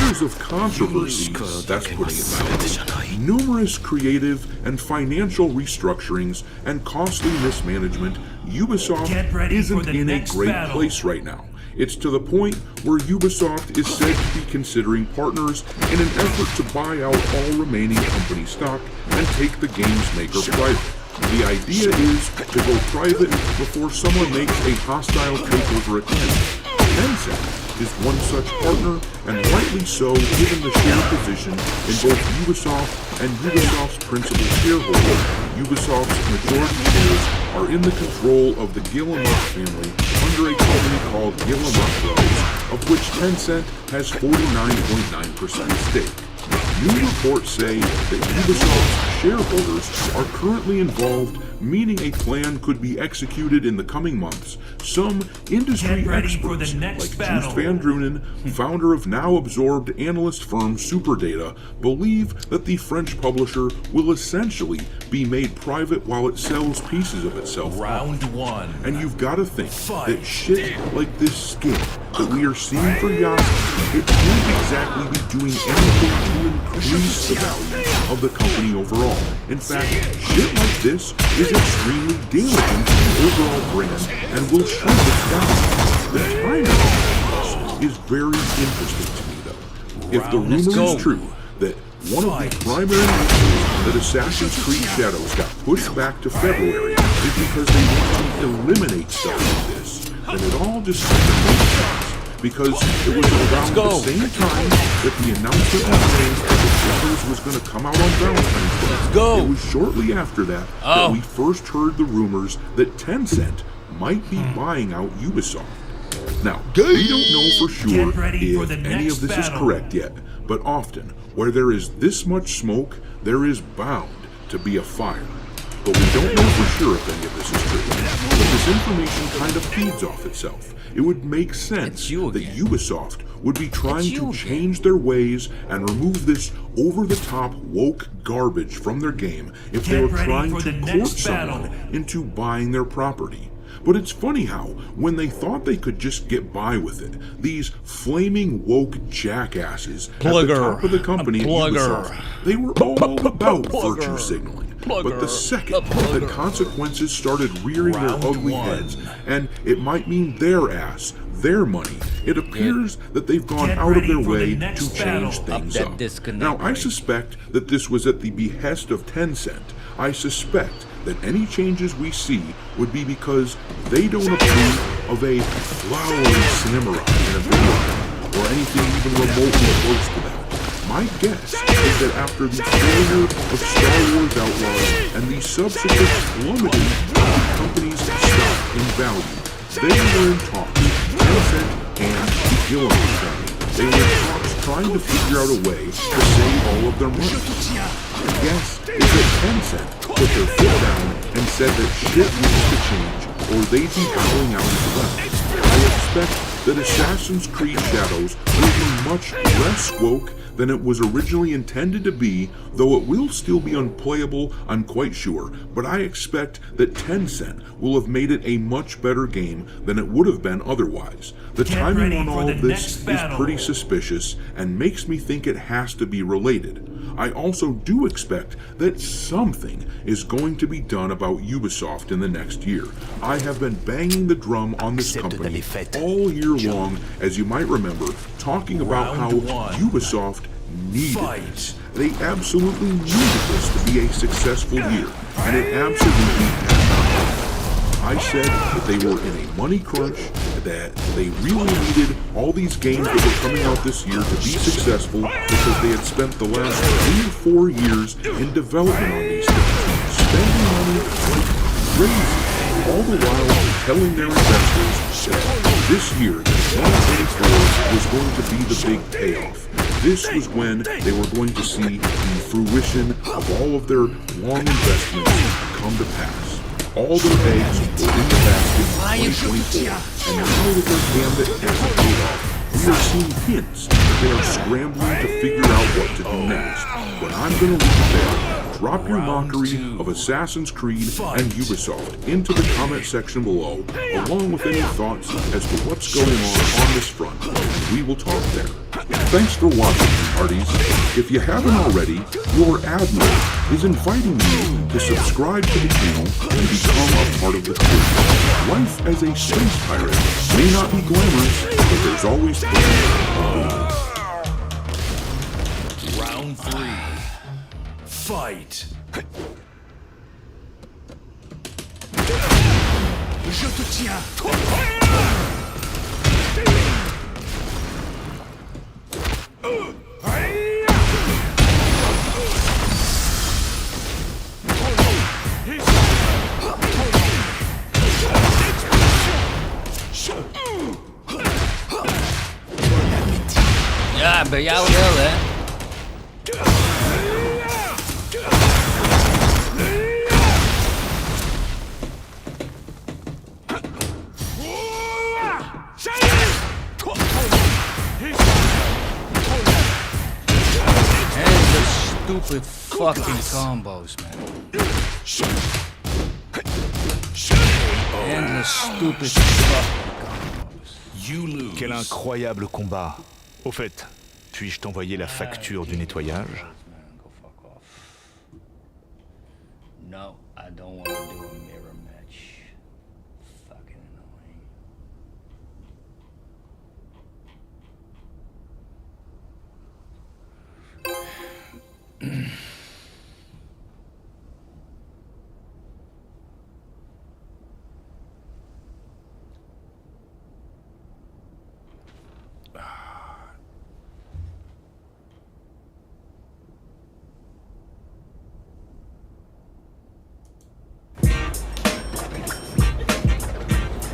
Speaker 17: years of controversy, that's putting it mildly, numerous creative and financial restructurings, and costly mismanagement, Ubisoft isn't in a great place right now. It's to the point where Ubisoft is said to be considering partners in an effort to buy out all remaining company stock and take the game's maker private. The idea is to go private before someone makes a hostile takeover attempt. Tencent is one such partner, and rightly so given the share position in both Ubisoft and Ubisoft's principal shareholder. Ubisoft's majority shares are in the control of the Guillemot family under a company called Guillemot Bros, of which Tencent has 49.9% stake. New reports say that Ubisoft's shareholders are currently involved, meaning a plan could be executed in the coming months. Some industry experts, like Joost van Drunen, founder of now-absorbed analyst firm Superdata, believe that the French publisher will essentially be made private while it sells pieces of itself.
Speaker 1: Round one.
Speaker 17: And you've got to think that shit like this skin that we are seeing for Yasuo, it can't exactly be doing anything to increase the value of the company overall. In fact, shit like this is extremely damaging to the overall brand and will shut it down. The timing of this is very interesting to me, though. If the rumor is true that one of the primary reasons that Assassin's Creed Shadows got pushed back to February is because they want to eliminate stuff like this, then it all just makes sense. Because it was around the same time that the announcement was made that Shadows was going to come out on Valentine's Day. It was shortly after that that we first heard the rumors that Tencent might be buying out Ubisoft. Now, we don't know for sure if any of this is correct yet, but often, where there is this much smoke, there is bound to be a fire. But we don't know for sure if any of this is true. But this information kind of feeds off itself. It would make sense that Ubisoft would be trying to change their ways and remove this over-the-top woke garbage from their game if they were trying to court someone into buying their property. But it's funny how, when they thought they could just get by with it, these flaming woke jackasses at the top of the company at Ubisoft, they were all about virtue signaling. But the second that consequences started rearing their ugly heads, and it might mean their ass, their money, it appears that they've gone out of their way to change things up. Now, I suspect that this was at the behest of Tencent. I suspect that any changes we see would be because they don't approve of a flowery samurai in a video, or anything even remotely close to that. My guess is that after the failure of Star Wars Outlaws and the subsequent plummeting of the company's stock in value, they were in talks, Tencent and the Gilliman family. They were in talks trying to figure out a way to save all of their money. My guess is that Tencent put their foot down and said that shit needs to change or they'd be bowing out as well. I expect that Assassin's Creed Shadows will be much less woke than it was originally intended to be, though it will still be unplayable, I'm quite sure, but I expect that Tencent will have made it a much better game than it would have been otherwise. The timing on all of this is pretty suspicious and makes me think it has to be related. I also do expect that something is going to be done about Ubisoft in the next year. I have been banging the drum on this company all year long, as you might remember, talking about how Ubisoft needed this. They absolutely needed this to be a successful year, and it absolutely has not. I said that they were in a money crunch, that they really needed all these games that were coming out this year to be successful because they had spent the last 3 or 4 years in development on these things, spending money like crazy, all the while telling their investors that this year, 2024, was going to be the big payoff. This was when they were going to see the fruition of all of their long investments come to pass. All their eggs were in the basket in 2024, and now that their gambit hasn't paid off, we are seeing hints that they are scrambling to figure out what to do next. But I'm going to leave it there. Drop your mockery of Assassin's Creed and Ubisoft into the comment section below, along with any thoughts as to what's going on this front, and we will talk there. Thanks for watching, hearties. If you haven't already, your Admiral is inviting you to subscribe to the channel and become a part of the crew. Life as a space pirate may not be glamorous, but there's always plenty of booze.
Speaker 1: Round 3. Fight! Je te tiens!
Speaker 7: Ja, bij jou wel, hè? Stupid fucking combos, man. Endless stupid fucking combos.
Speaker 1: You lose.
Speaker 2: Quel incroyable combat. Au fait, puis-je t'envoyer la facture du nettoyage?
Speaker 7: No, I don't want to do a mirror match. Fucking annoying.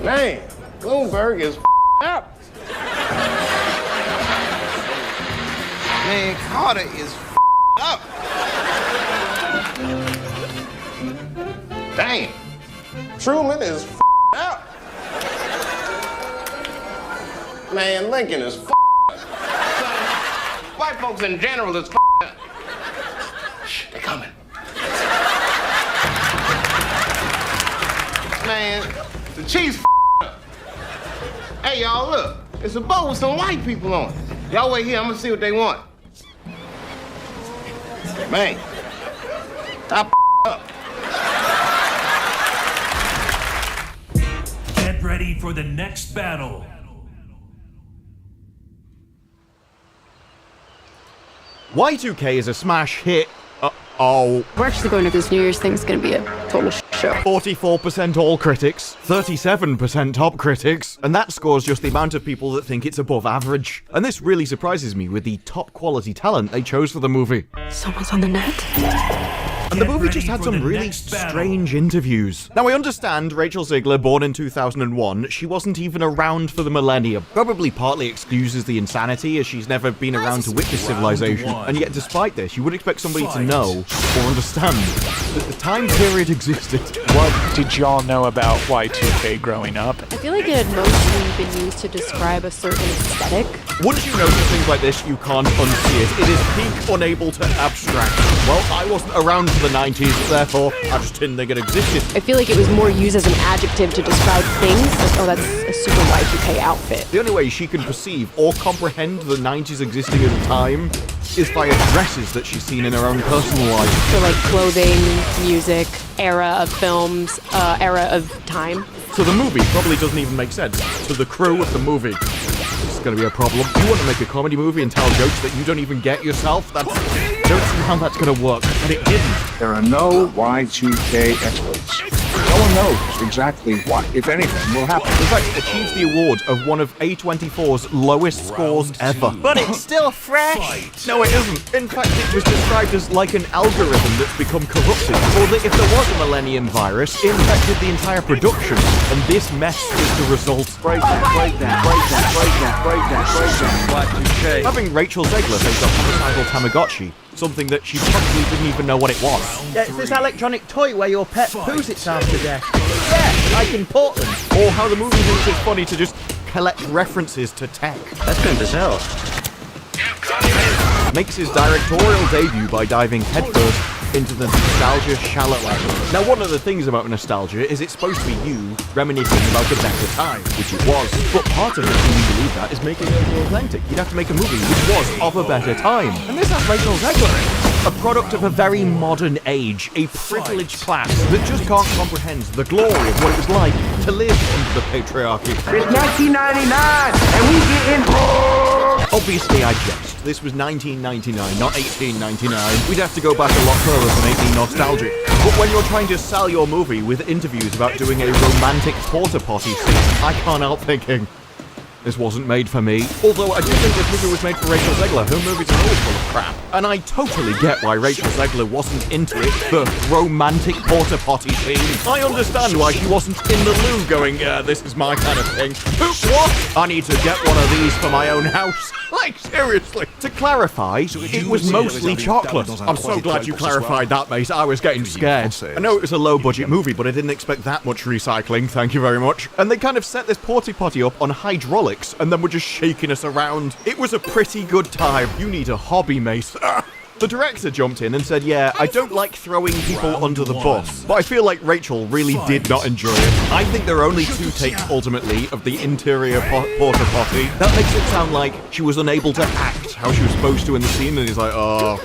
Speaker 18: Man, Bloomberg is up.
Speaker 19: Man, Carter is up.
Speaker 18: Damn. Truman is up. Man, Lincoln is up. White folks in general is up. Shh, they're coming. Man, the Chiefs up. Hey, y'all, look. It's a boat with some white people on it. Y'all wait here. I'm gonna see what they want. Man, I up.
Speaker 1: Get ready for the next battle.
Speaker 12: Y2K is a smash hit. Oh.
Speaker 20: We're actually going to this New Year's thing. It's going to be a total show.
Speaker 12: 44% all critics, 37% top critics, and that score's just the amount of people that think it's above average. And this really surprises me with the top quality talent they chose for the movie.
Speaker 20: Someone's on the net.
Speaker 12: And the movie just had some really strange interviews. Now, I understand Rachel Zegler, born in 2001, she wasn't even around for the millennium. Probably partly excuses the insanity, as she's never been around to witness civilization. And yet, despite this, you would expect somebody to know, or understand, that the time period existed.
Speaker 21: What did y'all know about Y2K growing up?
Speaker 20: I feel like it had mostly been used to describe a certain aesthetic.
Speaker 12: Once you notice things like this, you can't unsee it. It is peak unable to abstract. Well, I wasn't around for the 90s, therefore I just didn't think it existed.
Speaker 20: I feel like it was more used as an adjective to describe things. Like, oh, that's a super Y2K outfit.
Speaker 12: The only way she can perceive or comprehend the 90s existing as a time is via dresses that she's seen in her own personal life.
Speaker 20: So like clothing, music, era of films, era of time.
Speaker 12: So the movie probably doesn't even make sense to the crew of the movie. This is going to be a problem. You want to make a comedy movie and tell jokes that you don't even get yourself? I don't see how that's going to work, and it didn't.
Speaker 22: There are no Y2K experts. No one knows exactly what, if anything, will happen.
Speaker 12: In fact, it achieves the award of one of A24's lowest scores ever.
Speaker 7: But it's still fresh.
Speaker 12: No, it isn't. In fact, it was described as like an algorithm that's become corrupted, or that if there was a millennium virus, it infected the entire production, and this mess is the result.
Speaker 19: Break that. Y2K.
Speaker 12: Having Rachel Zegler face a homicidal Tamagotchi, something that she probably didn't even know what it was.
Speaker 7: Yeah, it's this electronic toy where your pet poos itself to death. Yeah, like in Portland.
Speaker 12: Or how the movie thinks it's funny to just collect references to tech.
Speaker 19: That's been bizarre.
Speaker 12: Makes his directorial debut by diving headfirst into the nostalgia shallow end. Now, one of the things about nostalgia is it's supposed to be you reminiscing about a better time, which it was. But part of it, when you believe that, is making it more authentic. You'd have to make a movie which was of a better time. And this has Rachel Zegler, a product of a very modern age, a privileged class that just can't comprehend the glory of what it was like to live under the patriarchy.
Speaker 19: It's 1999, and we getting broke.
Speaker 12: Obviously, I jest. This was 1999, not 1899. We'd have to go back a lot further to make me nostalgic. But when you're trying to sell your movie with interviews about doing a romantic porta potty scene, I can't help thinking, this wasn't made for me. Although I do think this movie was made for Rachel Zegler. Her movies are always full of crap. And I totally get why Rachel Zegler wasn't into it, the romantic porta potty scene. I understand why she wasn't in the loo going, this is my kind of thing. What? I need to get one of these for my own house. Like, seriously. To clarify, it was mostly chocolate. I'm so glad you clarified that, mate. I was getting scared. I know it was a low-budget movie, but I didn't expect that much recycling. Thank you very much. And they kind of set this porta potty up on hydraulics, and then were just shaking us around. It was a pretty good time. You need a hobby, mate. The director jumped in and said, yeah, I don't like throwing people under the bus, but I feel like Rachel really did not enjoy it. I think there are only 2 takes, ultimately, of the interior porta potty. That makes it sound like she was unable to act how she was supposed to in the scene, and he's like, oh,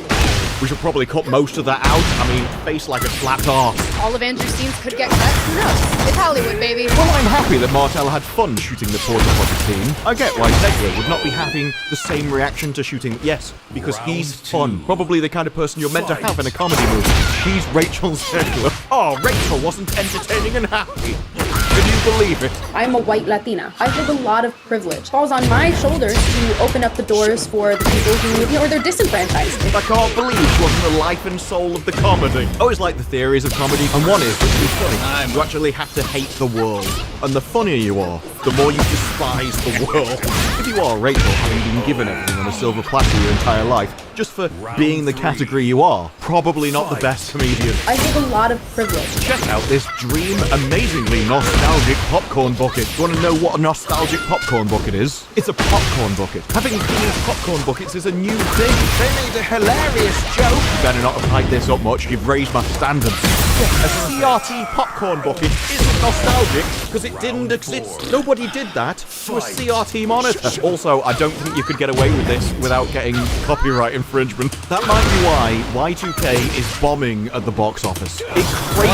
Speaker 12: we should probably cut most of that out. I mean, face like a slapped arse.
Speaker 8: All of Andrew's scenes could get cut. Who knows? It's Hollywood, baby.
Speaker 12: Well, I'm happy that Martel had fun shooting the porta potty scene. I get why Zegler would not be having the same reaction to shooting. Yes, because he's fun. Probably the kind of person you're meant to have in a comedy movie. She's Rachel Zegler. Oh, Rachel wasn't entertaining and happy. Can you believe it?
Speaker 8: I'm a white Latina. I hold a lot of privilege. It falls on my shoulders to open up the doors for the people who, or they're disenfranchised.
Speaker 12: I can't believe she wasn't the life and soul of the comedy. I always like the theories of comedy, and one is that to be funny, you actually have to hate the world. And the funnier you are, the more you despise the world. If you are Rachel, having been given everything on a silver platter your entire life, just for being the category you are, probably not the best comedian.
Speaker 8: I hold a lot of privilege.
Speaker 12: Check out this dream, amazingly nostalgic popcorn bucket. You want to know what a nostalgic popcorn bucket is? It's a popcorn bucket. Having themed popcorn buckets is a new thing. They made a hilarious joke. You better not have hyped this up much, you've raised my standards. A CRT popcorn bucket isn't nostalgic because it didn't exist. Nobody did that to a CRT monitor. Also, I don't think you could get away with this without getting copyright infringement. That might be why Y2K is bombing at the box office. It crazy.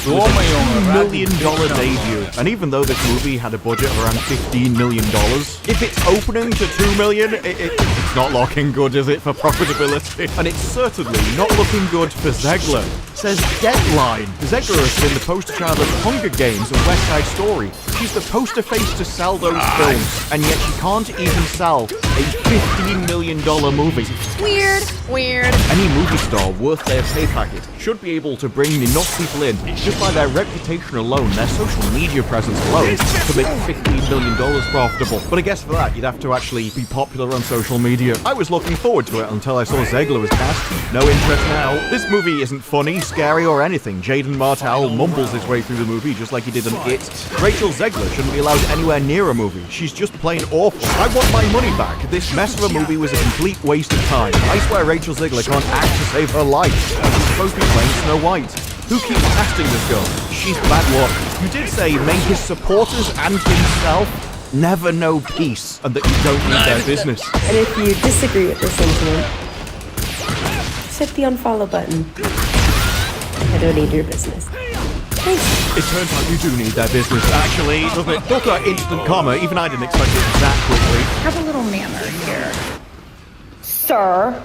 Speaker 12: It was a $2 million debut, and even though this movie had a budget of around $15 million, if it's opening to $2 million, it's not looking good, is it, for profitability? And it's certainly not looking good for Zegler. Says Deadline. Zegler has been the poster child of Hunger Games and West Side Story. She's the poster face to sell those films, and yet she can't even sell a $15 million movie.
Speaker 8: Weird.
Speaker 12: Any movie star worth their pay packet should be able to bring enough people in just by their reputation alone, their social media presence alone, to make $15 million profitable. But I guess for that, you'd have to actually be popular on social media. I was looking forward to it until I saw Zegler was cast. No interest now. This movie isn't funny, scary, or anything. Jaden Martell mumbles his way through the movie just like he did in It. Rachel Zegler shouldn't be allowed anywhere near a movie. She's just plain awful. I want my money back. This mess of a movie was a complete waste of time. I swear Rachel Zegler can't act to save her life. She's supposed to be playing Snow White. Who keeps casting this girl? She's bad luck. You did say may his supporters and himself never know peace, and that you don't need their business.
Speaker 9: And if you disagree with this sentiment, just hit the unfollow button. I don't need your business. Thanks.
Speaker 12: It turns out you do need their business, actually, doesn't it? Talk about instant karma, even I didn't expect it that quickly.
Speaker 8: Have a little manner here.
Speaker 9: Sir.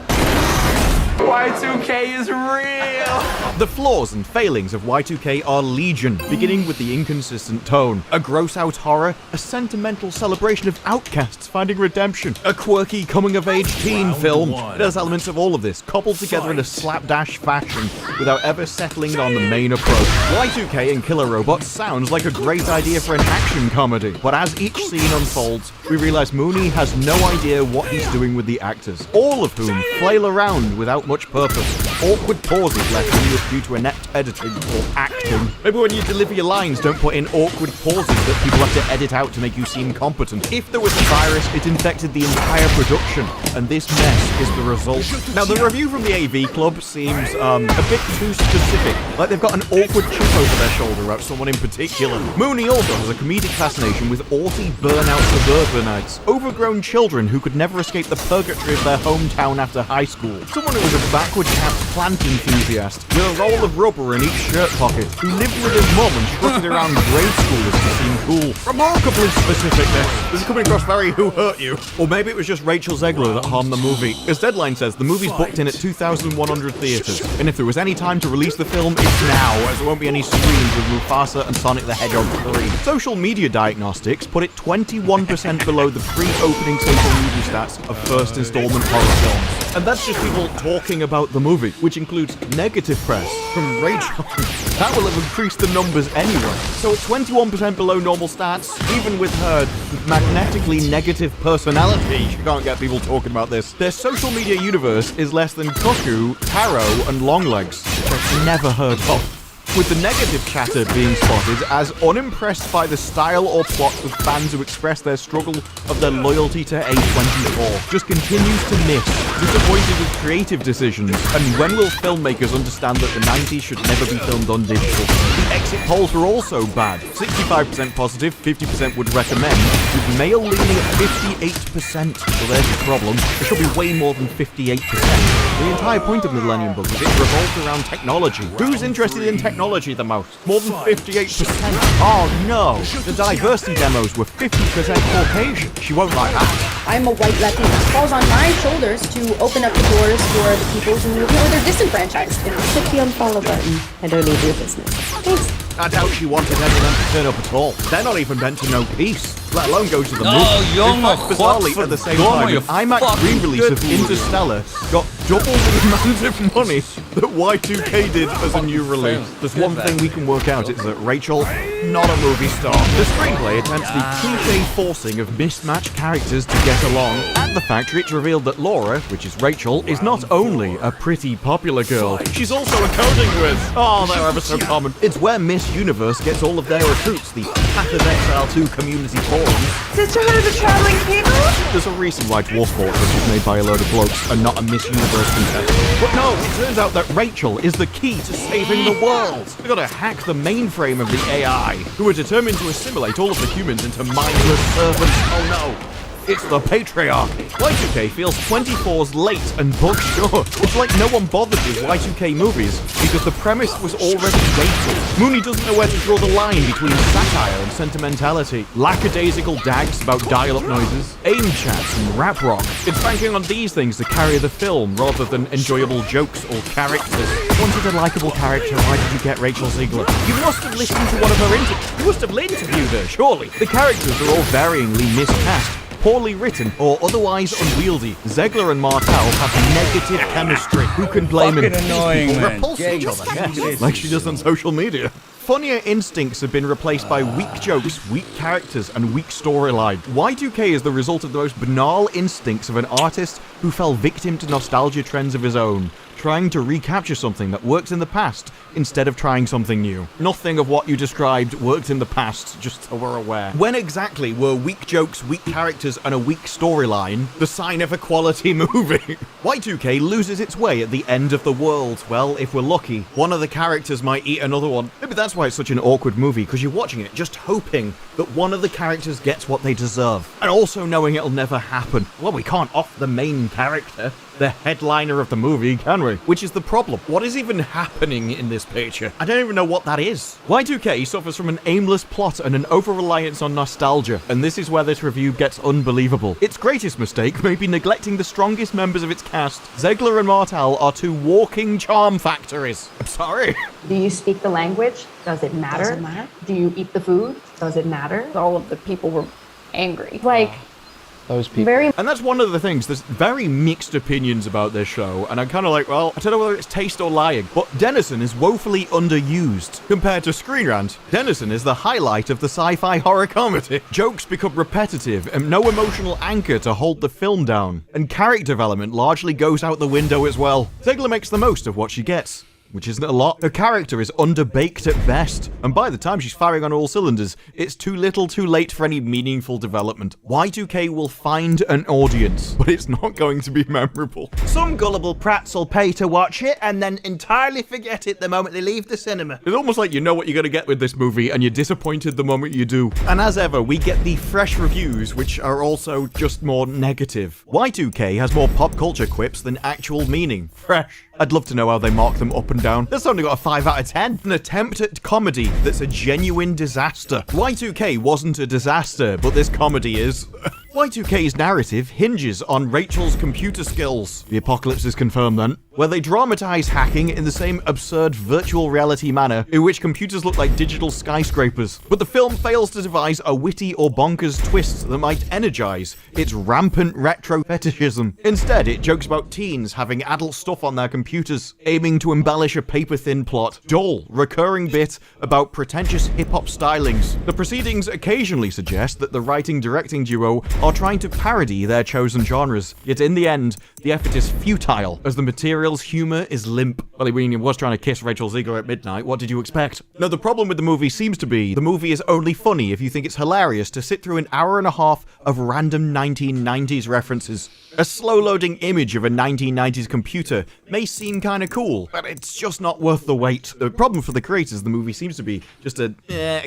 Speaker 19: Y2K is real!
Speaker 12: The flaws and failings of Y2K are legion, beginning with the inconsistent tone, a gross-out horror, a sentimental celebration of outcasts finding redemption, a quirky coming-of-age teen film. It has elements of all of this, coupled together in a slapdash fashion, without ever settling on the main approach. Y2K and Killer Robots sounds like a great idea for an action comedy, but as each scene unfolds, we realize Mooney has no idea what he's doing with the actors, all of whom flail around without much purpose. Awkward pauses left in due to inept editing or acting. Maybe when you deliver your lines, don't put in awkward pauses that people have to edit out to make you seem competent. If there was a virus, it infected the entire production, and this mess is the result. Now, the review from the AV Club seems a bit too specific, like they've got an awkward chip over their shoulder about someone in particular. Mooney also has a comedic fascination with aughty, burnout suburbanites, overgrown children who could never escape the purgatory of their hometown after high school. Someone who was a backward-capped plant enthusiast with a roll of rubber in each shirt pocket, who lived with his mum and strutted around grade schoolers to seem cool. Remarkably specific, this is coming across very who hurt you. Or maybe it was just Rachel Zegler that harmed the movie. As Deadline says, the movie's booked in at 2,100 theaters, and if there was any time to release the film, it's now, as there won't be any screens with Mufasa and Sonic the Hedgehog 3. Social media diagnostics put it 21% below the pre-opening social media stats of first installment horror films. And that's just people talking about the movie, which includes negative press from Rachel. That will have increased the numbers anyway. So at 21% below normal stats, even with her magnetically negative personality, she can't get people talking about this. Their social media universe is less than Koku, Taro, and Longlegs, which I've never heard of. With the negative chatter being spotted as unimpressed by the style or plot with fans who express their struggle of their loyalty to A24. Just continues to miss, disappointed with creative decisions, and when will filmmakers understand that the 90s should never be filmed on digital? The exit polls were also bad. 65% positive, 50% would recommend, with male leaning at 58%. So there's the problem. There should be way more than 58%. The entire point of Millennium Bug was it revolved around technology. Who's interested in technology the most? More than 58%. Oh no! The diversity demos were 50% Caucasian. She won't like that.
Speaker 8: I'm a white Latina. It falls on my shoulders to open up the doors for the people who, they're disenfranchised.
Speaker 9: Hit the unfollow button. I don't need your business. Thanks.
Speaker 12: I doubt she wanted anyone to turn up at all. They're not even meant to know peace, let alone go to the moon. In fact, bizarrely, at the same time, IMAX re-release of Interstellar got double the amount of money that Y2K did as a new release. There's one thing we can work out, it's that Rachel, not a movie star. The screenplay attempts the cliche forcing of mismatched characters to get along. At the factory, it's revealed that Laura, which is Rachel, is not only a pretty popular girl, she's also a coding whiz. Oh, they're ever so common. It's where Miss Universe gets all of their recruits, the Path of Exile 2 community forums.
Speaker 4: Sisterhood of the Traveling People?
Speaker 12: There's a reason why Dwarf Fortress was made by a load of blokes and not a Miss Universe contestant. But no, it turns out that Rachel is the key to saving the world. We've got to hack the mainframe of the AI, who are determined to assimilate all of the humans into mindless servants. Oh no. It's the patriarchy. Y2K feels 24's late and book short. It's like no one bothered with Y2K movies because the premise was already dated. Mooney doesn't know where to draw the line between satire and sentimentality. Lackadaisical dags about dial-up noises, aim chats and rap rock. It's banking on these things to carry the film rather than enjoyable jokes or characters. Wanted a likable character, why did you get Rachel Ziegler? You must have listened to one of her interviews. You must have interviewed her, surely. The characters are all varyingly miscast, poorly written, or otherwise unwieldy. Zegler and Martel have negative chemistry. Who can blame him?
Speaker 7: Annoying,
Speaker 12: These people
Speaker 7: man.
Speaker 12: repulse each other, yes. Like she does on social media. Funnier instincts have been replaced by weak jokes, weak characters, and weak storyline. Y2K is the result of the most banal instincts of an artist who fell victim to nostalgia trends of his own, trying to recapture something that worked in the past instead of trying something new. Nothing of what you described worked in the past, just so we're aware. When exactly were weak jokes, weak characters, and a weak storyline the sign of a quality movie? Y2K loses its way at the end of the world. Well, if we're lucky, one of the characters might eat another one. Maybe that's why it's such an awkward movie, because you're watching it just hoping that one of the characters gets what they deserve, and also knowing it'll never happen. Well, we can't off the main character, the headliner of the movie, can we? Which is the problem. What is even happening in this picture? I don't even know what that is. Y2K suffers from an aimless plot and an over-reliance on nostalgia, and this is where this review gets unbelievable. Its greatest mistake may be neglecting the strongest members of its cast. Zegler and Martel are two walking charm factories. I'm sorry.
Speaker 4: Do you speak the language? Does it matter?
Speaker 8: Does it matter?
Speaker 4: Do you eat the food? Does it matter? All of the people were angry.
Speaker 8: Like,
Speaker 6: those people.
Speaker 8: very.
Speaker 12: And that's one of the things. There's very mixed opinions about this show, and I'm kind of like, well, I don't know whether it's taste or lying, but Dennison is woefully underused. Compared to Screen Rant, Dennison is the highlight of the sci-fi horror comedy. Jokes become repetitive, and no emotional anchor to hold the film down. And character development largely goes out the window as well. Ziegler makes the most of what she gets, which isn't a lot. Her character is underbaked at best, and by the time she's firing on all cylinders, it's too little too late for any meaningful development. Y2K will find an audience, but it's not going to be memorable. Some gullible prats will pay to watch it, and then entirely forget it the moment they leave the cinema. It's almost like you know what you're going to get with this movie, and you're disappointed the moment you do. And as ever, we get the fresh reviews, which are also just more negative. Y2K has more pop culture quips than actual meaning. Fresh. I'd love to know how they mark them up and down. That's only got a 5 out of 10. An attempt at comedy that's a genuine disaster. Y2K wasn't a disaster, but this comedy is. Y2K's narrative hinges on Rachel's computer skills. The apocalypse is confirmed then, where they dramatize hacking in the same absurd virtual reality manner in which computers look like digital skyscrapers. But the film fails to devise a witty or bonkers twist that might energize its rampant retro fetishism. Instead, it jokes about teens having adult stuff on their computers, aiming to embellish a paper-thin plot. Dull, recurring bit about pretentious hip-hop stylings. The proceedings occasionally suggest that the writing-directing duo are trying to parody their chosen genres, yet in the end, the effort is futile, as the material's humor is limp. Well, he was trying to kiss Rachel Ziegler at midnight, what did you expect? No, the problem with the movie seems to be, the movie is only funny if you think it's hilarious to sit through an hour and a half of random 1990s references. A slow-loading image of a 1990s computer may seem kinda cool, but it's just not worth the wait. The problem for the creators of the movie seems to be just a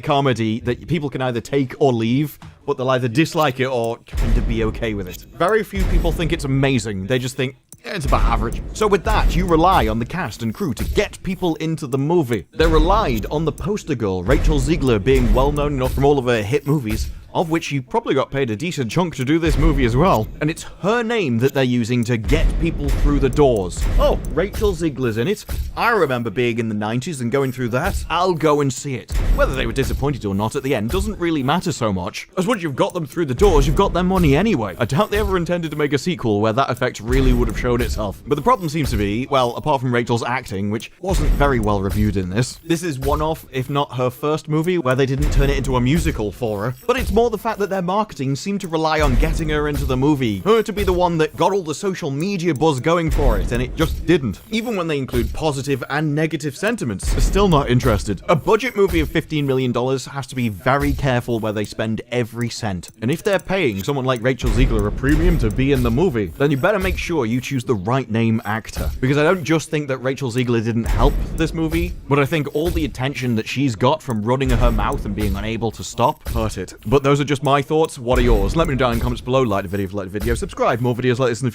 Speaker 12: comedy that people can either take or leave, but they'll either dislike it or kind of be okay with it. Very few people think it's amazing, they just think, it's about average. So with that, you rely on the cast and crew to get people into the movie. They relied on the poster girl, Rachel Ziegler, being well known enough from all of her hit movies, of which she probably got paid a decent chunk to do this movie as well. And it's her name that they're using to get people through the doors. Oh, Rachel Ziegler's in it. I remember being in the 90s and going through that. I'll go and see it. Whether they were disappointed or not at the end doesn't really matter so much, as once you've got them through the doors, you've got their money anyway. I doubt they ever intended to make a sequel where that effect really would have shown itself. But the problem seems to be, well, apart from Rachel's acting, which wasn't very well reviewed in this is one-off, if not her first movie, where they didn't turn it into a musical for her. But it's more the fact that their marketing seemed to rely on getting her into the movie, her to be the one that got all the social media buzz going for it, and it just didn't. Even when they include positive and negative sentiments, they're still not interested. A budget movie of $15 million has to be very careful where they spend every cent. And if they're paying someone like Rachel Ziegler a premium to be in the movie, then you better make sure you choose the right name actor. Because I don't just think that Rachel Ziegler didn't help this movie, but I think all the attention that she's got from running her mouth and being unable to stop hurt it. But those are just my thoughts. What are yours? Let me know down in the comments below. Like the video if you like the video. Subscribe. More videos like this in the future.